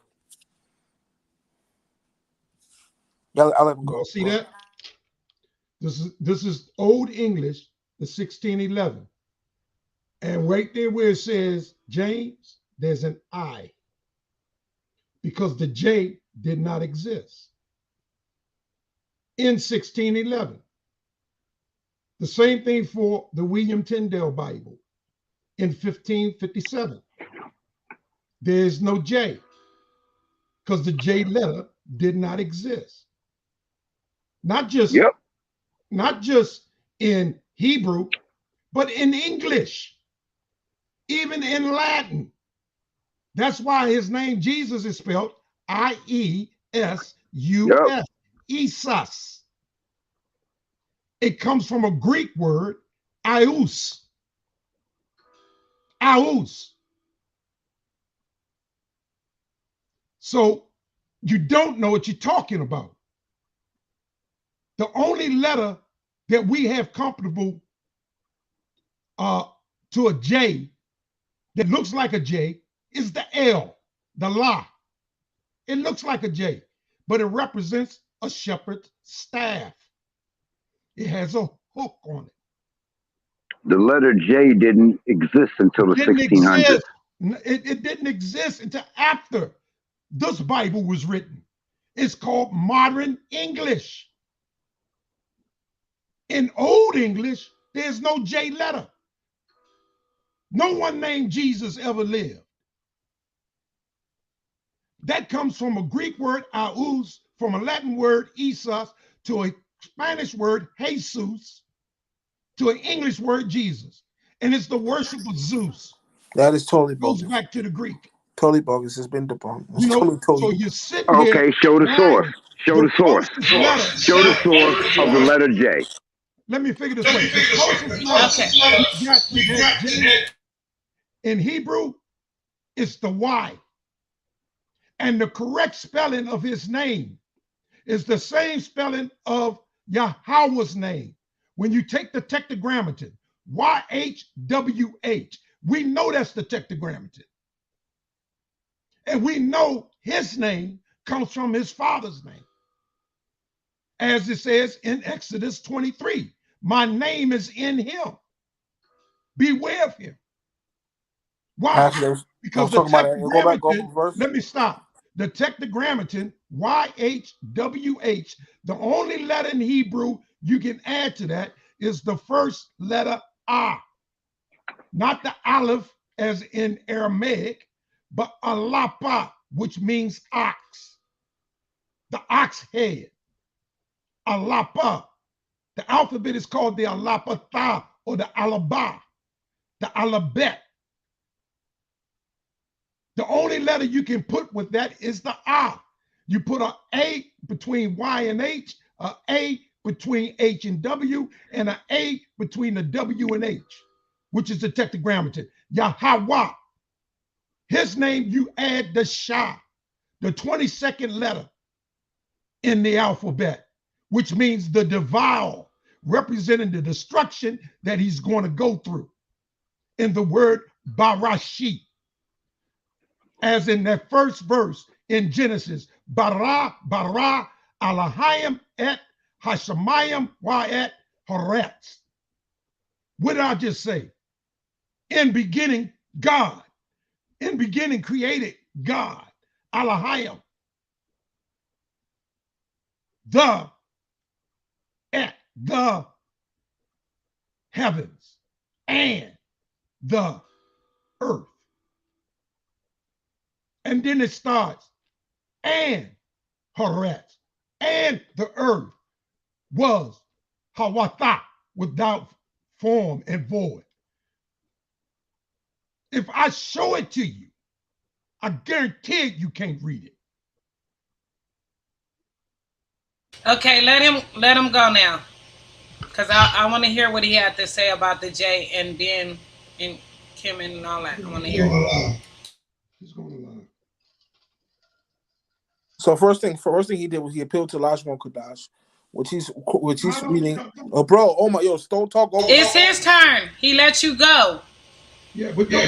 Yeah, I'll let him go. See that? This is Old English, the 1611. And right there where it says James, there's an I. Because the J did not exist in 1611. The same thing for the William Tyndale Bible in 1557. There's no J because the J letter did not exist. Not just not just in Hebrew, but in English, even in Latin. That's why his name Jesus is spelled I-E-S-U-S, Isus. It comes from a Greek word, ious. Ious. So you don't know what you're talking about. The only letter that we have comparable to a J that looks like a J is the L, the La. It looks like a J, but it represents a shepherd's staff. It has a hook on it. The letter J didn't exist until the 1600s. It didn't exist until after this Bible was written. It's called modern English. In Old English, there's no J letter. No one named Jesus ever lived. That comes from a Greek word, aous, from a Latin word, Isus, to a Spanish word, Jesus, to an English word, Jesus. And it's the worship of Zeus. That is totally bogus. Goes back to the Greek. Totally bogus. It's been debunked. It's you know, totally so you're sitting here. Okay, show the source. Show the source. Show the source of the letter J. Let me figure this way. The closest letter you got to that J in Hebrew is the Y. And the correct spelling of his name is the same spelling of Yahweh's name. When you take the tetragrammaton, YHWH, we know that's the tetragrammaton. And we know his name comes from his father's name. As it says in Exodus 23, my name is in him. Beware of him. Why? Because the tetragrammaton, let me stop. The tetragrammaton, YHWH, the only letter in Hebrew you can add to that is the first letter A. Not the aleph as in Aramaic, but alapa, which means ox. The ox head. Alapa. The alphabet is called the alapatha or the alaba, the alabet. The only letter you can put with that is the A. You put an A between Y and H, an A between H and W, and an A between the W and H, which is the tetragrammaton. Yahweh. His name, you add the Shah, the 22nd letter in the alphabet, which means the devour, representing the destruction that he's going to go through. In the word Barashi, as in that first verse in Genesis, bara Alahayim et Hashemayim wa et Haaretz. What did I just say? In beginning, God. In beginning created God. Alahayim. The heavens and the earth. And then it starts, and Haaretz, and the earth was Hawatha, without form and void. If I show it to you, I guarantee you can't read it. Okay, let him go now, because I want to hear what he had to say about the J and Ben and Kim and all that. I want to hear it. He's going to lie. So first thing he did was he appealed to Lashon Kodash, which he's reading. Oh, bro, oh my, don't talk over. It's his turn. He let you go. Yeah, but no.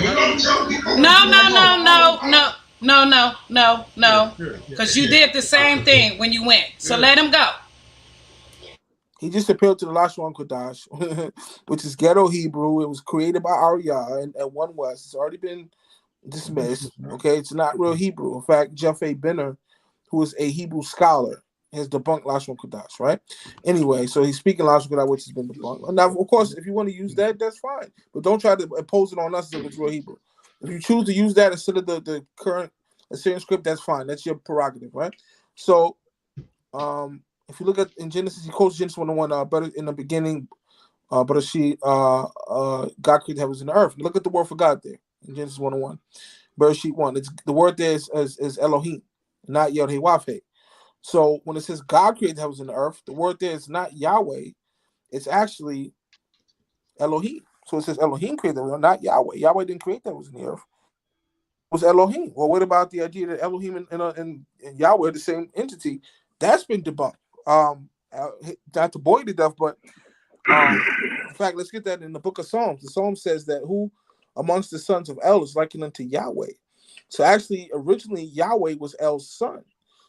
Because you did the same thing when you went. So let him go. He just appealed to the Lashon Kodash, which is Ghetto Hebrew. It was created by Arya and One West. It's already been dismissed. Okay, it's not real Hebrew. In fact, Jeff A. Benner, who is a Hebrew scholar, has debunked Lashon Kodash, right? Anyway, so he's speaking Lashon Kodash, which has been debunked. Now, of course, if you want to use that, that's fine. But don't try to impose it on us if it's real Hebrew. If you choose to use that instead of the current Assyrian script, that's fine. That's your prerogative, right? So if you look at in Genesis, he quotes Genesis 1:1, better in the beginning, God created the heavens and the earth. Look at the word for God there in Genesis 1:1. Bereshit 1. It's the word there is Elohim, not Yod-Heh-Wav-Heh. So when it says God created the heavens and the earth, the word there is not Yahweh, it's actually Elohim. So it says Elohim created them, not Yahweh. Yahweh didn't create the heavens and the earth. It was Elohim. Well, what about the idea that Elohim and Yahweh are the same entity? That's been debunked. Not to bore you to death, but in fact, let's get that in the book of Psalms. The Psalm says that who amongst the sons of El is likened unto Yahweh. So actually, originally, Yahweh was El's son.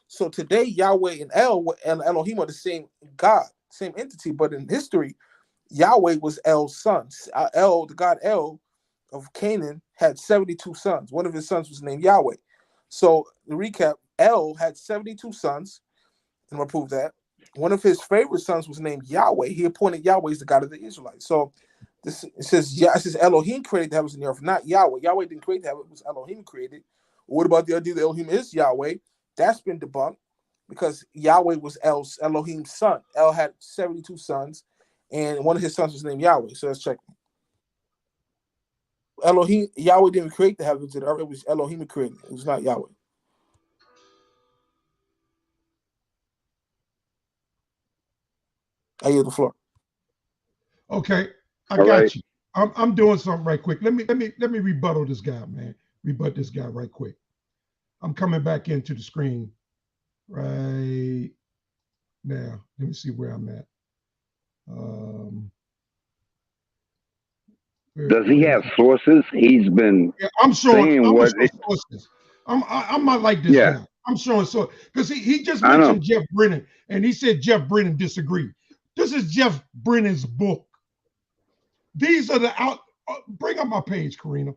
So today, Yahweh and El and Elohim are the same God, same entity. But in history, Yahweh was El's son. El, the god El of Canaan, had 72 sons. One of his sons was named Yahweh. So to recap, El had 72 sons, and we'll prove that. One of his favorite sons was named Yahweh. He appointed Yahweh as the God of the Israelites. So it says Elohim created the heavens and the earth, not Yahweh. Yahweh didn't create the heavens, it was Elohim created. What about the idea that Elohim is Yahweh? That's been debunked because Yahweh was Elohim's son. El had 72 sons, and one of his sons was named Yahweh. So let's check. Yahweh didn't create the heavens and the earth. It was Elohim who created it. It was not Yahweh. I yield the floor. Okay, I got you. I'm doing something right quick. Let me rebuttal this guy, man. Rebut this guy right quick. I'm coming back into the screen right now. Let me see where I'm at. Does he have sources? He's been I'm showing sources. I'm not like this guy. I'm showing so because he just mentioned Jeff Brennan and he said Jeff Brennan disagreed. This is Jeff Brennan's book. These are the bring up my page, Karina.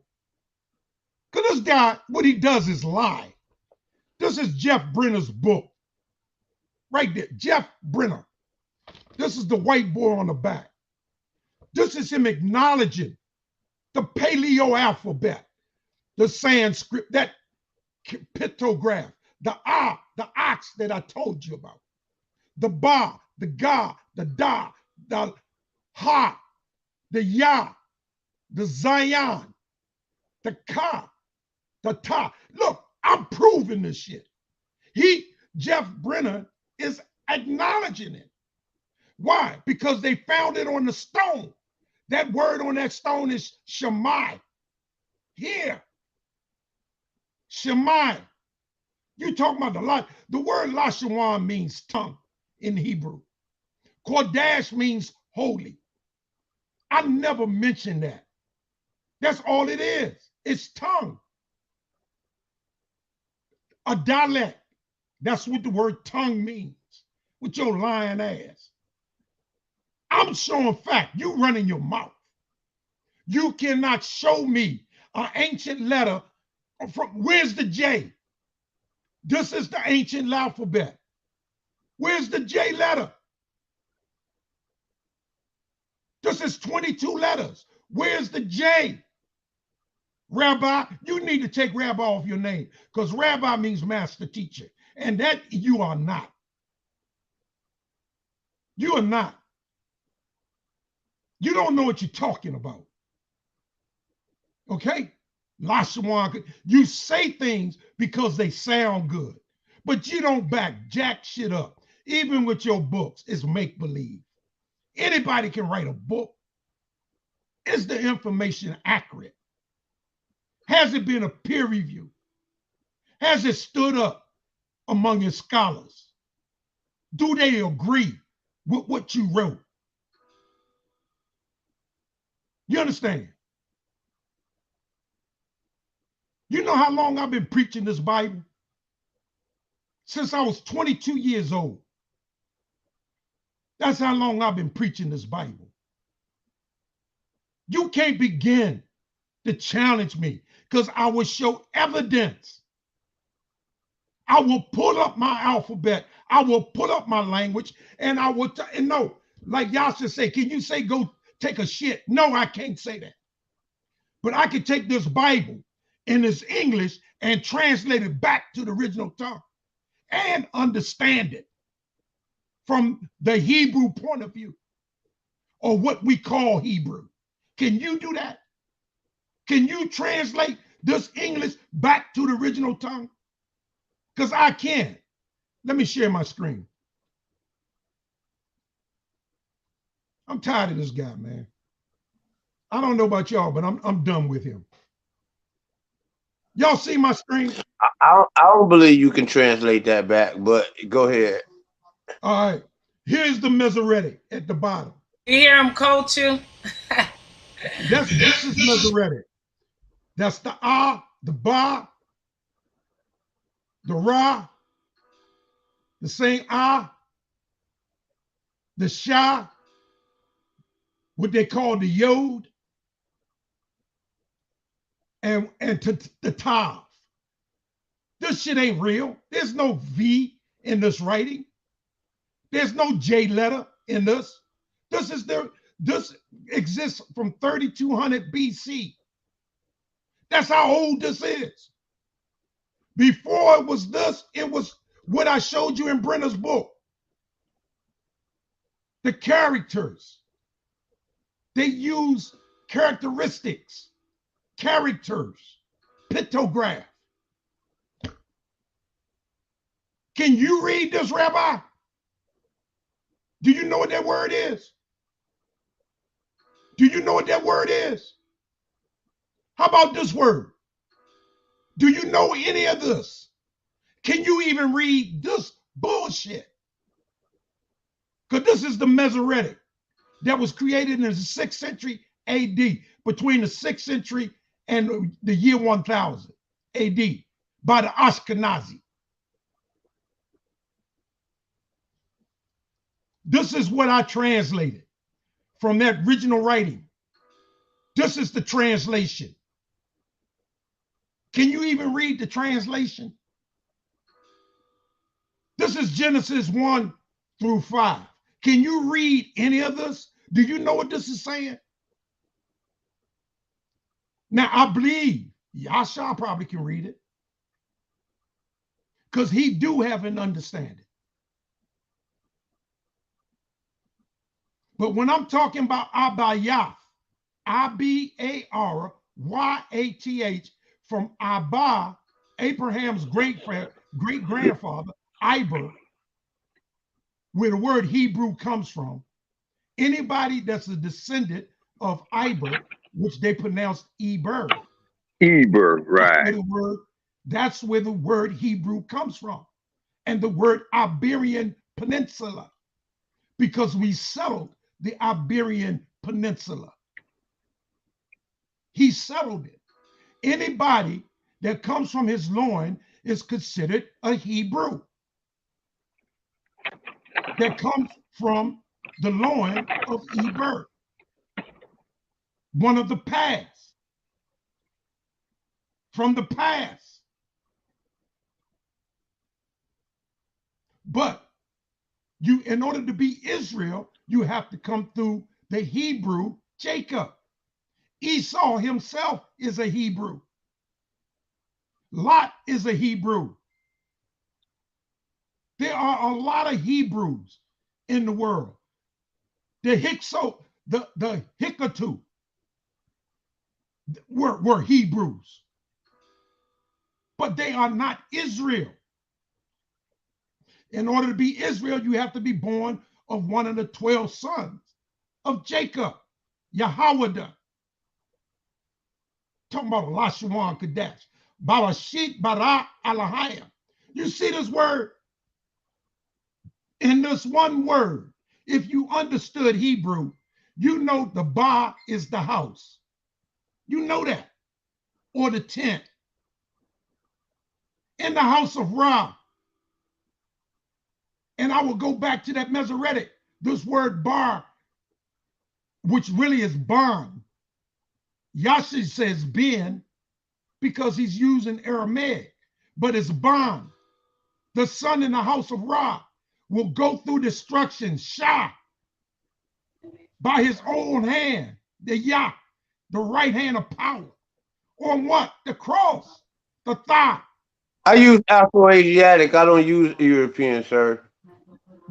Because this guy, what he does is lie. This is Jeff Brenner's book. Right there, Jeff Brenner. This is the white boy on the back. This is him acknowledging the Paleo alphabet, the Sanskrit, that pictograph, the ox that I told you about, the ba, the ga, the da, the ha, the ya, the zion, the ka, the ta. Look, I'm proving this shit. Jeff Brenner is acknowledging it. Why? Because they found it on the stone. That word on that stone is Shammai. Here. Shammai. You talking about the word Lashawan means tongue in Hebrew. Kodash means holy. I never mentioned that. That's all it is. It's tongue. A dialect. That's what the word tongue means. With your lying ass. I'm showing fact. You running your mouth. You cannot show me an ancient letter from, where's the J? This is the ancient alphabet. Where's the J letter? This is 22 letters. Where's the J? Rabbi, you need to take rabbi off your name because rabbi means master teacher. And that you are not. You are not. You don't know what you're talking about. Okay? Lashawan, you say things because they sound good, but you don't back jack shit up. Even with your books, it's make-believe. Anybody can write a book. Is the information accurate? Has it been a peer review? Has it stood up among your scholars? Do they agree with what you wrote? You understand? You know how long I've been preaching this Bible? Since I was 22 years old. That's how long I've been preaching this Bible. You can't begin to challenge me because I will show evidence. I will pull up my alphabet. I will pull up my language and I will, and no, like Yasha say, can you say go take a shit? No, I can't say that. But I can take this Bible in its English and translate it back to the original tongue and understand it. from the Hebrew point of view, or what we call Hebrew? Can you do that? Can you translate this English back to the original tongue? Because I can. Let me share my screen. I'm tired of this guy, man. I don't know about y'all, but I'm done with him. Y'all see my screen? I don't believe you can translate that back, but go ahead. All right. Here's the Masoretic at the bottom. You hear him, coach you? This is Masoretic. That's the the ba, the ra, the same the sha, what they call the yod, and to the tav. This shit ain't real. There's no V in this writing. There's no J letter in this. This exists from 3200 BC. That's how old this is. Before it was this, it was what I showed you in Brenner's book. The characters. They use characteristics, characters, pictograph. Can you read this, Rabbi? Do you know what that word is? Do you know what that word is? How about this word? Do you know any of this? Can you even read this bullshit? Because this is the Masoretic that was created in the 6th century AD, between the 6th century and the year 1000 AD by the Ashkenazi. This is what I translated from that original writing. This is the translation. Can you even read the translation? This is Genesis 1 through 5. Can you read any of this? Do you know what this is saying? Now, I believe Yasha probably can read it, because he do have an understanding. But when I'm talking about Abayath, Abaryth, from Abba, Abraham's great-grandfather, Iber, where the word Hebrew comes from, anybody that's a descendant of Iber, which they pronounce Eber. Eber, right. That's where the word Hebrew comes from. And the word Iberian Peninsula, because we settled the Iberian Peninsula. He settled it. Anybody that comes from his loin is considered a Hebrew. That comes from the loin of Eber, one of the past, from the past. But you, in order to be Israel, you have to come through the Hebrew Jacob. Esau himself is a Hebrew. Lot is a Hebrew. There are a lot of Hebrews in the world. The Hickotu were Hebrews, but they are not Israel. In order to be Israel, you have to be born of one of the 12 sons of Jacob, Yahweh. Talking about Lashawan Kadesh, Barashit Bara Alahaya. You see this word? In this one word, if you understood Hebrew, you know the Ba is the house. You know that. Or the tent. In the house of Ra. And I will go back to that Masoretic, this word bar, which really is barn. Yasha says bin because he's using Aramaic, but it's barn. The son in the house of Ra will go through destruction, Shah, by his own hand, the Yah, the right hand of power. On what? The cross, the thigh. I use Afro-Asiatic. I don't use European, sir.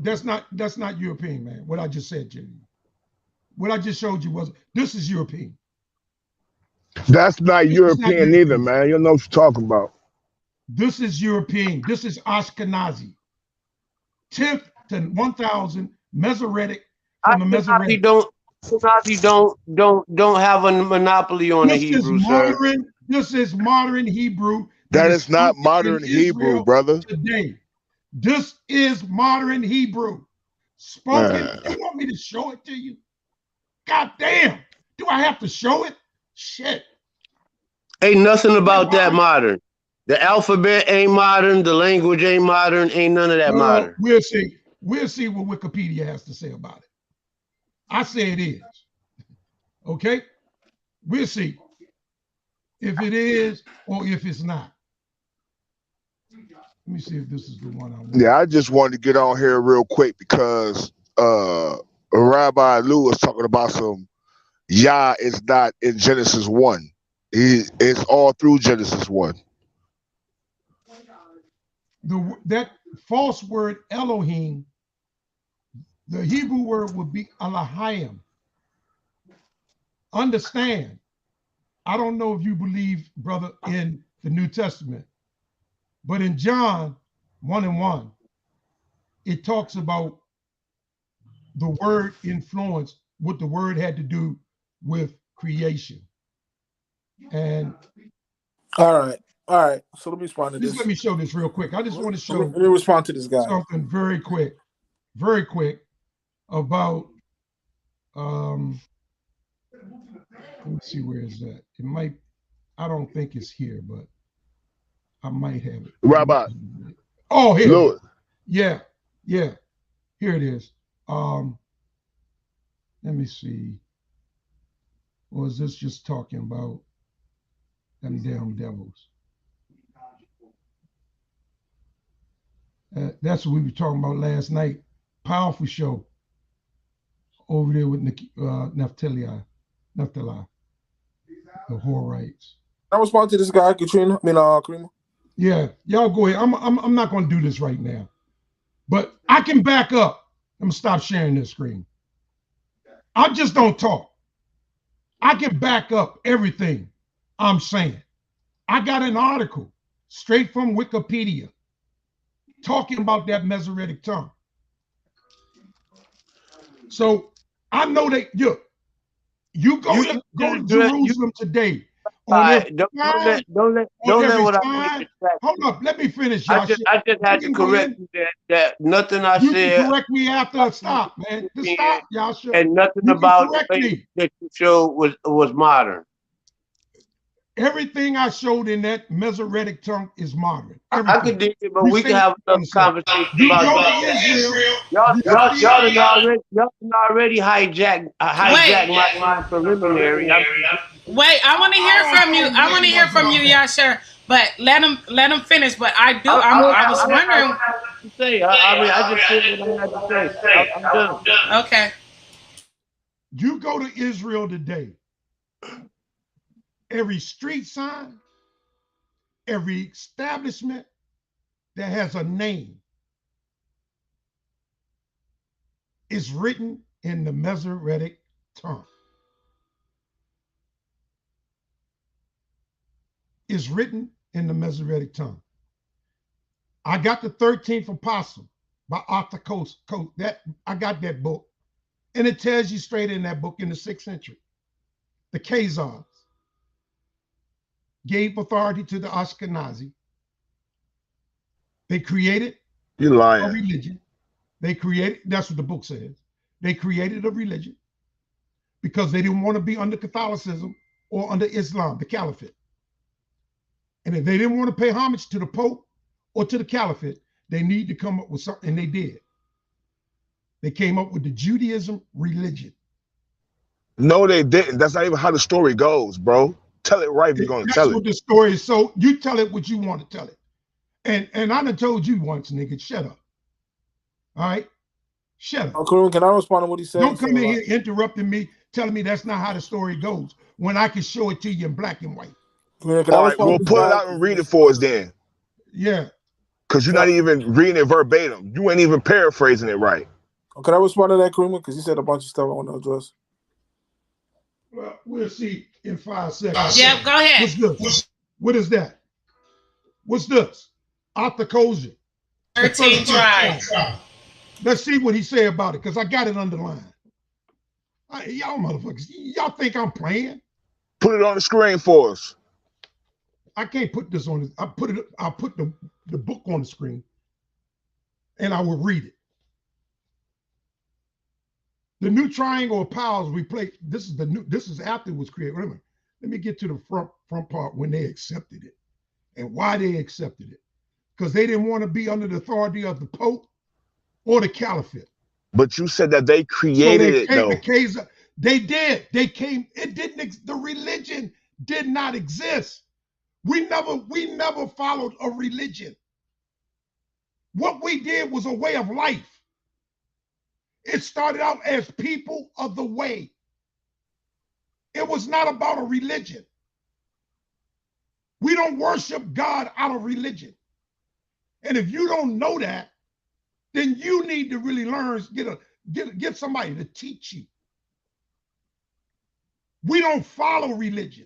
That's not European, man. What I just said to you. What I just showed you this is European. That's not European either, man. You don't know what you're talking about. This is European. This is Ashkenazi. 10th to 1000 Masoretic from the Masoretic. Don't have a monopoly on the Hebrew, sir. This is modern Hebrew. That is not modern Hebrew, brother. Today, this is modern Hebrew. Spoken. You want me to show it to you? God damn. Do I have to show it? Shit. Ain't nothing about that modern. The alphabet ain't modern. The language ain't modern. Ain't none of that modern. We'll see. We'll see what Wikipedia has to say about it. I say it is. Okay? We'll see if it is or if it's not. Let me see if this is the one I want. Yeah, I just wanted to get on here real quick because Rabbi Lewis talking about some Yah is not in Genesis 1. It's all through Genesis 1. That false word Elohim, the Hebrew word would be Elohim. Understand, I don't know if you believe, brother, in the New Testament, but in John 1:1, it talks about the word influence, what the word had to do with creation. And all right. So let me respond to this. Let me show this real quick. I just want to show. Let me respond to this guy. Something very quick about. Let me see, where is that? It might. I don't think it's here, but I might have it. Rabbi. Oh, here. Lewis. Yeah. Here it is. Let me see. Or is this just talking about them damn devils? That's what we were talking about last night. Powerful show over there with Naphtali, the Horites. I respond to this guy, Katrina. Karima. Yeah, y'all go ahead. I'm not going to do this right now, but I can back up. I'm gonna stop sharing this screen. I just don't talk. I can back up everything I'm saying. I got an article straight from Wikipedia talking about that Masoretic tongue. So I know that you go to Jerusalem today. Don't let what I hold up, let me finish. I just had to correct you that nothing I said. You can correct me after. Stop, man. Just stop, Yasha. And nothing about the way that you showed was modern. Everything I showed in that Masoretic tongue is modern. I could do it, but we can have another conversation about that. Y'all already hijack my preliminary. Wait, I want to hear from you. I want to hear from you, Yasha. But let him finish. But I was wondering. I just said what I had to say. I'm done. Okay. You go to Israel today. Every street sign, every establishment that has a name is written in the Masoretic tongue. Is written in the Masoretic tongue. I got the 13th Apostle by Arthur Coase. I got that book, and it tells you straight in that book in the 6th century. The Khazars gave authority to the Ashkenazi. They created a religion. That's what the book says. They created a religion because they didn't want to be under Catholicism or under Islam, the Caliphate. And if they didn't want to pay homage to the Pope or to the Caliphate, they need to come up with something, and they did. They came up with the Judaism religion. No, they didn't. That's not even how the story goes, bro. Tell it right if you're going to tell it. That's what the story is. So you tell it what you want to tell it. And I done told you once, nigga, shut up. All right? Shut up. Okay, can I respond to what he said? Don't come in here interrupting me, telling me that's not how the story goes, when I can show it to you in black and white. All right, we'll pull it out and read it for us then. Yeah. Because you're not even reading it verbatim. You ain't even paraphrasing it right. Can I respond to that, Kareem? Because you said a bunch of stuff I want to address. Well, we'll see in 5 seconds. Yeah, go ahead. What's this? What is that? What's this? Octocosia. 13 tribes. Let's see what he say about it, because I got it underlined. Y'all motherfuckers, y'all think I'm playing? Put it on the screen for us. I can't put this on. I'll put the book on the screen, and I will read it. The new triangle of powers we play. This is after it was created. Wait a minute. Let me get to the front part when they accepted it and why they accepted it. Because they didn't want to be under the authority of the Pope or the Caliphate. But you said that they created it, though. They did. They came. It didn't. The religion did not exist. We never followed a religion. What we did was a way of life. It started out as people of the way. It was not about a religion. We don't worship God out of religion. And if you don't know that, then you need to really learn, get somebody to teach you. We don't follow religion.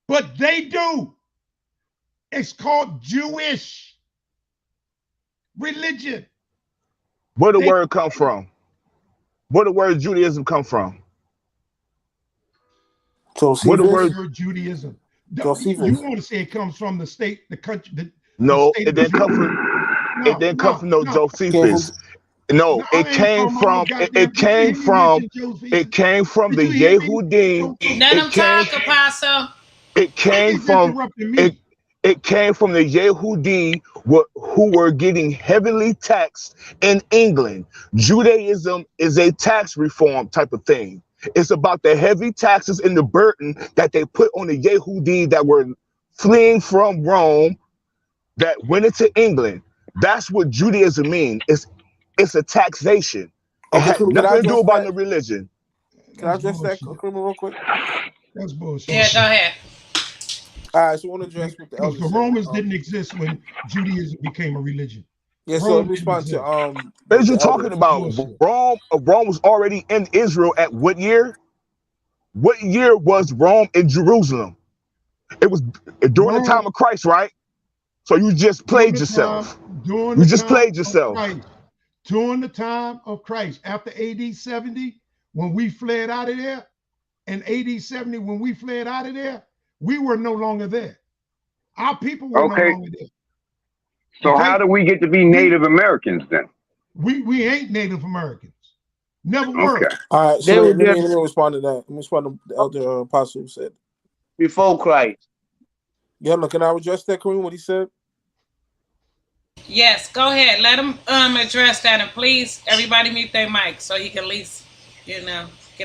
But they do. It's called Jewish religion. Where the word come from? Where the word Judaism come from? Where the word Judaism? You want to say it comes from the state, the country? No, it didn't come from. It didn't come from no Josephus. No, it came from. It came from the Yehudim. Let them talk, Apostle. It came from. It came from the Yehudi who were getting heavily taxed in England. Judaism is a tax reform type of thing. It's about the heavy taxes and the burden that they put on the Yehudi that were fleeing from Rome that went into England. That's what Judaism means. It's a taxation. It had nothing to do about the religion. Can I address that real quick? That's bullshit. Yeah, go ahead. All right, so I want to address what the elders the Romans didn't exist when Judaism became a religion. Yeah, so in response to what are you talking about? Rome was already in Israel at what year? What year was Rome in Jerusalem? It was during the time of Christ, right? So you just played yourself. You just played yourself. During the time of Christ, after AD 70, when we fled out of there, and AD 70, when we fled out of there, we were no longer there. Our people were no longer there. So how do we get to be Native Americans then? We ain't Native Americans. Never were. Okay. All right, so let me respond to that. Let me respond to the elder apostle said. Before Christ. Yeah, look, can I address that, Kareem, what he said? Yes, go ahead. Let him address that, and please, everybody mute their mic so he can at least, get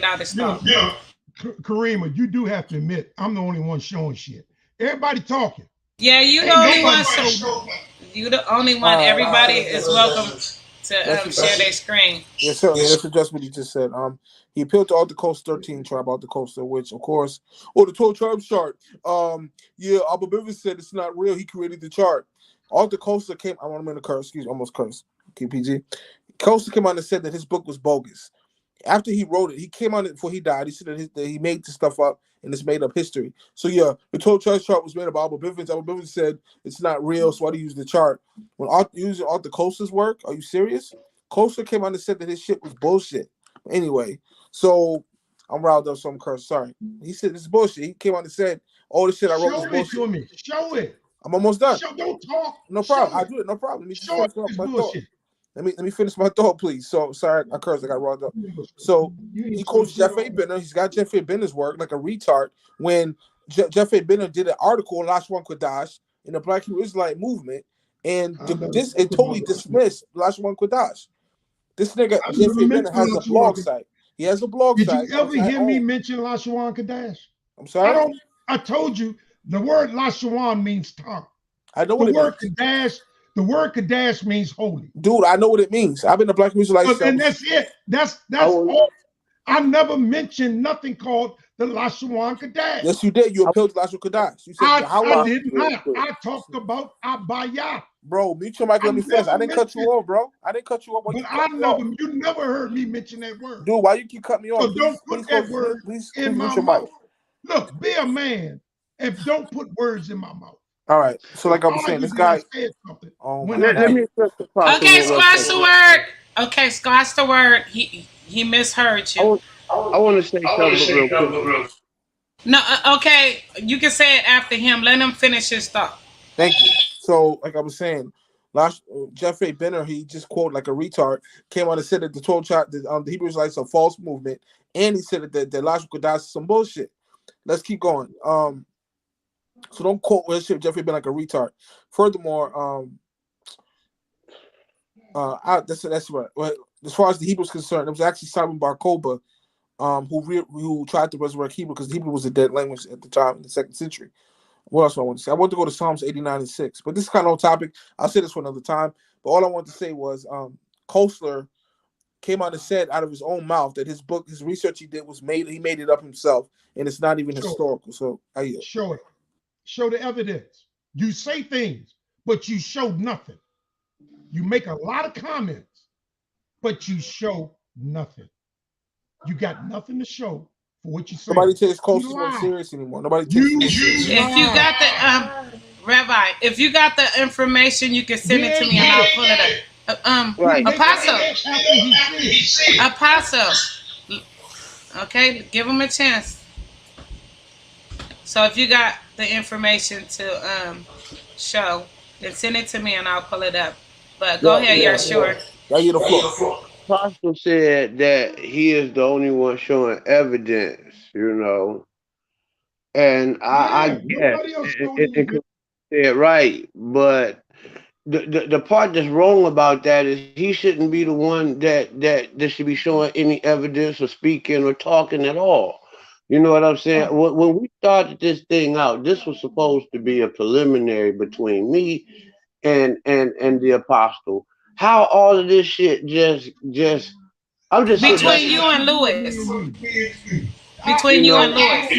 out his stuff. Yeah. Karima, you do have to admit, I'm the only one showing shit. Everybody talking. Yeah, you the only one. You the only one. Everybody is welcome to share their screen. Yes, sir. Let's address what he just said. He appealed to all the coast 13 tribe out the coast, which, of course, the 12 tribes chart. Yeah, Abba Bivens said it's not real. He created the chart. Arthur Costa came. I'm going to curse. Excuse me, almost curse. KPG. Costa came out and said that his book was bogus. After he wrote it, he came on it before he died. He said that he made the stuff up and it's made up history. So yeah, the 12 tribes chart was made up by Abba Bivens. Abba Bivens said it's not real, so why do you use the chart? When using Arthur Costa's work, are you serious? Costa came on and said that his shit was bullshit. Anyway, so I'm riled up, so I'm cursed. Sorry. He said this is bullshit. He came on and said all the shit I wrote was bullshit. Show me. Show it. I'm almost done. Don't talk. No problem. I'll do it. No problem. Let me just finish my thought. Let me finish my thought, please. So sorry, I cursed. I got riled up. So he quotes Jeff A. Benner. He's got Jeff A. Benner's work like a retard. When Jeff A. Benner did an article on Lashwan Kodash in the Black Hebrew Israelite movement, and it totally dismissed Lashwan Kodash. This nigga Jeff A. Benner has a blog site. He has a blog site. Did you ever hear me mention Lashwan Kodash? I'm sorry. I told you the word Lashwan means tongue. I know what it means. The word Kadash means holy. Dude, I know what it means. I've been a Black Israelite. And that's it. That's all. I never mentioned nothing called the Lashawan Kadash. Yes, you did. You appealed to Lashon Kadash. You said I did not. I talked about Abaya. Bro, mute your mic. Let me finish. I didn't cut you off, bro. I didn't cut you off. But you never heard me mention that word. Dude, why you keep cutting me off? So don't put that word in my mouth. Look, be a man and don't put words in my mouth. All right. So like I was saying, this guy. Let me okay, squash the word. Okay, squash the word. He misheard you. I want to say something real quick. No, okay. You can say it after him. Let him finish his thought. Thank you. So, like I was saying, Jeffrey Benner, he just quoted like a retard, came on and said that the 12 tribe, the Hebrew Israelites are a false movement, and he said that the logical Kadash is some bullshit. Let's keep going. So don't quote Jeffrey Benner like a retard. Furthermore, that's right. Well, as far as the Hebrew is concerned, it was actually Simon Bar Kokhba who tried to resurrect Hebrew because Hebrew was a dead language at the time in the 2nd century. What else do I want to say? I want to go to Psalms 89 and 6, but this is kind of on topic. I'll say this for another time. But all I want to say was Kostler came out and said out of his own mouth that his book, his research he did he made it up himself, and it's not even historical. So I yield. Show it. Show the evidence. You say things, but you show nothing. You make a lot of comments, but you show nothing. You got nothing to show for what you say. Nobody takes Kostler serious anymore. Nobody takes him serious. If you got the Rabbi, if you got the information, you can send it to me and I'll pull it up. Right. Apostle. Okay, give him a chance. So if you got the information to show, then send it to me and I'll pull it up. But go ahead, you're sure. Apostle said that he is the only one showing evidence, and I guess it said right, but the part that's wrong about that is he shouldn't be the one that should be showing any evidence or speaking or talking at all. You know what I'm saying? When we started this thing out, this was supposed to be a preliminary between me and the apostle. How all of this shit just I'm just between you and Lewis. Between you and Lewis.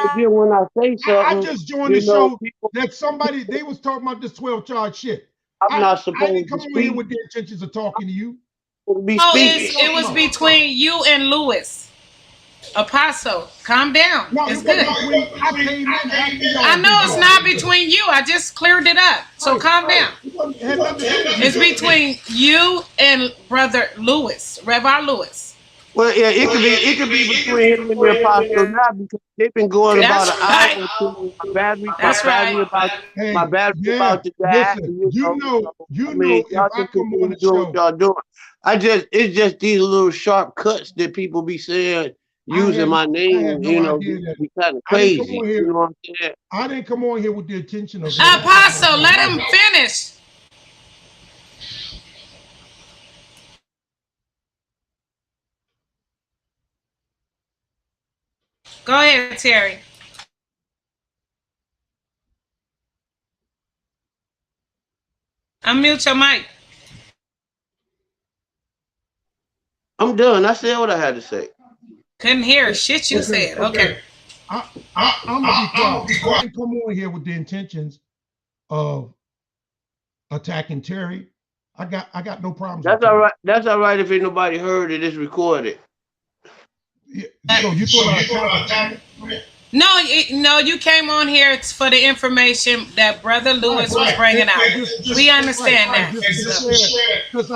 Again, when I say something, I just joined the show that somebody they was talking about this 12 charge shit. I'm not supposed I didn't come to on here speak. with the intentions of talking to you. It was between you and Lewis. Apostle, calm down. No, it's good. I know it's not between you. I just cleared it up. So calm down. It's between you and Brother Lewis, Rabbi Lewis. Well, yeah, it could be between him and the apostle now because they've been going about an hour or two. My battery about to die. Listen, if I come on the show, what y'all doing. It's just these little sharp cuts that people be saying. Using my name, be kind of crazy. You know what I'm saying? I didn't come on here with the intention of Apostle, let him finish. Go ahead, Terry. Unmute your mic. I'm done. I said what I had to say. Couldn't hear shit you said. Okay. I'm gonna be quiet. I didn't come on here with the intentions of attacking Terry. I got no problems. That's all right. That's all right if ain't nobody heard it. It's recorded. So you thought No, you came on here for the information that Brother Lewis was bringing out. We understand that. But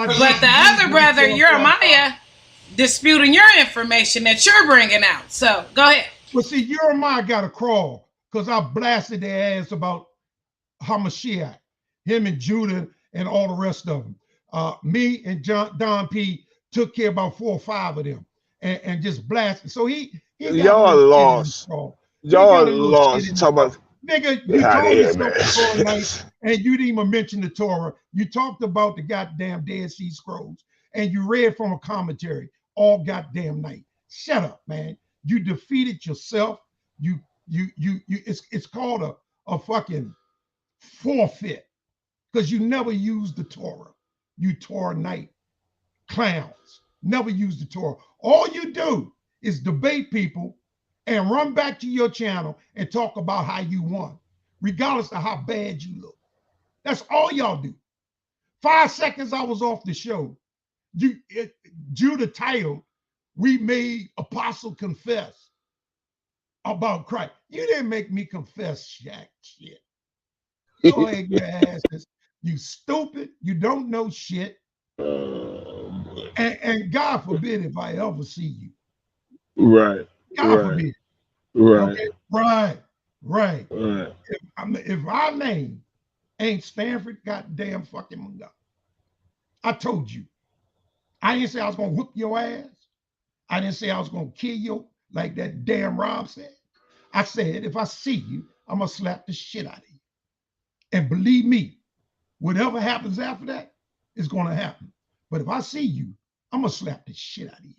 the other brother, Jeremiah, disputing your information that you're bringing out. So go ahead. Well, see, Jeremiah got to crawl because I blasted their ass about Hamashiach, him and Judah and all the rest of them. Me and Don P took care of about 4 or 5 of them and just blasted. So y'all lost. Y'all lost. Talk about nigga, you told me something night and you didn't even mention the Torah. You talked about the goddamn Dead Sea Scrolls and you read from a commentary all goddamn night. Shut up, man. You defeated yourself. It's called a fucking forfeit because you never used the Torah. You Torah night. Clowns. Never use the Torah. All you do is debate people and run back to your channel and talk about how you won, regardless of how bad you look. That's all y'all do. 5 seconds I was off the show. Judah title, we made Apostle confess about Christ. You didn't make me confess shit. Go ahead, your asses. You stupid. You don't know shit. And God forbid if I ever see you. Right. God forbid. Right. Okay. Right. If our name ain't Stanford goddamn fucking Montgomery, I told you. I didn't say I was gonna whoop your ass. I didn't say I was gonna kill you like that damn Rob said. I said if I see you, I'm gonna slap the shit out of you. And believe me, whatever happens after that is gonna happen. But if I see you, I'm gonna slap the shit out of you.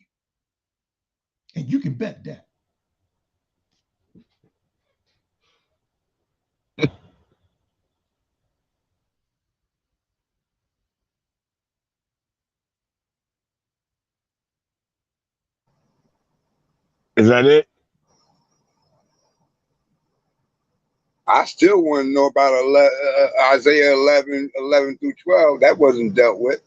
And you can bet that. Is that it? I still want to know about Isaiah 11 through 12. That wasn't dealt with.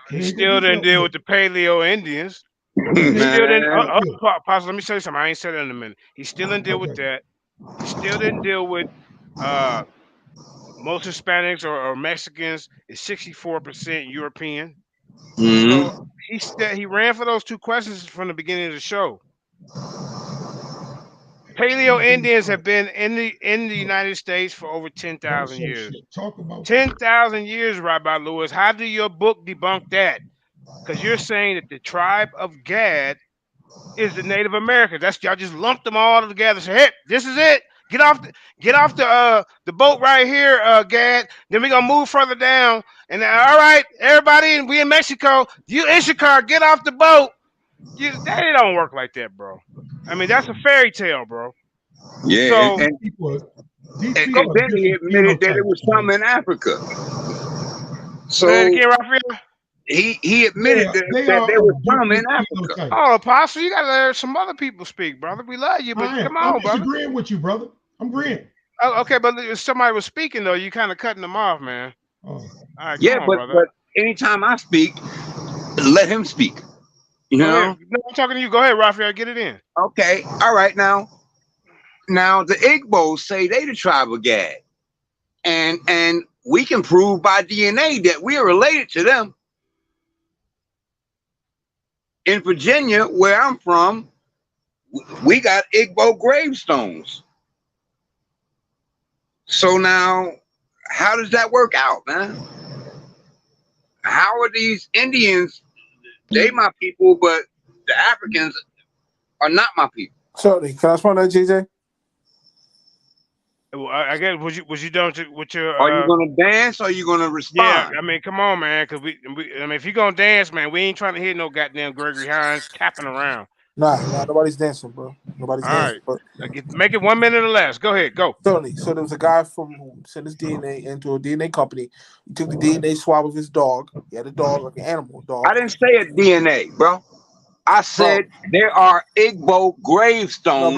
He still didn't deal with the Paleo Indians. He still didn't. Pause. Let me say something. I ain't said it in a minute. He still didn't deal with that. He still didn't deal with most Hispanics or Mexicans is 64% European. So he ran for those two questions from the beginning of the show. Paleo Indians have been in the United States for over 10,000 years. Talk about 10,000 years, Rabbi Lewis. How do your book debunk that? Because you're saying that the tribe of Gad is the Native Americans. That's y'all just lumped them all together. Say, hey, this is it. Get off the boat right here, Gad. Then we're gonna move further down. And all right, everybody, we in Mexico. You Ishikar, get off the boat. That don't work like that, bro. I mean, that's a fairy tale, bro. Yeah, so, and then he admitted that it was some in Africa. So again, Raphael? He admitted that there was some in Africa. Oh, Apostle, you gotta let some other people speak, brother. We love you, but come on, brother. I'm disagreeing with you, brother. I'm agreeing. Oh, okay, but if somebody was speaking though, you kind of cutting them off, man. Oh. All right, yeah, come on, but anytime I speak, let him speak. You know? No, I'm talking to you. Go ahead, Raphael. Get it in. Okay. All right. Now the Igbos say they the tribe of Gad, and we can prove by DNA that we are related to them. In Virginia, where I'm from, we got Igbo gravestones. So now, how does that work out, man? How are these Indians? They my people, but the Africans are not my people. Sorry, can I respond to that, JJ? Well, I guess was you done with your? Are you gonna dance or are you gonna respond? Yeah, I mean, come on, man, because I mean, if you gonna dance, man, we ain't trying to hear no goddamn Gregory Hines tapping around. Nah, nobody's dancing, bro. Nobody's dancing. All right, make it 1 minute or less. Go ahead, go. Certainly. So there was a guy who sent his DNA into a DNA company. He took the DNA swab of his dog. He had a dog, like an animal dog. I didn't say a DNA, bro. I said there are Igbo gravestones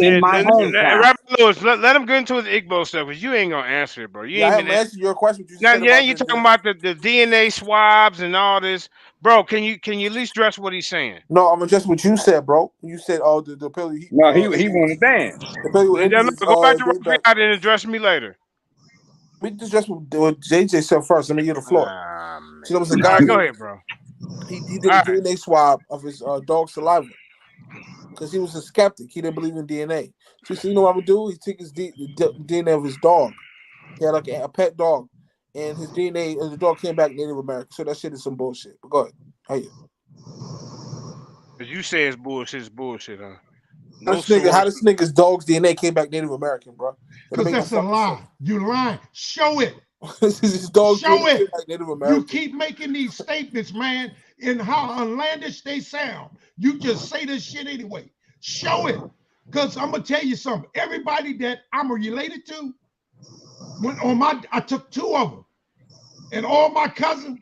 in my hometown. Robert Lewis, let him get into the Igbo stuff, because you ain't gonna answer it, bro. You ain't I'm answering your question. Now you're talking about the DNA swabs and all this, bro. Can you at least address what he's saying? No, I'm addressing what you said, bro. You said, "Oh, the paleo." No, he want to dance. The paleo Indians, go back to Raphael and address me later. We can address what JJ said first. Let me get the floor. So there was a guy. Go ahead, bro. He did a DNA swab of his dog's saliva because he was a skeptic. He didn't believe in DNA. So you know what I'm gonna do? He took his DNA of his dog. He had like a pet dog, and his DNA and the dog came back Native American. So that shit is some bullshit. But go ahead. How you? Because you say it's bullshit, huh? How this nigga's dog's DNA came back Native American, bro? Because that's a lie. You lying. Show it. His dog's Show DNA it. Like Native American. You keep making these statements, man, and how unlandish they sound. You just say this shit anyway. Show it. Because I'm going to tell you something. Everybody that I'm related to, I took 2 of them. and all my cousins,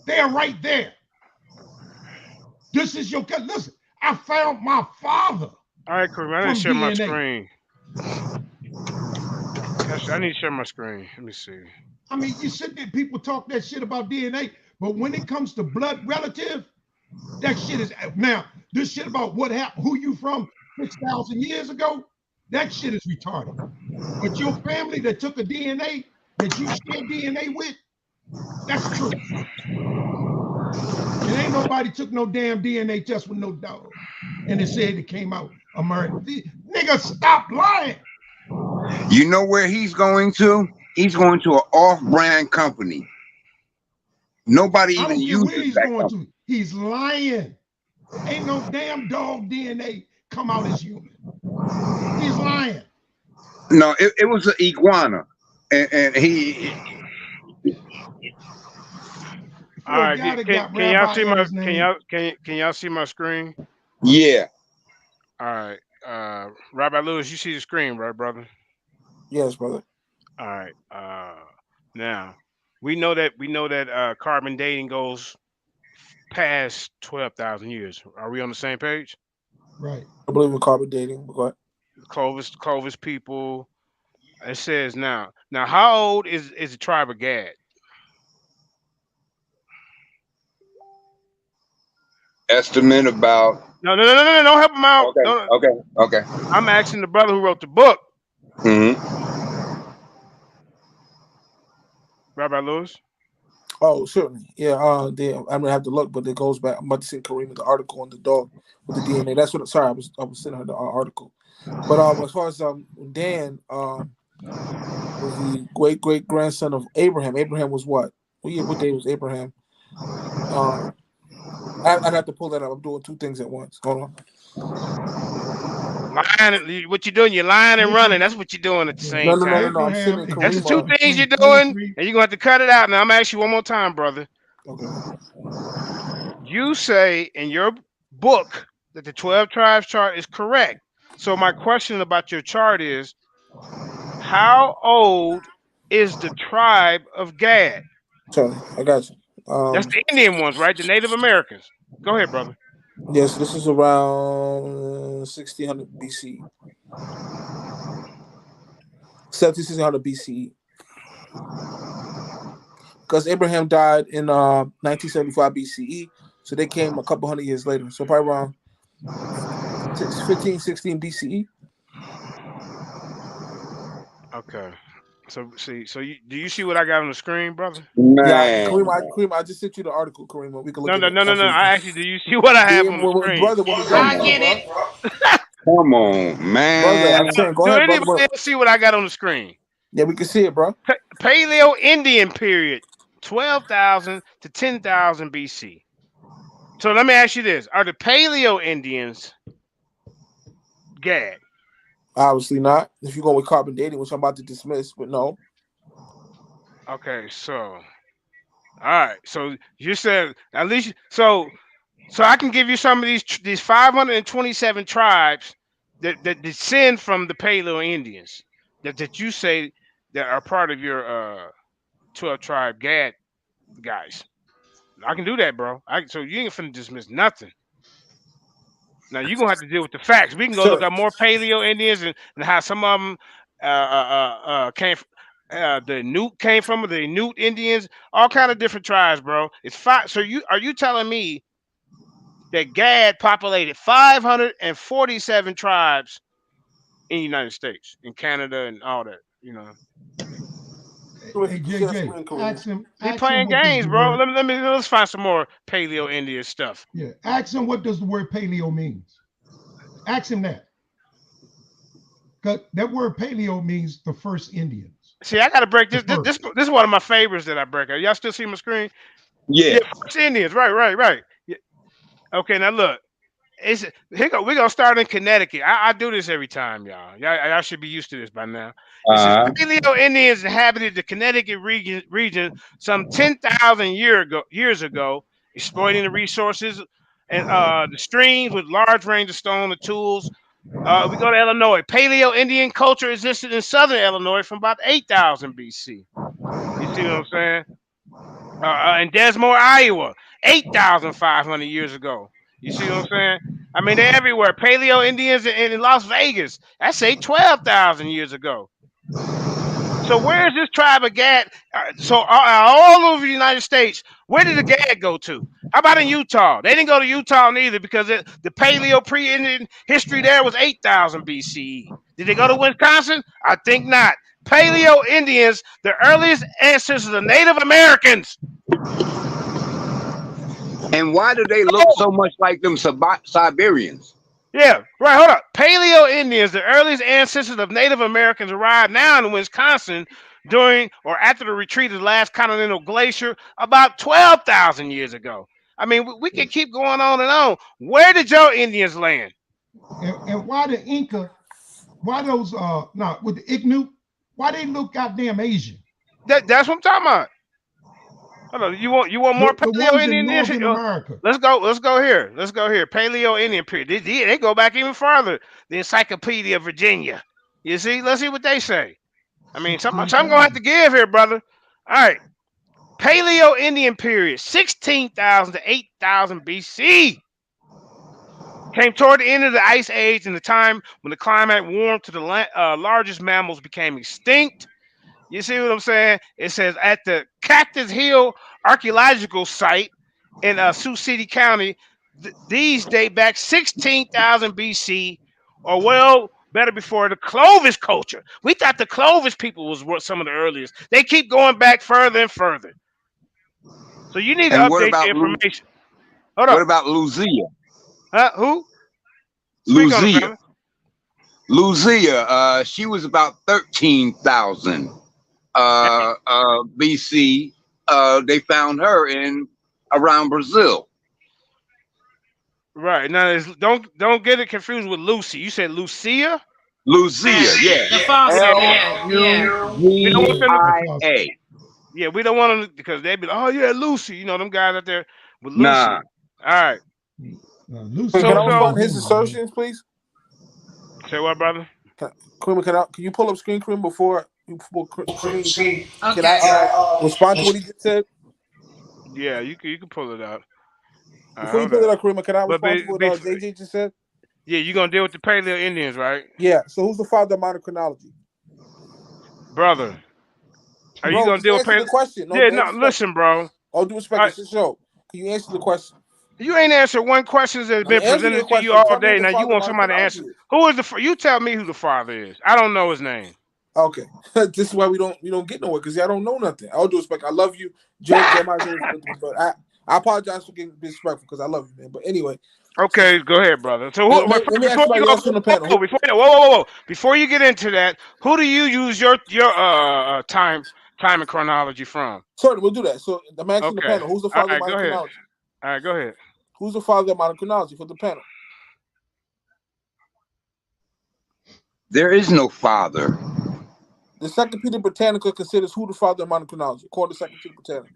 they are right there. This is your cousin. Listen, I found my father. All right, Kareem, I need to From share my DNA. screen. I need to share my screen. Let me see. I mean, you sit there, people talk that shit about DNA, but when it comes to blood relative, that shit is now. This shit about what happened, who you from 6,000 years ago, that shit is retarded. But your family that took a DNA that you share DNA with, that's true. And ain't nobody took no damn DNA test with no dog, and it said it came out American. Nigga, stop lying. You know where he's going to? He's going to an off-brand company. Nobody even uses where he's that going company. to. He's lying. Ain't no damn dog DNA come out as human. He's lying. No, it was an iguana, and he. All right, can y'all see my can y'all see my screen? Yeah. All right, Rabbi Lewis, you see the screen, right, brother? Yes, brother. All right. Now we know that carbon dating goes past 12,000 years. Are we on the same page? Right. I believe in carbon dating. What? Clovis people. It says now. How old is the tribe of Gad? Estimate about. No, don't help him out. Okay. I'm asking the brother who wrote the book. Mm-hmm. Rabbi Lewis. Oh, certainly. Yeah. I'm gonna have to look, but it goes back. I'm about to send Kareem the article on the dog with the DNA. That's what. Sorry, I was sending her the article. But as far as Dan was the great grandson of Abraham. Abraham was what? What day was Abraham? I'd have to pull that up. I'm doing two things at once. Hold on. Lying, what you doing? You're lying and running. That's what you're doing at the same time. No. I'm sending Kareem. That's the two things you're doing, and you're gonna have to cut it out. Now I'm asking you one more time, brother. Okay. You say in your book that the 12 tribes chart is correct. So my question about your chart is, how old is the tribe of Gad? Sorry, I got you. That's the Indian ones, right? The Native Americans. Go ahead, brother. Yes, this is around 1600 BCE. 1600 BCE. Because Abraham died in 1975 BCE, so they came a couple hundred years later. So probably around 1516 BCE. Okay. So do you see what I got on the screen, brother? Yeah, Kareem, I just sent you the article, Kareem. We can look at it. No. I actually, do you see what I have on the screen? Brother, I get it. Come on, man. Brother, I'm saying, go ahead, anybody brother. else see what I got on the screen? Yeah, we can see it, bro. Paleo Indian period, 12,000 to 10,000 BC. So let me ask you this: are the Paleo Indians Gad? Obviously not. If you go with carbon dating, which I'm about to dismiss, but no. Okay, so all right. So you said at least so I can give you some of these 527 tribes that descend from the Paleo Indians that you say that are part of your 12 tribe Gad guys. I can do that, bro. So you ain't finna dismiss nothing. Now you're gonna have to deal with the facts. We can go look at more Paleo Indians and how some of them came. The Newt came from the Newt Indians, all kind of different tribes, bro. It's five. So are you telling me that Gad populated 547 tribes in the United States, in Canada, and all that? You know. Hey, JJ, ask him. He playing games, bro. Let's find some more Paleo Indian stuff. Yeah, ask him what does the word paleo means. Ask him that. Because that word paleo means the first Indians. See, I gotta break this. This is one of my favorites that I break. Y'all still see my screen? Yeah. First Indians. Right. Yeah. Okay, now look. We're gonna start in Connecticut. I do this every time, y'all. Y'all should be used to this by now. It says Paleo Indians inhabited the Connecticut region some 10,000 years ago, exploiting the resources and the streams with large range of stone and tools. We go to Illinois. Paleo Indian culture existed in southern Illinois from about 8,000 BC. You see what I'm saying? in Desmore, Iowa, 8,500 years ago. You see what I'm saying? I mean, they're everywhere. Paleo Indians in Las Vegas, that's say 12,000 years ago. So where's this tribe of Gad? All over the United States, where did the Gad go to? How about in Utah? They didn't go to Utah neither because the Paleo pre-Indian history there was 8,000 BCE. Did they go to Wisconsin? I think not. Paleo Indians, the earliest ancestors of Native Americans. And why do they look so much like them Siberians? Yeah, right. Hold up. Paleo Indians, the earliest ancestors of Native Americans, arrived now in Wisconsin during or after the retreat of the last continental glacier about 12,000 years ago. I mean, we can keep going on and on. Where did your Indians land? And why the Inca? Why those with the Ignut? Why they look goddamn Asian? That's what I'm talking about. Hold on, you want more Paleo Indian history? Let's go here. Paleo Indian period. They go back even farther. The Encyclopedia of Virginia. You see? Let's see what they say. I mean, something gonna have to give here, brother. All right. Paleo Indian period, 16,000 to 8,000 BC. Came toward the end of the Ice Age and the time when the climate warmed to the largest mammals became extinct. You see what I'm saying? It says at the Cactus Hill archaeological site in Sioux City County, these date back 16,000 BC, or well, better before the Clovis culture. We thought the Clovis people was some of the earliest. They keep going back further and further. So you need to update the information. Hold on. What about Lucia? Who? Lucia. She was about 13,000 BC. They found her around Brazil. Right. Now, don't get it confused with Lucy. You said Lucia? Lucia, yeah. The foster, yeah. We don't want them L-U-C-I-A. Yeah, we don't want them because they'd be like, oh, yeah, Lucy. You know, them guys out there with Lucy. Nah. All right. Lucy. Can I respond to his assertions, please? Say what, brother? Can you pull up screen, Kareem, before you pull screen? Can I respond to what he just said? Yeah, you can pull it out. Before you pull it out, Kareem, can I respond to what JJ just said? Yeah, you're going to deal with the Paleo Indians, right? Yeah, so who's the father of modern chronology? Brother. Are you going to deal with Paleo? The question. Listen, bro. All due respect, it's a show. Can you answer the question? You ain't answered one question that's been presented to you all day. Now you want somebody to answer. Who is you tell me who the father is. I don't know his name. Okay. This is why we don't get nowhere, because I don't know nothing. All due respect, I love you, Jeremiah, but I apologize for getting disrespectful because I love you, man. But anyway. Okay, go ahead, brother. So let me ask you else on the panel. Whoa. Before you get into that, who do you use your time and chronology from? Sorry, we'll do that. So I'm asking the panel, who's the father of modern chronology? All right, go ahead. Who's the father of modern chronology for the panel? There is no father. The Encyclopedia Britannica considers who the father of modern chronology, according to Encyclopedia Britannica.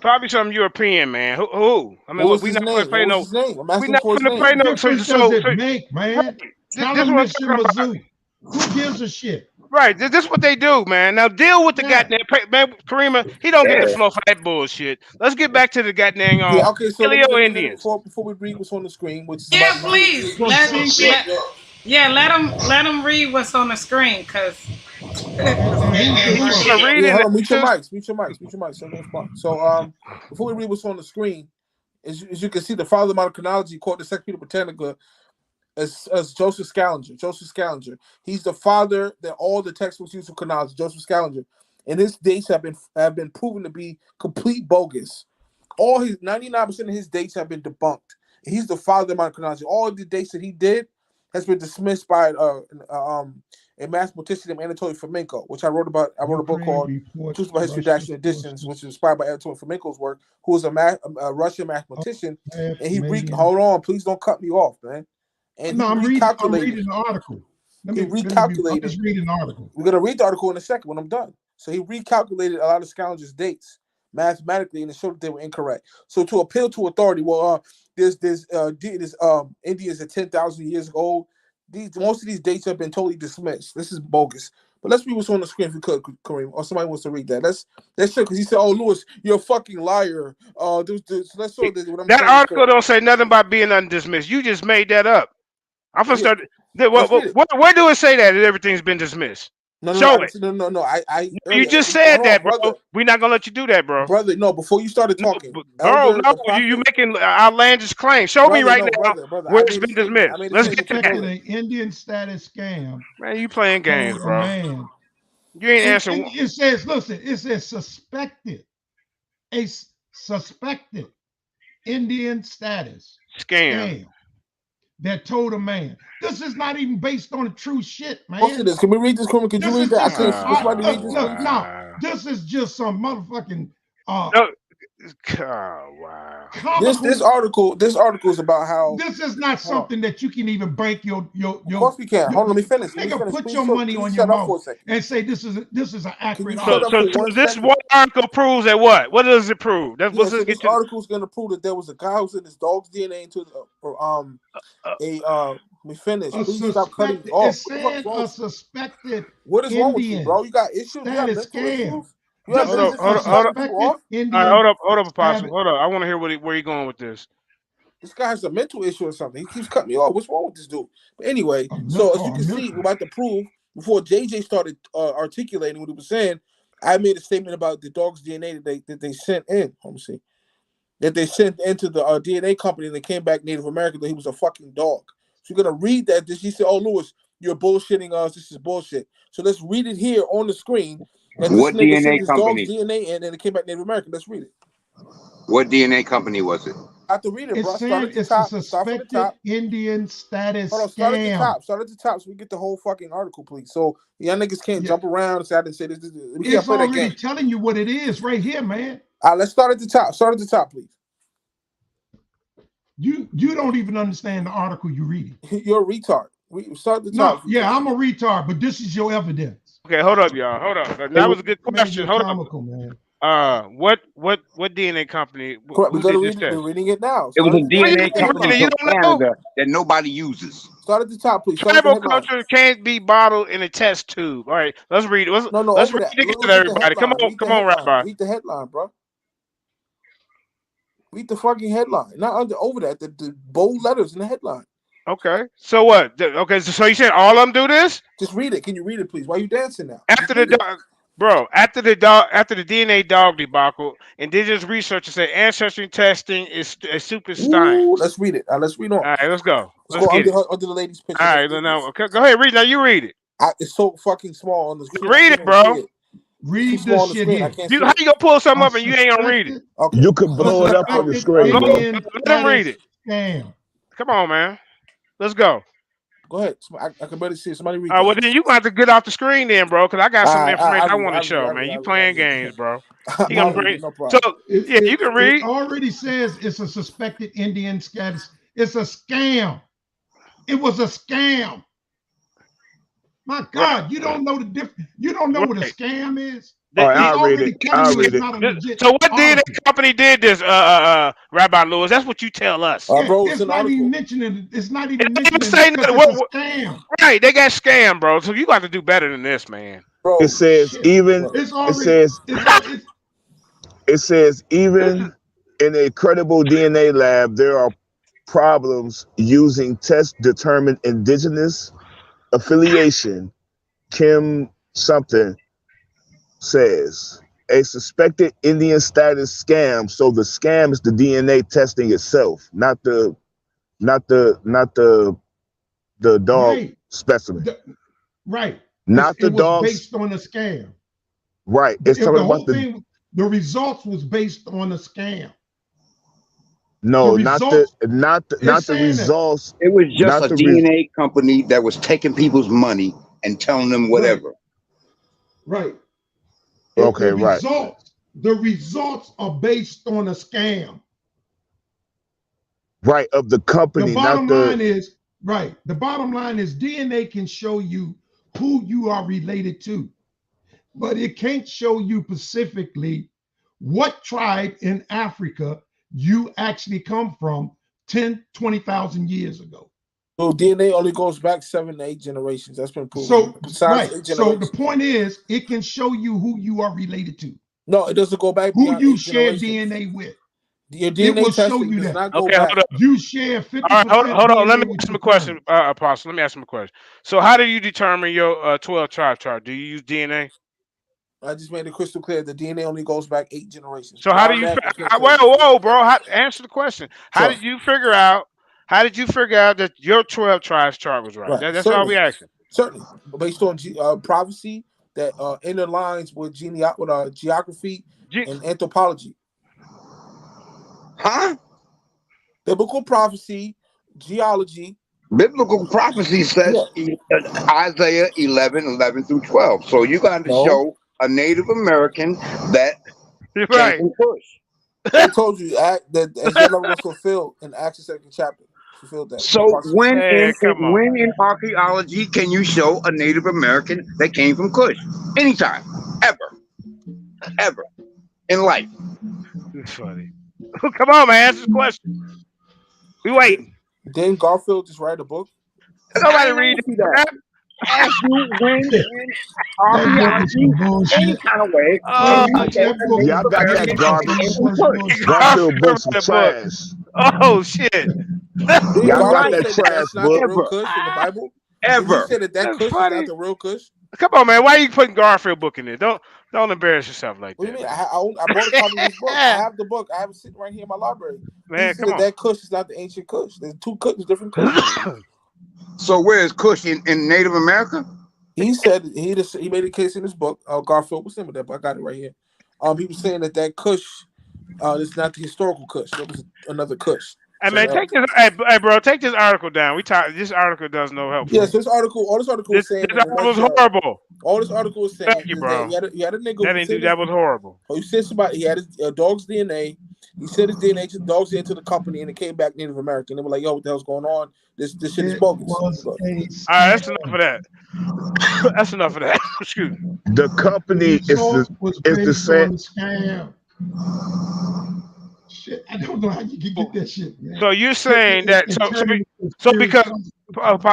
Probably some European man. Who? I mean, we're not going to play no. I'm asking for his name. What difference does it make, man? Who gives a shit? Right, this is what they do, man. Now deal with the goddamn man, Karima. He don't get the flow for that bullshit. Let's get back to the goddamn Paleo Indians. Before we read what's on the screen, which is please let him read what's on the screen, because mute your mics. So before we read what's on the screen, as you can see, the father of modern chronology, called the Encyclopedia Britannica, as Joseph Scaliger. He's the father that all the textbooks use for chronology, Joseph Scaliger. And his dates have been proven to be complete bogus. All his 99% of his dates have been debunked. He's the father of modern chronology. All of the dates that he did has been dismissed by a mathematician named Anatoly Fomenko, which I wrote about. I wrote a book called Truth About History Redaction Editions, which is inspired by Anatoly Fomenko's work, who was a Russian mathematician. And he hold on, please don't cut me off, man. And I'm reading the article. He recalculated. I'm just reading the article. We're going to read the article in a second when I'm done. So he recalculated a lot of Scaliger's dates mathematically, and it showed that they were incorrect. So to appeal to authority, there's Indians at 10,000 years old. Most of these dates have been totally dismissed. This is bogus. But let's read what's on the screen if we could, Kareem, or somebody wants to read that. Let's show, because he said, "Oh, Lewis, you're a fucking liar." So let's show what I'm that saying. article don't say nothing about being undismissed. You just made that up. I'm gonna start. Where do it say that everything's been dismissed? No. You just said that, bro. Brother. We're not gonna let you do that, bro. Brother, no. Before you started talking, bro, you making outlandish claims. Show me right now where it's been dismissed. Let's get to that. An Indian status scam. Man, you playing games, bro. Man. You ain't answering. It says, listen, it says suspected Indian status scam that told a man. This is not even based on the true shit, man. Look at this. Can we read this? Could you read that? I can't. Somebody read this. No, this is just some motherfucking. Oh wow. This article is about how this is not something that you can even break your. Of course we can. Hold on, let me finish. Put your money on your mouth and say this is an accurate article. So this one article proves that what? What does it prove? This article is going to prove that there was a guy who sent his dog's DNA into we finished. Please stop cutting off. It's saying a suspected. What is wrong with you, bro? You got issues. You got mental issues. Hold up, Apostle. Hold up. I want to hear where you going with this. This guy has a mental issue or something. He keeps cutting me off. What's wrong with this dude? But anyway, so as you can see, we're about to prove, before JJ started articulating what he was saying, I made a statement about the dog's DNA that they sent in. Let me see. That they sent into the DNA company and they came back Native American that he was a fucking dog. So you're going to read that. He said, "Oh, Lewis, you're bullshitting us. This is bullshit." So let's read it here on the screen. What DNA company? DNA and then it came back Native American. Let's read it. What DNA company was it? I have to read it, bro. It's a suspected Indian status scam. Start at the top. Start at the top so we get the whole fucking article, please. So y'all niggas can't jump around and say I didn't say this. We can't it's play that already game. Telling you what it is right here, man. All right, let's start at the top. Start at the top, please. You don't even understand the article you're reading. You're a retard. We start at the top. No, yeah, I'm a retard, but this is your evidence. Okay, hold up, y'all. Hold up. That was a good question. Hold up. Man. What DNA company? We're reading it now. It was a DNA company from Canada that nobody uses. Start at the top, please. Tribal culture can't be bottled in a test tube. All right, let's read it. Let's read it together, everybody. Come on, Rabbi. Read the headline, bro. Read the fucking headline. Not over that. The bold letters in the headline. Okay. So what? Okay. So you said all of them do this? Just read it. Can you read it, please? Why are you dancing now? After the DNA dog debacle, indigenous researchers say ancestry testing is a super science. Let's read it. Let's read on. All right, let's go. Let's go under the lady's picture. All right, now okay, go ahead. Read. Now you read it. It's so fucking small on the screen. Read it, bro. Read this shit here. How you gonna pull something up and you ain't gonna read it? Okay. You can blow it up on the screen. Let them read it. Damn. Come on, man. Let's go. Go ahead. I can barely see it. Somebody read it. Well, then you got to get off the screen then, bro, because I got some information I want to show, man. You playing games, bro. You gonna bring no problem. So, you can read. It already says it's a suspected Indian status. It's a scam. It was a scam. My God, you don't know the difference. You don't know what a scam is? All right, I'll read it. So what DNA company did this, Rabbi Lewis? That's what you tell us. Bro, it's not even mentioning. It's not even mentioning. Scam. Right, they got scammed, bro. So you got to do better than this, man. Bro, it says even. It says even in a credible DNA lab, there are problems using tests determine indigenous affiliation. Kim something says a suspected Indian status scam. So the scam is the DNA testing itself, not the dog specimen. Right. Not the dog based on a scam. Right. It's talking about the results was based on a scam. No, not the results. It was just a DNA company that was taking people's money and telling them whatever. Right. Okay, right. The results are based on a scam. Right, of the company. The bottom line is DNA can show you who you are related to, but it can't show you specifically what tribe in Africa you actually come from 10, 20,000 years ago. So DNA only goes back 7 to 8 generations. That's been proven. So Besides right. 8 So the generations. point is, it can show you who you are related to. No, it doesn't go back Who beyond you 8 share generations. DNA with. Your It DNA will show testing you does that. not go Okay, back. hold up. You share 50% All right, hold on. Let me DNA with ask him your a question, parents. Apostle. Let me ask him a question. So, how do you determine your 12 tribe chart? Do you use DNA? I just made it crystal clear. The DNA only goes back 8 generations. So, how do Beyond you? that, it's been Whoa, bro. Answer the question. How Sure. did you figure out? How did you figure out that your 12 tribes chart was right? Right. That's all Certainly. we asking. Certainly. Based on prophecy that interlines with geography and anthropology. Huh? Biblical prophecy, geology. Biblical prophecy says Isaiah 11 through 12. So you got to show a Native American that came from Kush. They told you that Isaiah 11 was fulfilled in Acts 2nd chapter. Fulfilled that. So when in archaeology can you show a Native American that came from Kush? Anytime, ever in life. It's funny. Come on, man. Answer the question. We waiting. Didn't Garfield just write a book? Nobody read that. Ask you when archaeology, any kind of way, can you show a Native Y'all got that American garbage. came from Kush? Garfield books some trash. Oh shit! Y'all got Garfield that said trash that's not the real Kush in the Bible? Did he say that That's Kush is funny. not the real Kush? Come on, man. Why are you putting Garfield book in there? Don't embarrass yourself like What do that. you mean? I bought a copy of this book. I have the book. I have it sitting right here in my library. Man, He said come on. that Kush is not the ancient Kush. There's two Kush, different Kush. So where is Kush in Native America? He said he made a case in his book. Garfield was in with that, but I got it right here. He was saying that Kush is not the historical Kush. That was another Kush. Hey man, take this. Hey, bro, take this article down. This article does no help. Yes, all this article was saying. This article was horrible. All this article was saying Thank you, bro. that you had a nigga. That was horrible. Oh, you said somebody. He had his dog's DNA. He said his DNA to the dog's DNA to the company, and it came back Native American. They were like, "Yo, what the hell's going on? This shit is bogus." All right, that's enough of that. That's enough of that. Excuse me. The company is the same. Scam. Shit, I don't know how you can get that shit, man. So you're saying that so because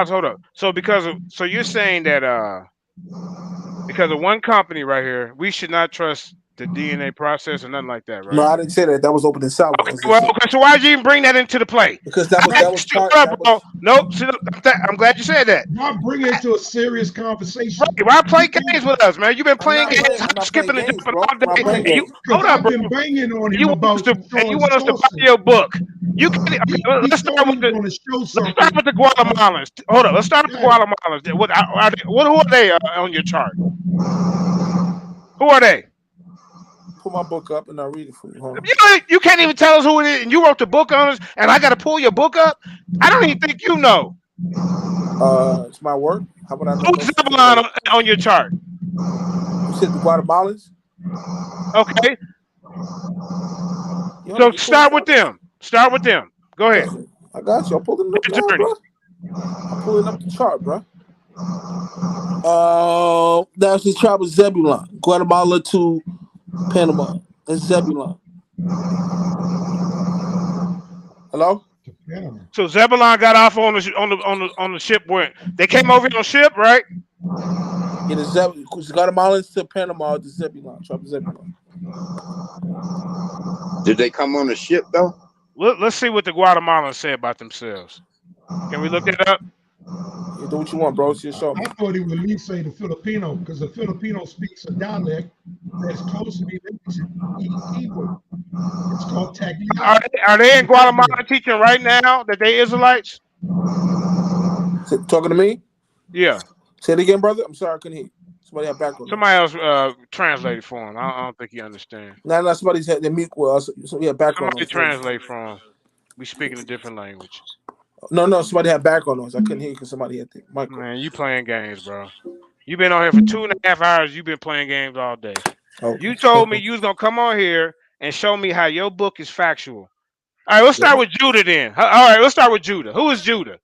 hold up. So you're saying that because of one company right here, we should not trust the DNA process or nothing like that, right? No, I didn't say that. That was open and salvo. Okay, so why did you even bring that into the play? Because that was part. Nope. I'm glad you said that. Why bring it into a serious conversation? Right, why play games with us, man? You've been playing games, skipping the jumping all day. Hold up, bro. I've been banging on him You about want us to buy your book? You can. Let's start with the Guatemalans. Hold up. Let's start with the Guatemalans. Who are they on your chart? Who are they? Pull my book up and I'll read it for you. You can't even tell us who it is, and you wrote the book on us, and I got to pull your book up. I don't even think you know. It's my work. How about I know? Who's Zebulon on your chart? You said the Guatemalans. Okay. So start with them. Start with them. Go ahead. I got you. I'm pulling it up now, bro. I'm pulling up the chart, bro. That's the tribe of Zebulon, Guatemala to Panama. That's Zebulon. Hello. So Zebulon got off on the ship. Where they came over here on ship, right? Yeah, the Guatemalans to Panama, the Zebulon, tribe of Zebulon. Did they come on the ship though? Let's see what the Guatemalans say about themselves. Can we look that up? You do what you want, bro. It's your show. I thought he would at least say the Filipino, because the Filipino speaks a dialect that's close to me. It's called Tagliatelle. Are they in Guatemala teaching right now that they Israelites? Talking to me? Yeah. Say it again, brother. I'm sorry, I couldn't hear you. Somebody had background. Somebody else translate for him. I don't think he understands. Nah, somebody's had their mute with us. So we had background. Somebody translate for him. We speaking a different language. No, somebody had background noise. I couldn't hear you because somebody had the mic. Man, you playing games, bro. You've been on here for 2.5 hours. You've been playing games all day. Okay. You told me you was gonna come on here and show me how your book is factual. All right, let's start with Judah then. All right, let's start with Judah. Who is Judah?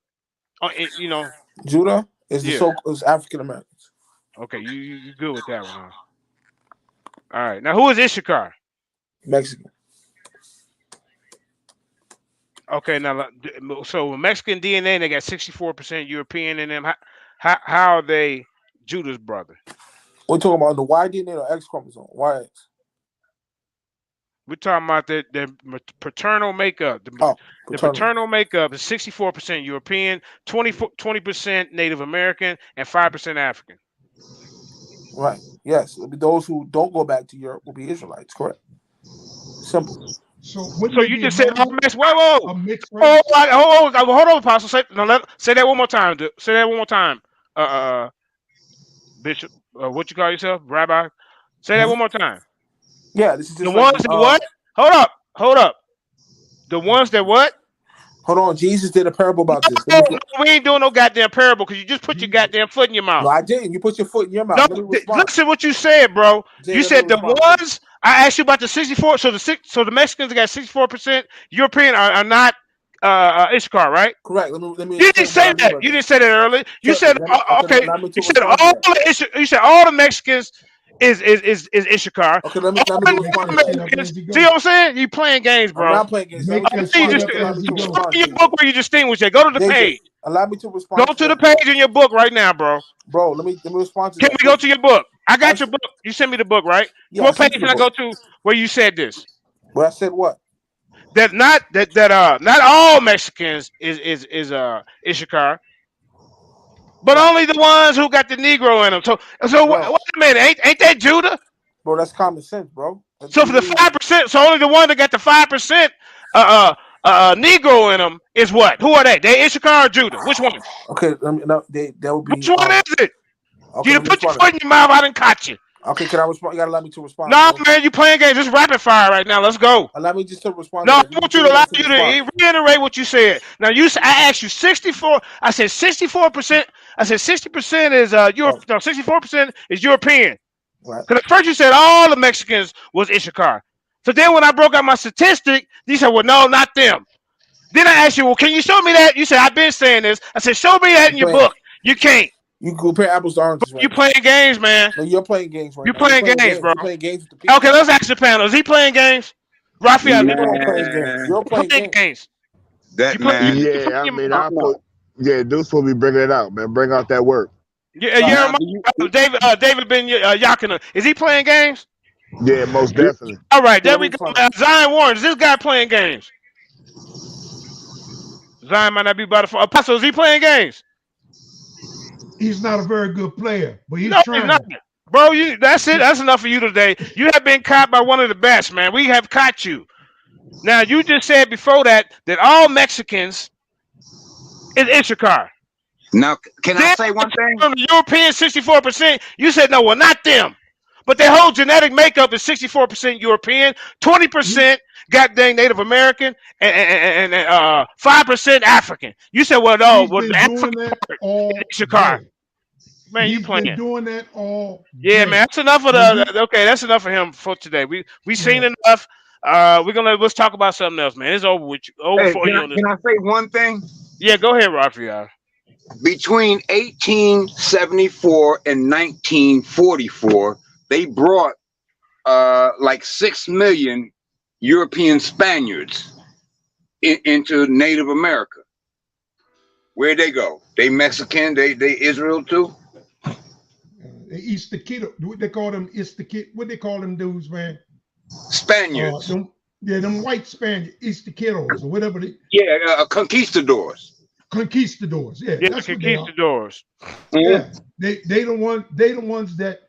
Judah is is African Americans. Okay, you good with that one, huh? All right, now who is Issachar? Mexican. Okay, now so Mexican DNA, they got 64% European in them. How are they Judah's brother? We're talking about the Y DNA or X chromosome? YX. We're talking about the paternal makeup. The paternal makeup is 64% European, 20% Native American, and 5% African. Right. Yes. Those who don't go back to Europe will be Israelites. Correct. Simple. So you just said all mixed. Whoa. Hold on, Apostle. Say that one more time. Say that one more time. Bishop. What you call yourself, Rabbi? Say that one more time. Yeah, this is just the ones that what? Hold up. The ones that what? Hold on, Jesus did a parable about this. No, we ain't doing no goddamn parable because you just put your goddamn foot in your mouth. No, I didn't. You put your foot in your mouth. No, listen what you said, bro. You said the ones. I asked you about the 64. So the Mexicans got 64%. European are not Ishkar, right? Correct. Let me. You didn't say that. You didn't say that earlier. You said okay. You said all the Mexicans is Ishkar. Okay, let me respond to that. See what I'm saying? You playing games, bro. I'm not playing games. Show me your book where you distinguish that. Go to the page. Allow me to respond. Go to the page in your book right now, bro. Bro, let me respond to that. Can we go to your book? I got your book. You sent me the book, right? Yeah, what page can I go to where you said this? Where I said what? That not all Mexicans is Ishakar, but only the ones who got the Negro in them. So wait a minute, ain't that Judah? Bro, that's common sense, bro. So for the 5%, so only the one that got the 5% Negro in them is what? Who are they? They Ishakar or Judah? Which one? Okay, that would be. Which one is it? Okay, you put your foot in your mouth. I didn't caught you. Okay, can I respond? You gotta allow me to respond. No, man, you playing games. It's rapid fire right now. Let's go. Allow me just to respond. No, I want you to allow you to reiterate what you said. Now, I asked you 64. I said 64%. I said 60% is Europe. No, 64% is European. Right. Because at first you said all the Mexicans was Ishakar. So then when I broke out my statistic, you said, well, no, not them. Then I asked you, well, can you show me that? You said, I've been saying this. I said, show me that in your book. You can't. You compare apples to oranges. You playing games, man. No, you're playing games right now. You're playing games, bro. You're playing games with the people. Okay, let's ask the panel. Is he playing games? Raphael, you're playing games. That man. Yeah, I mean, Deuce will be bringing it out, man. Bring out that work. Yeah, David Ben Yakina. Is he playing games? Yeah, most definitely. All right, there we go. Zion Warren, is this guy playing games? Zion might not be by the phone. Apostle, is he playing games? He's not a very good player, but he's trying. He's not. Bro, that's it. That's enough for you today. You have been caught by one of the best, man. We have caught you. Now, you just said before that all Mexicans is Ishakar. Now, can I say one thing? From the European 64%, you said no, well, not them. But their whole genetic makeup is 64% European, 20% goddamn Native American, and 5% African. You said, well, no, the African part is Ishakar. Man, you playing? Been doing that all. Yeah, man, that's enough of okay, that's enough for him for today. We seen enough. Let's talk about something else, man. It's over with you. For you. Can I say one thing? Yeah, go ahead, Raphael. Between 1874 and 1944, they brought like 6 million European Spaniards into Native America. Where'd they go? They Mexican? They Israel too? Easter Kid, what they call them? Easter Kid. What they call them dudes, man? Spaniards. Them white Spaniards, Easter Kiddos or whatever they. Yeah, conquistadors. Conquistadors. Yeah, that's conquistadors. Yeah, they the ones that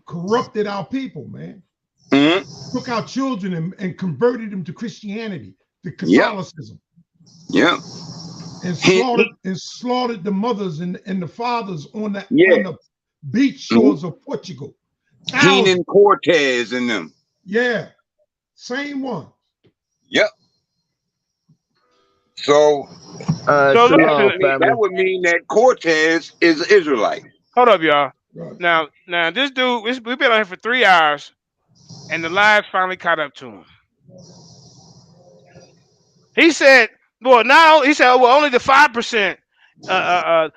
corrupted our people, man. Mm-hmm. Took our children and converted them to Christianity, to Catholicism. Yeah. And slaughtered the mothers and the fathers on the beach shores of Portugal. Heenan Cortez and them. Yeah, same one. Yep. So that would mean that Cortez is Israelite. Hold up, y'all. Right. Now this dude, we've been on here for 3 hours, and the lives finally caught up to him. He said, only the 5%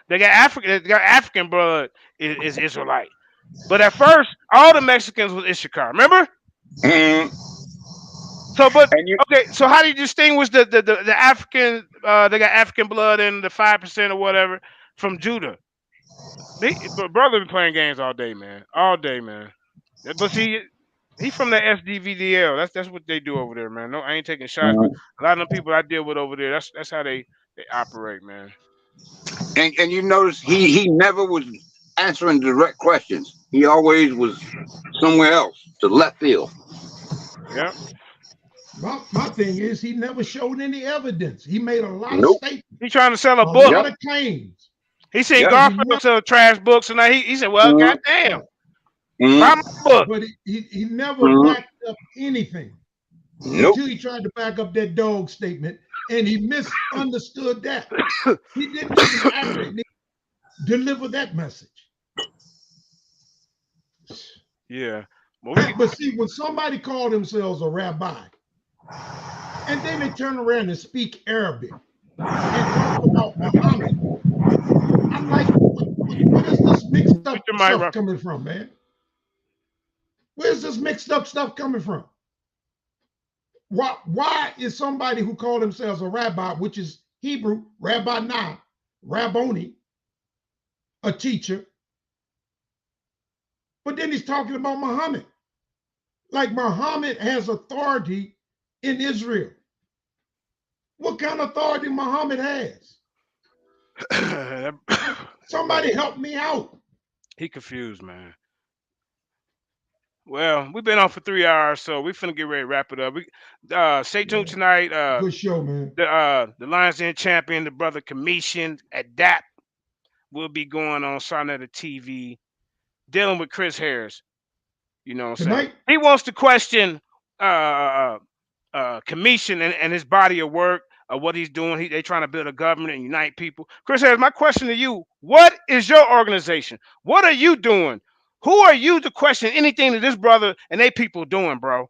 they got African blood is Israelite. But at first, all the Mexicans was Ishakar. Remember? Mm-hmm. So, but And you, okay. So, how do you distinguish the African? They got African blood in the 5% or whatever from Judah. But brother been playing games all day, man. All day, man. But see, he from the SDVDL. That's what they do over there, man. No, I ain't taking shots, but a lot of them people I deal with over there, that's how they operate, man. and you notice he never was answering direct questions. He always was somewhere else, to left field. Yeah. My thing is he never showed any evidence. He made a lot of Nope. statements, He trying to sell a a book. lot of claims. He seen Yep. Garfield sell trash books, and now he said, "Well, goddamn, buy my book." But he never backed up anything until he tried to back up that dog statement, and he misunderstood that. He didn't even accurately deliver that message. Yeah. But see, when somebody called themselves a rabbi, and then they turn around and speak Arabic and talk about Muhammad, I'm like, what is this mixed up stuff coming from, man? Where's this mixed up stuff coming from? Why is somebody who called themselves a rabbi, which is Hebrew, Rabbani, Rabboni, a teacher, but then he's talking about Muhammad? Like Muhammad has authority in Israel. What kind of authority Muhammad has? Somebody help me out. He confused, man. Well, we've been on for 3 hours, so we're finna get ready to wrap it up. We stay tuned tonight. Good show, man. The Lions Den champion, the brother Commission Adapt, will be going on Sonetta TV, dealing with Chris Harris. You know what I'm saying? He wants to question Commission and his body of work, what he's doing. They trying to build a government and unite people. Chris Harris, my question to you: what is your organization? What are you doing? Who are you to question anything that this brother and they people doing, bro?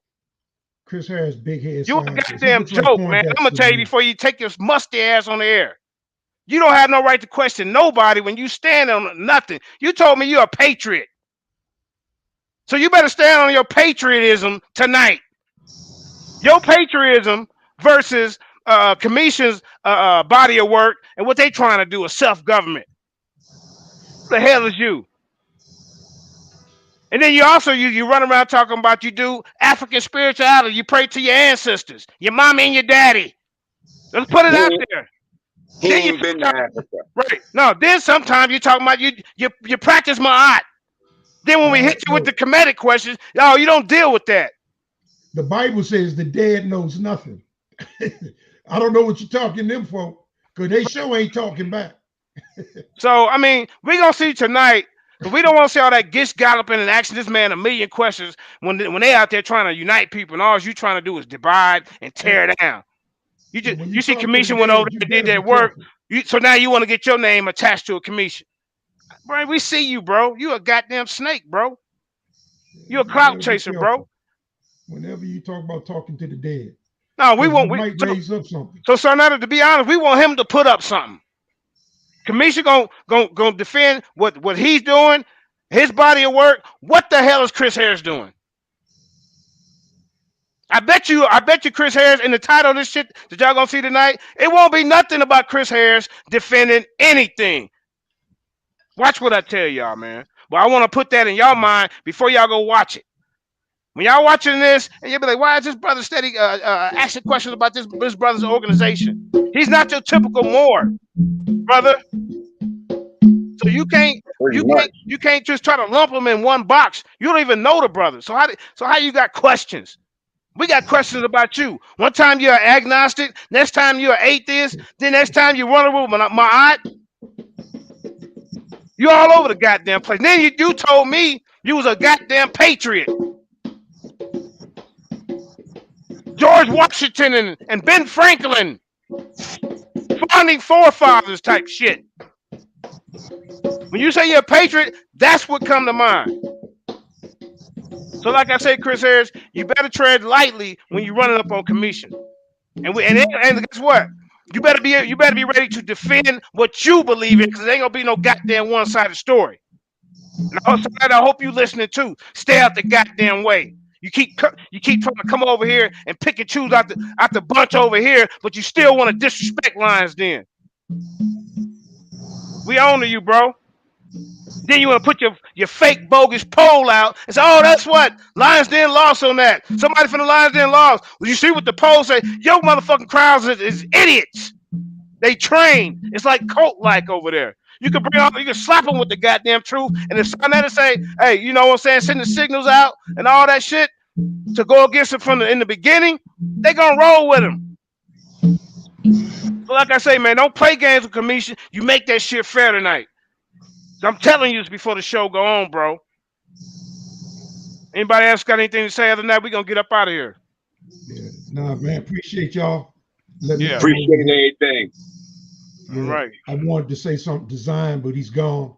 Chris Harris, big head. You a goddamn joke, man. I'm gonna tell you before you take your musty ass on the air. You don't have no right to question nobody when you stand on nothing. You told me you're a patriot. So you better stand on your patriotism tonight. Your patriotism versus Commission's body of work and what they trying to do is self-government. What the hell is you? And then you also you run around talking about you do African spirituality. You pray to your ancestors, your mommy and your daddy. Let's put it out there. He ain't been to Africa. Right. No, then sometimes you're talking about you practice ma'at. Then when we hit you with the Kemetic questions, oh, you don't deal with that. The Bible says the dead knows nothing. I don't know what you're talking them for, because they sure ain't talking back. So, I mean, we're going to see tonight, but we don't want to see all that gish galloping and asking this man a million questions when they out there trying to unite people, and all you trying to do is divide and tear down. You see Commission went over there and did that work, so now you want to get your name attached to a commission. Bro, we see you, bro. You a goddamn snake, bro. You a clout chaser, bro. Whenever you talk about talking to the dead. No, we won't. We might raise up something. So, Sonetta, to be honest, we want him to put up something. Commission gonna defend what he's doing, his body of work. What the hell is Chris Harris doing? I bet you Chris Harris, in the title of this shit that y'all gonna see tonight, it won't be nothing about Chris Harris defending anything. Watch what I tell y'all, man. But I want to put that in y'all mind before y'all go watch it. When y'all watching this, and you'll be like, why is this brother steady asking questions about this brother's organization? He's not your typical Moor, brother. So you can't just try to lump them in one box. You don't even know the brother. So how you got questions? We got questions about you. One time you're agnostic, next time you're atheist, then next time you run with ma'at. You all over the goddamn place. Then you told me you was a goddamn patriot. George Washington and Ben Franklin, founding forefathers type shit. When you say you're a patriot, that's what come to mind. So like I said, Chris Harris, you better tread lightly when you're running up on Commission. And guess what? You better be ready to defend what you believe in, because there ain't gonna be no goddamn one-sided story. And also, I hope you listening too. Stay out the goddamn way. You keep trying to come over here and pick and choose out the bunch over here, but you still want to disrespect Lions Den. We honor you, bro. Then you want to put your fake bogus poll out and say, oh, that's what Lions Den lost on that. Somebody from the Lions Den lost. Well, you see what the poll say? Yo, motherfucking crowds is idiots. They train. It's like cult-like over there. You can you can slap them with the goddamn truth, and if somebody say, hey, you know what I'm saying, send the signals out and all that shit to go against it in the beginning, they gonna roll with them. So like I say, man, don't play games with Commission. You make that shit fair tonight. So I'm telling you this before the show go on, bro. Anybody else got anything to say other than that? We gonna get up out of here. Yeah, nah, man, appreciate y'all. Appreciate everything. Yeah, all right. I wanted to say something to Zion, but he's gone.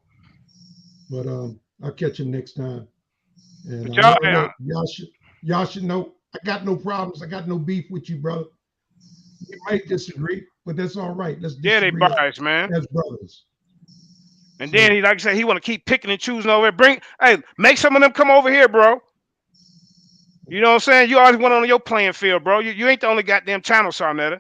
But I'll catch him next time. And y'all should know I got no problems. I got no beef with you, brother. We might disagree, but that's all right. Let's disagree. Yeah, they biased, man. As brothers. And then he, like I said, he want to keep picking and choosing over there. Make some of them come over here, bro. You know what I'm saying? You always went on your playing field, bro. You ain't the only goddamn channel, Sarnetta.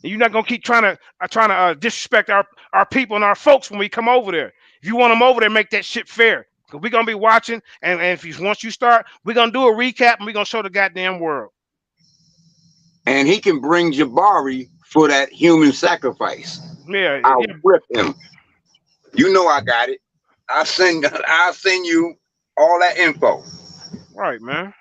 And you're not gonna keep trying to disrespect our people and our folks when we come over there. If you want them over there, make that shit fair. Cause we're gonna be watching, and once you start, we're gonna do a recap and we're gonna show the goddamn world. And he can bring Jabari for that human sacrifice. Yeah, I'll rip him. You know I got it. I'll send you all that info. Right, man.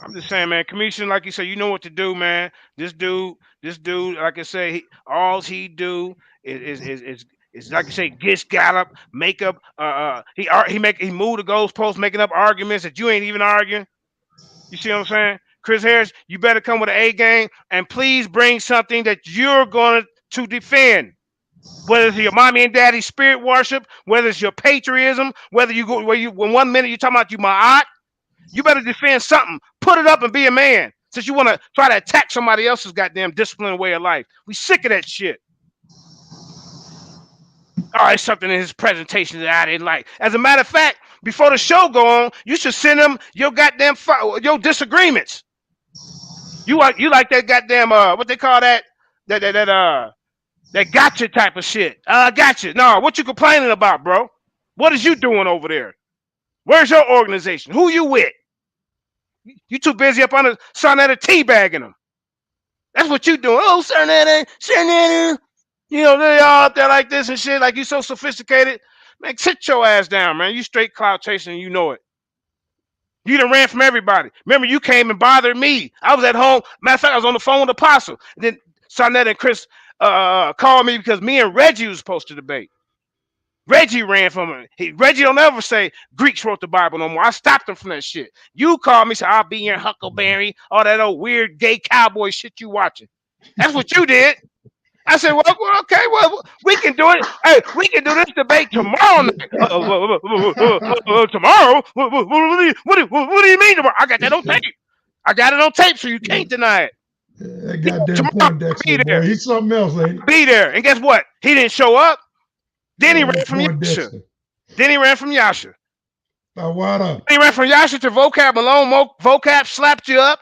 I'm just saying, man, Commission, like you said, you know what to do, man. This dude, like I say, all he do is like you say, gallop, make up. He move the goalposts, making up arguments that you ain't even arguing. You see what I'm saying? Chris Harris, you better come with an A game and please bring something that you're going to defend. Whether it's your mommy and daddy spirit worship, whether it's your patriotism, whether you go when 1 minute you're talking about you ma'at, you better defend something. Put it up and be a man. Since you want to try to attack somebody else's goddamn disciplined way of life. We sick of that shit. Oh, it's something in his presentation that I didn't like. As a matter of fact, before the show go on, you should send him your goddamn your disagreements. You like that goddamn what they call that gotcha type of shit. Gotcha. No, what you complaining about, bro? What is you doing over there? Where's your organization? Who you with? You too busy up on the Sarnetta teabagging them. That's what you doing. Oh, Sarnetta. You know, they all up there like this and shit, like you so sophisticated. Man, sit your ass down, man. You straight cloud chasing and you know it. You done ran from everybody. Remember, you came and bothered me. I was at home. Matter of fact, I was on the phone with Apostle. And then Sarnetta and Chris called me because me and Reggie was supposed to debate. Reggie ran from it. Reggie don't ever say Greeks wrote the Bible no more. I stopped him from that shit. You called me, said I'll be your Huckleberry, all that old weird gay cowboy shit you watching. That's what you did. I said, well, okay, well, we can do it. Hey, we can do this debate tomorrow night. Tomorrow? What do you mean tomorrow? I got that on tape. I got it on tape, so you can't deny it. That goddamn Poindexter, boy. He's something else, ain't he? Be there. And guess what? He didn't show up. Then he ran from Yasha. Then he ran from Yasha. He ran from Yasha to Vocab Malone. Vocab slapped you up.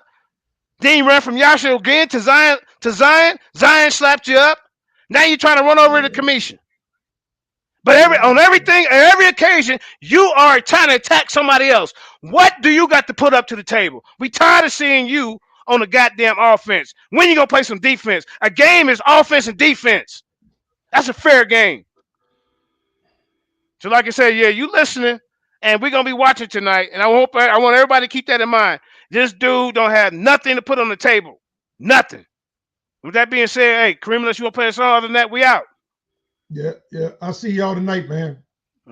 Then he ran from Yasha again to Zion. Zion slapped you up. Now you're trying to run over the Commission. But on every occasion, you are trying to attack somebody else. What do you got to put up to the table? We tired of seeing you on the goddamn offense. When you gonna play some defense? A game is offense and defense. That's a fair game. So like I said, yeah, you listening, and we're gonna be watching tonight. And I want everybody to keep that in mind. This dude don't have nothing to put on the table. Nothing. With that being said, hey, Kareem, unless you want to play a song, other than that, we out. Yeah. I'll see y'all tonight, man.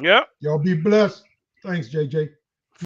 Yep. Y'all be blessed. Thanks, JJ.